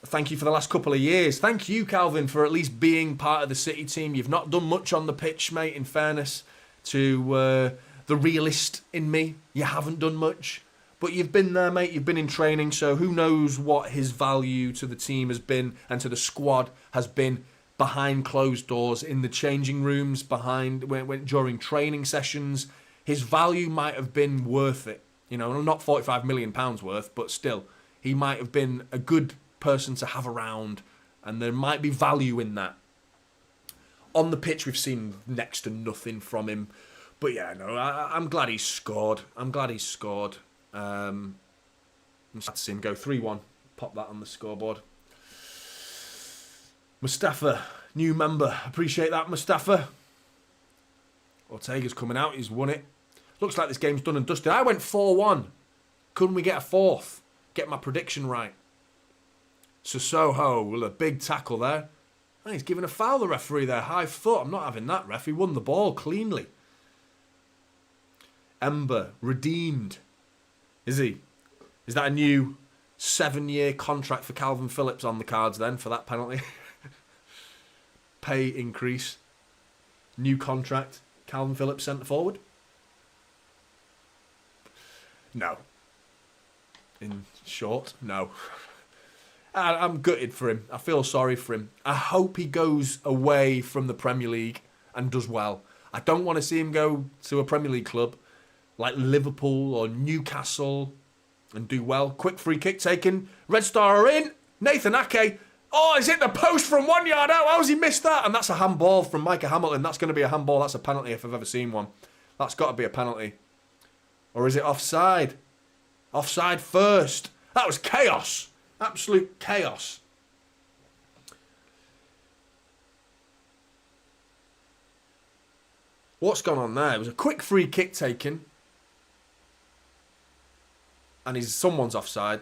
thank you for the last couple of years. Thank you, Calvin, for at least being part of the City team. You've not done much on the pitch, mate, in fairness to the realist in me. You haven't done much. But you've been there, mate. You've been in training. So who knows what his value to the team has been and to the squad has been behind closed doors, in the changing rooms, during training sessions. His value might have been worth it. You know, not £45 million worth, but still. He might have been a good person to have around, and there might be value in that. On the pitch, we've seen next to nothing from him. But yeah, no, I'm glad he scored. I'm glad he scored. I'm sad to see him go 3-1. Pop that on the scoreboard. Mustafa, new member. Appreciate that, Mustafa. Ortega's coming out. He's won it. Looks like this game's done and dusted. I went 4-1. Couldn't we get a fourth? Get my prediction right. Sissoko with a big tackle there. And he's given a foul, the referee there. High foot. I'm not having that, ref. He won the ball cleanly. Ember, redeemed. Is he? Is that a new 7-year contract for Calvin Phillips on the cards then for that penalty? Pay increase. New contract. Calvin Phillips centre forward? No. In short, no. I'm gutted for him. I feel sorry for him. I hope he goes away from the Premier League and does well. I don't want to see him go to a Premier League club like Liverpool or Newcastle and do well. Quick free kick taken. Red Star are in. Nathan Ake. Oh, he's hit the post from 1 yard out. How's he missed that? And that's a handball from Micah Hamilton. That's going to be a handball. That's a penalty if I've ever seen one. That's got to be a penalty. Or is it offside? Offside first. That was chaos. Absolute chaos. What's gone on there? It was a quick free kick taken. And someone's offside.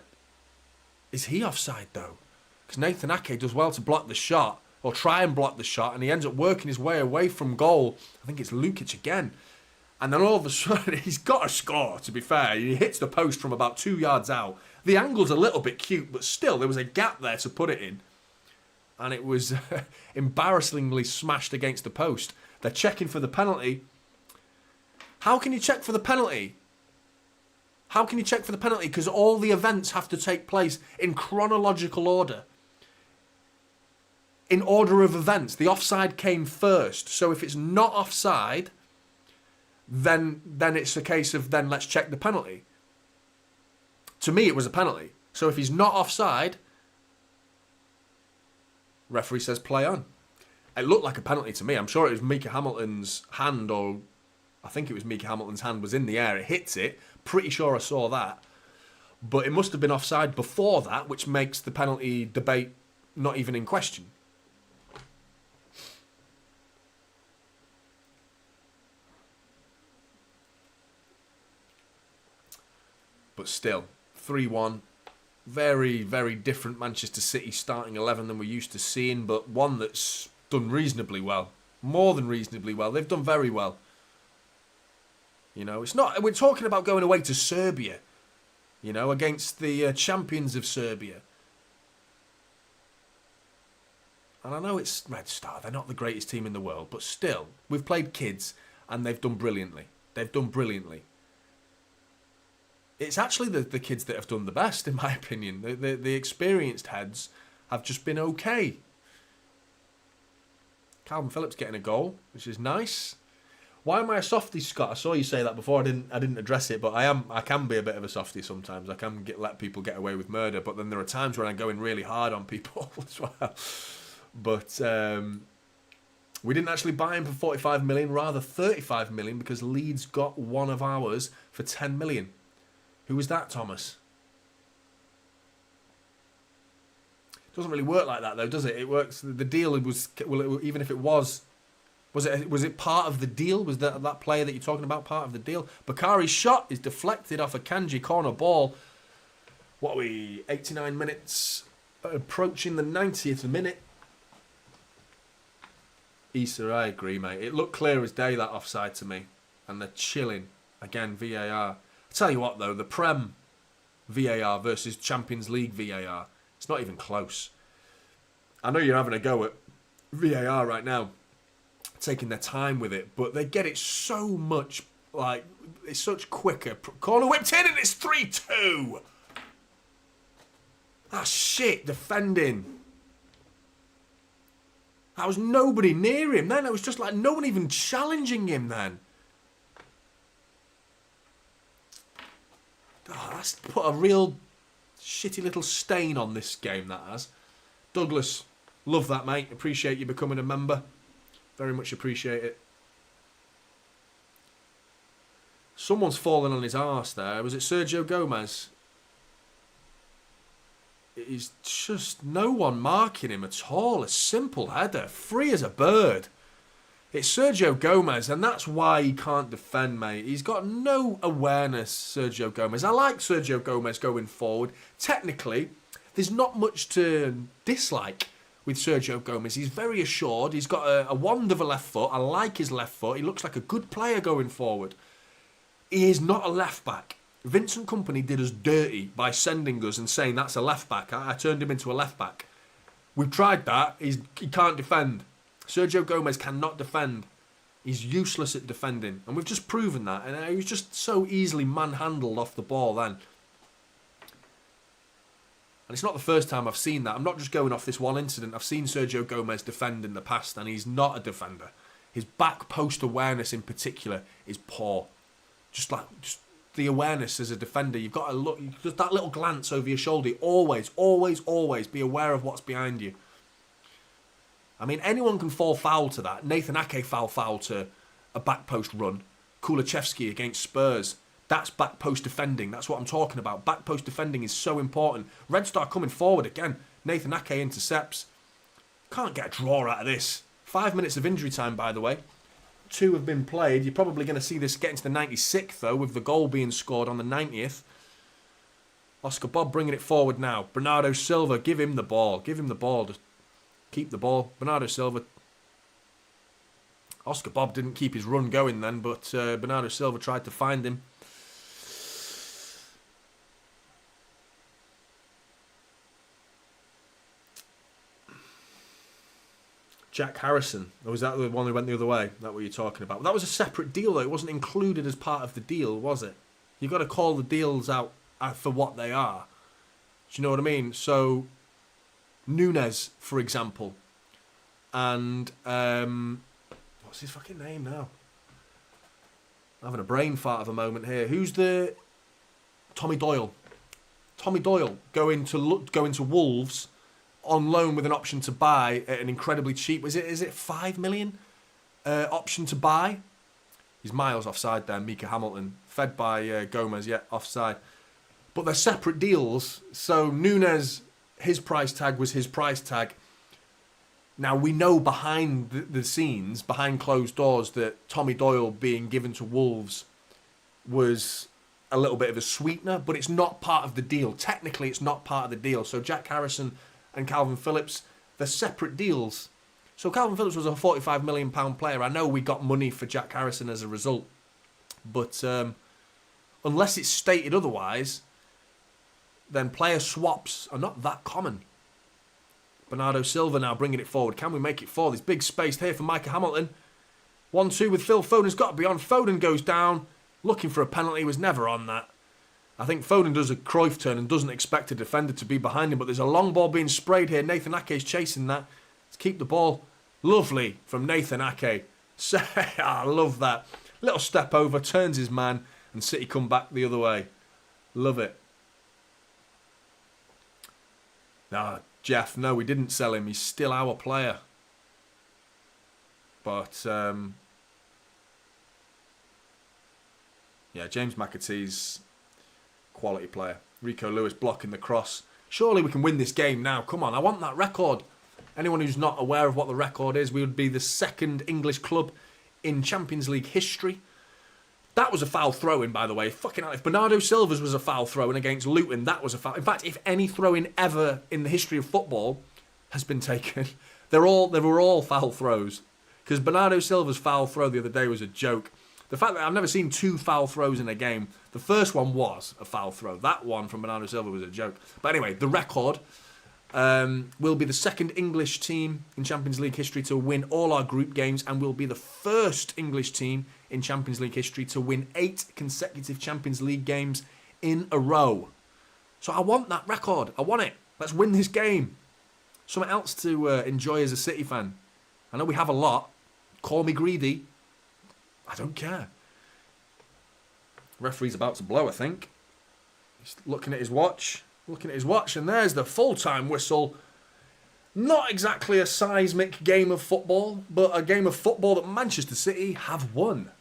Is he offside, though? Because Nathan Ake does well to block the shot, or try and block the shot, and he ends up working his way away from goal. I think it's Lukic again. And then all of a sudden, he's got to score, to be fair. He hits the post from about 2 yards out. The angle's a little bit cute, but still, there was a gap there to put it in. And it was embarrassingly smashed against the post. They're checking for the penalty. How can you check for the penalty? How can you check for the penalty? Because all the events have to take place in chronological order. In order of events. The offside came first. So if it's not offside, then it's a case of then let's check the penalty. To me, it was a penalty. So if he's not offside, referee says play on. It looked like a penalty to me. I'm sure it was Micah Hamilton's hand, or I think it was Micah Hamilton's hand was in the air. It hits it. Pretty sure I saw that. But it must have been offside before that, which makes the penalty debate not even in question. But still, 3-1. Very, very different Manchester City starting 11 than we're used to seeing, but one that's done reasonably well. More than reasonably well. They've done very well. You know, it's not... We're talking about going away to Serbia, you know, against the champions of Serbia. And I know it's Red Star. They're not the greatest team in the world, but still, we've played kids, and they've done brilliantly. They've done brilliantly. It's actually the kids that have done the best, in my opinion. The experienced heads have just been okay. Calvin Phillips getting a goal, which is nice. Why am I a softie, Scott? I saw you say that before. I didn't address it, but I can be a bit of a softie sometimes. I can let people get away with murder, but then there are times when I go in really hard on people as well. But we didn't actually buy him for 45 million, rather 35 million, because Leeds got one of ours for 10 million. Who was that, Thomas? It doesn't really work like that, though, does it? It works. The deal was, well, even if it was it part of the deal? Was that player that you're talking about part of the deal? Bakari's shot is deflected off a Kanji corner ball. What are we? 89 minutes, approaching the 90th minute. Issa, I agree, mate. It looked clear as day, that offside to me, and they're chilling again. VAR. Tell you what, though, the Prem VAR versus Champions League VAR, it's not even close. I know you're having a go at VAR right now, taking their time with it, but they get it so much, like, it's such quicker. Corner whipped in and it's 3-2. Ah, shit, defending. There was nobody near him then. It was just like no one even challenging him then. Oh, that's put a real shitty little stain on this game, that has. Douglas, love that, mate. Appreciate you becoming a member. Very much appreciate it. Someone's fallen on his arse there. Was it Sergio Gomez? It is just no one marking him at all. A simple header, free as a bird. It's Sergio Gomez, and that's why he can't defend, mate. He's got no awareness, Sergio Gomez. I like Sergio Gomez going forward. Technically, there's not much to dislike with Sergio Gomez. He's very assured. He's got a wand of a left foot. I like his left foot. He looks like a good player going forward. He is not a left-back. Vincent Kompany did us dirty by sending us and saying that's a left-back. I turned him into a left-back. We've tried that. He can't defend. Sergio Gomez cannot defend. He's useless at defending. And we've just proven that. And he was just so easily manhandled off the ball then. And it's not the first time I've seen that. I'm not just going off this one incident. I've seen Sergio Gomez defend in the past, and he's not a defender. His back post awareness in particular is poor. Just the awareness as a defender. You've got to look, just that little glance over your shoulder. Always, always, always be aware of what's behind you. I mean, anyone can fall foul to that. Nathan Ake foul to a back post run. Kulachevsky against Spurs. That's back post defending. That's what I'm talking about. Back post defending is so important. Red Star coming forward again. Nathan Ake intercepts. Can't get a draw out of this. 5 minutes of injury time, by the way. 2 have been played. You're probably going to see this getting to the 96th, though, with the goal being scored on the 90th. Oscar Bobb bringing it forward now. Bernardo Silva, give him the ball. Give him the ball. Just keep the ball. Bernardo Silva. Oscar Bobb didn't keep his run going then, but Bernardo Silva tried to find him. Jack Harrison. Or was that the one who went the other way? That what you're talking about? That was a separate deal, though. It wasn't included as part of the deal, was it? You've got to call the deals out for what they are. Do you know what I mean? So, Nunes, for example. And, what's his fucking name now? I'm having a brain fart of a moment here. Who's the... Tommy Doyle. Tommy Doyle going to Wolves on loan with an option to buy at an incredibly cheap... Is it 5 million option to buy? He's miles offside there, Mika Hamilton. Fed by Gomez, yeah, offside. But they're separate deals. So Nunes, his price tag was his price tag. Now, we know behind the scenes, behind closed doors, that Tommy Doyle being given to Wolves was a little bit of a sweetener, but it's not part of the deal. Technically, it's not part of the deal. So Jack Harrison and Calvin Phillips, they're separate deals. So Calvin Phillips was a £45 million player. I know we got money for Jack Harrison as a result. But unless it's stated otherwise, then player swaps are not that common. Bernardo Silva now bringing it forward. Can we make it 4? There's big space here for Micah Hamilton. 1-2 with Phil Foden's got to be on. Foden goes down. Looking for a penalty. Was never on that. I think Foden does a Cruyff turn and doesn't expect a defender to be behind him. But there's a long ball being sprayed here. Nathan Ake's chasing that. Let's keep the ball. Lovely from Nathan Ake. I love that. Little step over. Turns his man. And City come back the other way. Love it. Nah, Jeff, no, we didn't sell him. He's still our player. But, yeah, James McAtee's quality player. Rico Lewis blocking the cross. Surely we can win this game now. Come on, I want that record. Anyone who's not aware of what the record is, we would be the second English club in Champions League history. That was a foul throw-in, by the way. Fucking hell, if Bernardo Silva's was a foul throw-in against Luton, that was a foul. In fact, if any throw-in ever in the history of football has been taken, they were all foul throws. Because Bernardo Silva's foul throw the other day was a joke. The fact that I've never seen 2 foul throws in a game. The first one was a foul throw. That one from Bernardo Silva was a joke. But anyway, the record will be the second English team in Champions League history to win all our group games, and will be the first English team in Champions League history to win 8 consecutive Champions League games in a row. So I want that record. I want it. Let's win this game. Something else to enjoy as a City fan. I know we have a lot. Call me greedy. I don't care. Referee's about to blow, I think. He's looking at his watch. And there's the full-time whistle. Not exactly a seismic game of football, but a game of football that Manchester City have won.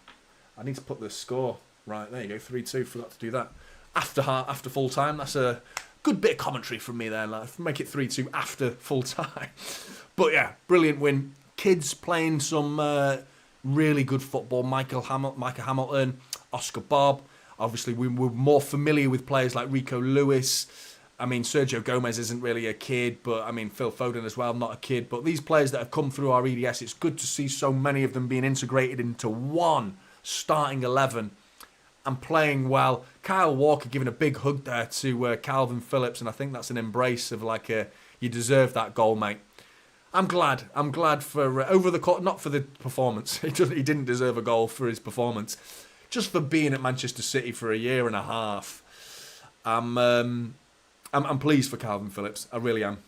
I need to put the score right. There you go, 3-2. Forgot to do that. After full-time. That's a good bit of commentary from me there. Like, make it 3-2 after full-time. But yeah, brilliant win. Kids playing some really good football. Micah Hamilton, Oscar Bobb. Obviously, we were more familiar with players like Rico Lewis. I mean, Sergio Gomez isn't really a kid, but I mean, Phil Foden as well, not a kid. But these players that have come through our EDS, it's good to see so many of them being integrated into one starting 11 and playing well. Kyle Walker giving a big hug there to Calvin Phillips, and I think that's an embrace of like you deserve that goal, mate. I'm glad for over the court, not for the performance. He didn't deserve a goal for his performance, just for being at Manchester City for a year and a half. I'm pleased for Calvin Phillips. I really am.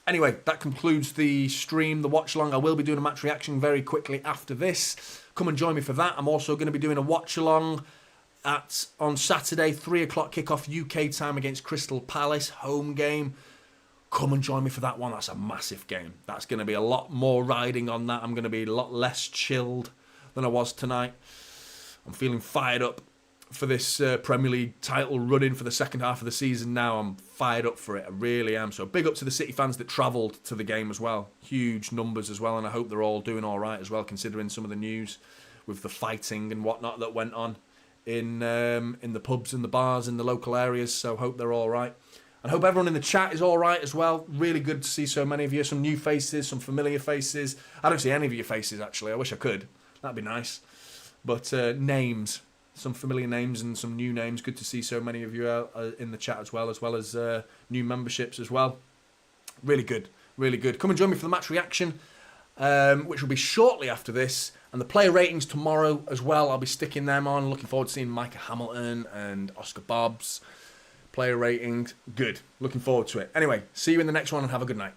Anyway, that concludes the stream, the watch along. I will be doing a match reaction very quickly after this. Come and join me for that. I'm also going to be doing a watch along on Saturday, 3 o'clock kickoff UK time against Crystal Palace, home game. Come and join me for that one. That's a massive game. That's going to be a lot more riding on that. I'm going to be a lot less chilled than I was tonight. I'm feeling fired up for this Premier League title run-in for the second half of the season now. I'm fired up for it. I really am. So big up to the City fans that travelled to the game as well. Huge numbers as well, and I hope they're all doing all right as well, considering some of the news with the fighting and whatnot that went on in the pubs and the bars in the local areas. So hope they're all right. And hope everyone in the chat is all right as well. Really good to see so many of you. Some new faces, some familiar faces. I don't see any of your faces, actually. I wish I could. That'd be nice. But names. Some familiar names and some new names. Good to see so many of you in the chat as well as new memberships as well. Really good. Really good. Come and join me for the match reaction, which will be shortly after this. And the player ratings tomorrow as well. I'll be sticking them on. Looking forward to seeing Micah Hamilton and Oscar Bobb's player ratings. Good. Looking forward to it. Anyway, see you in the next one and have a good night.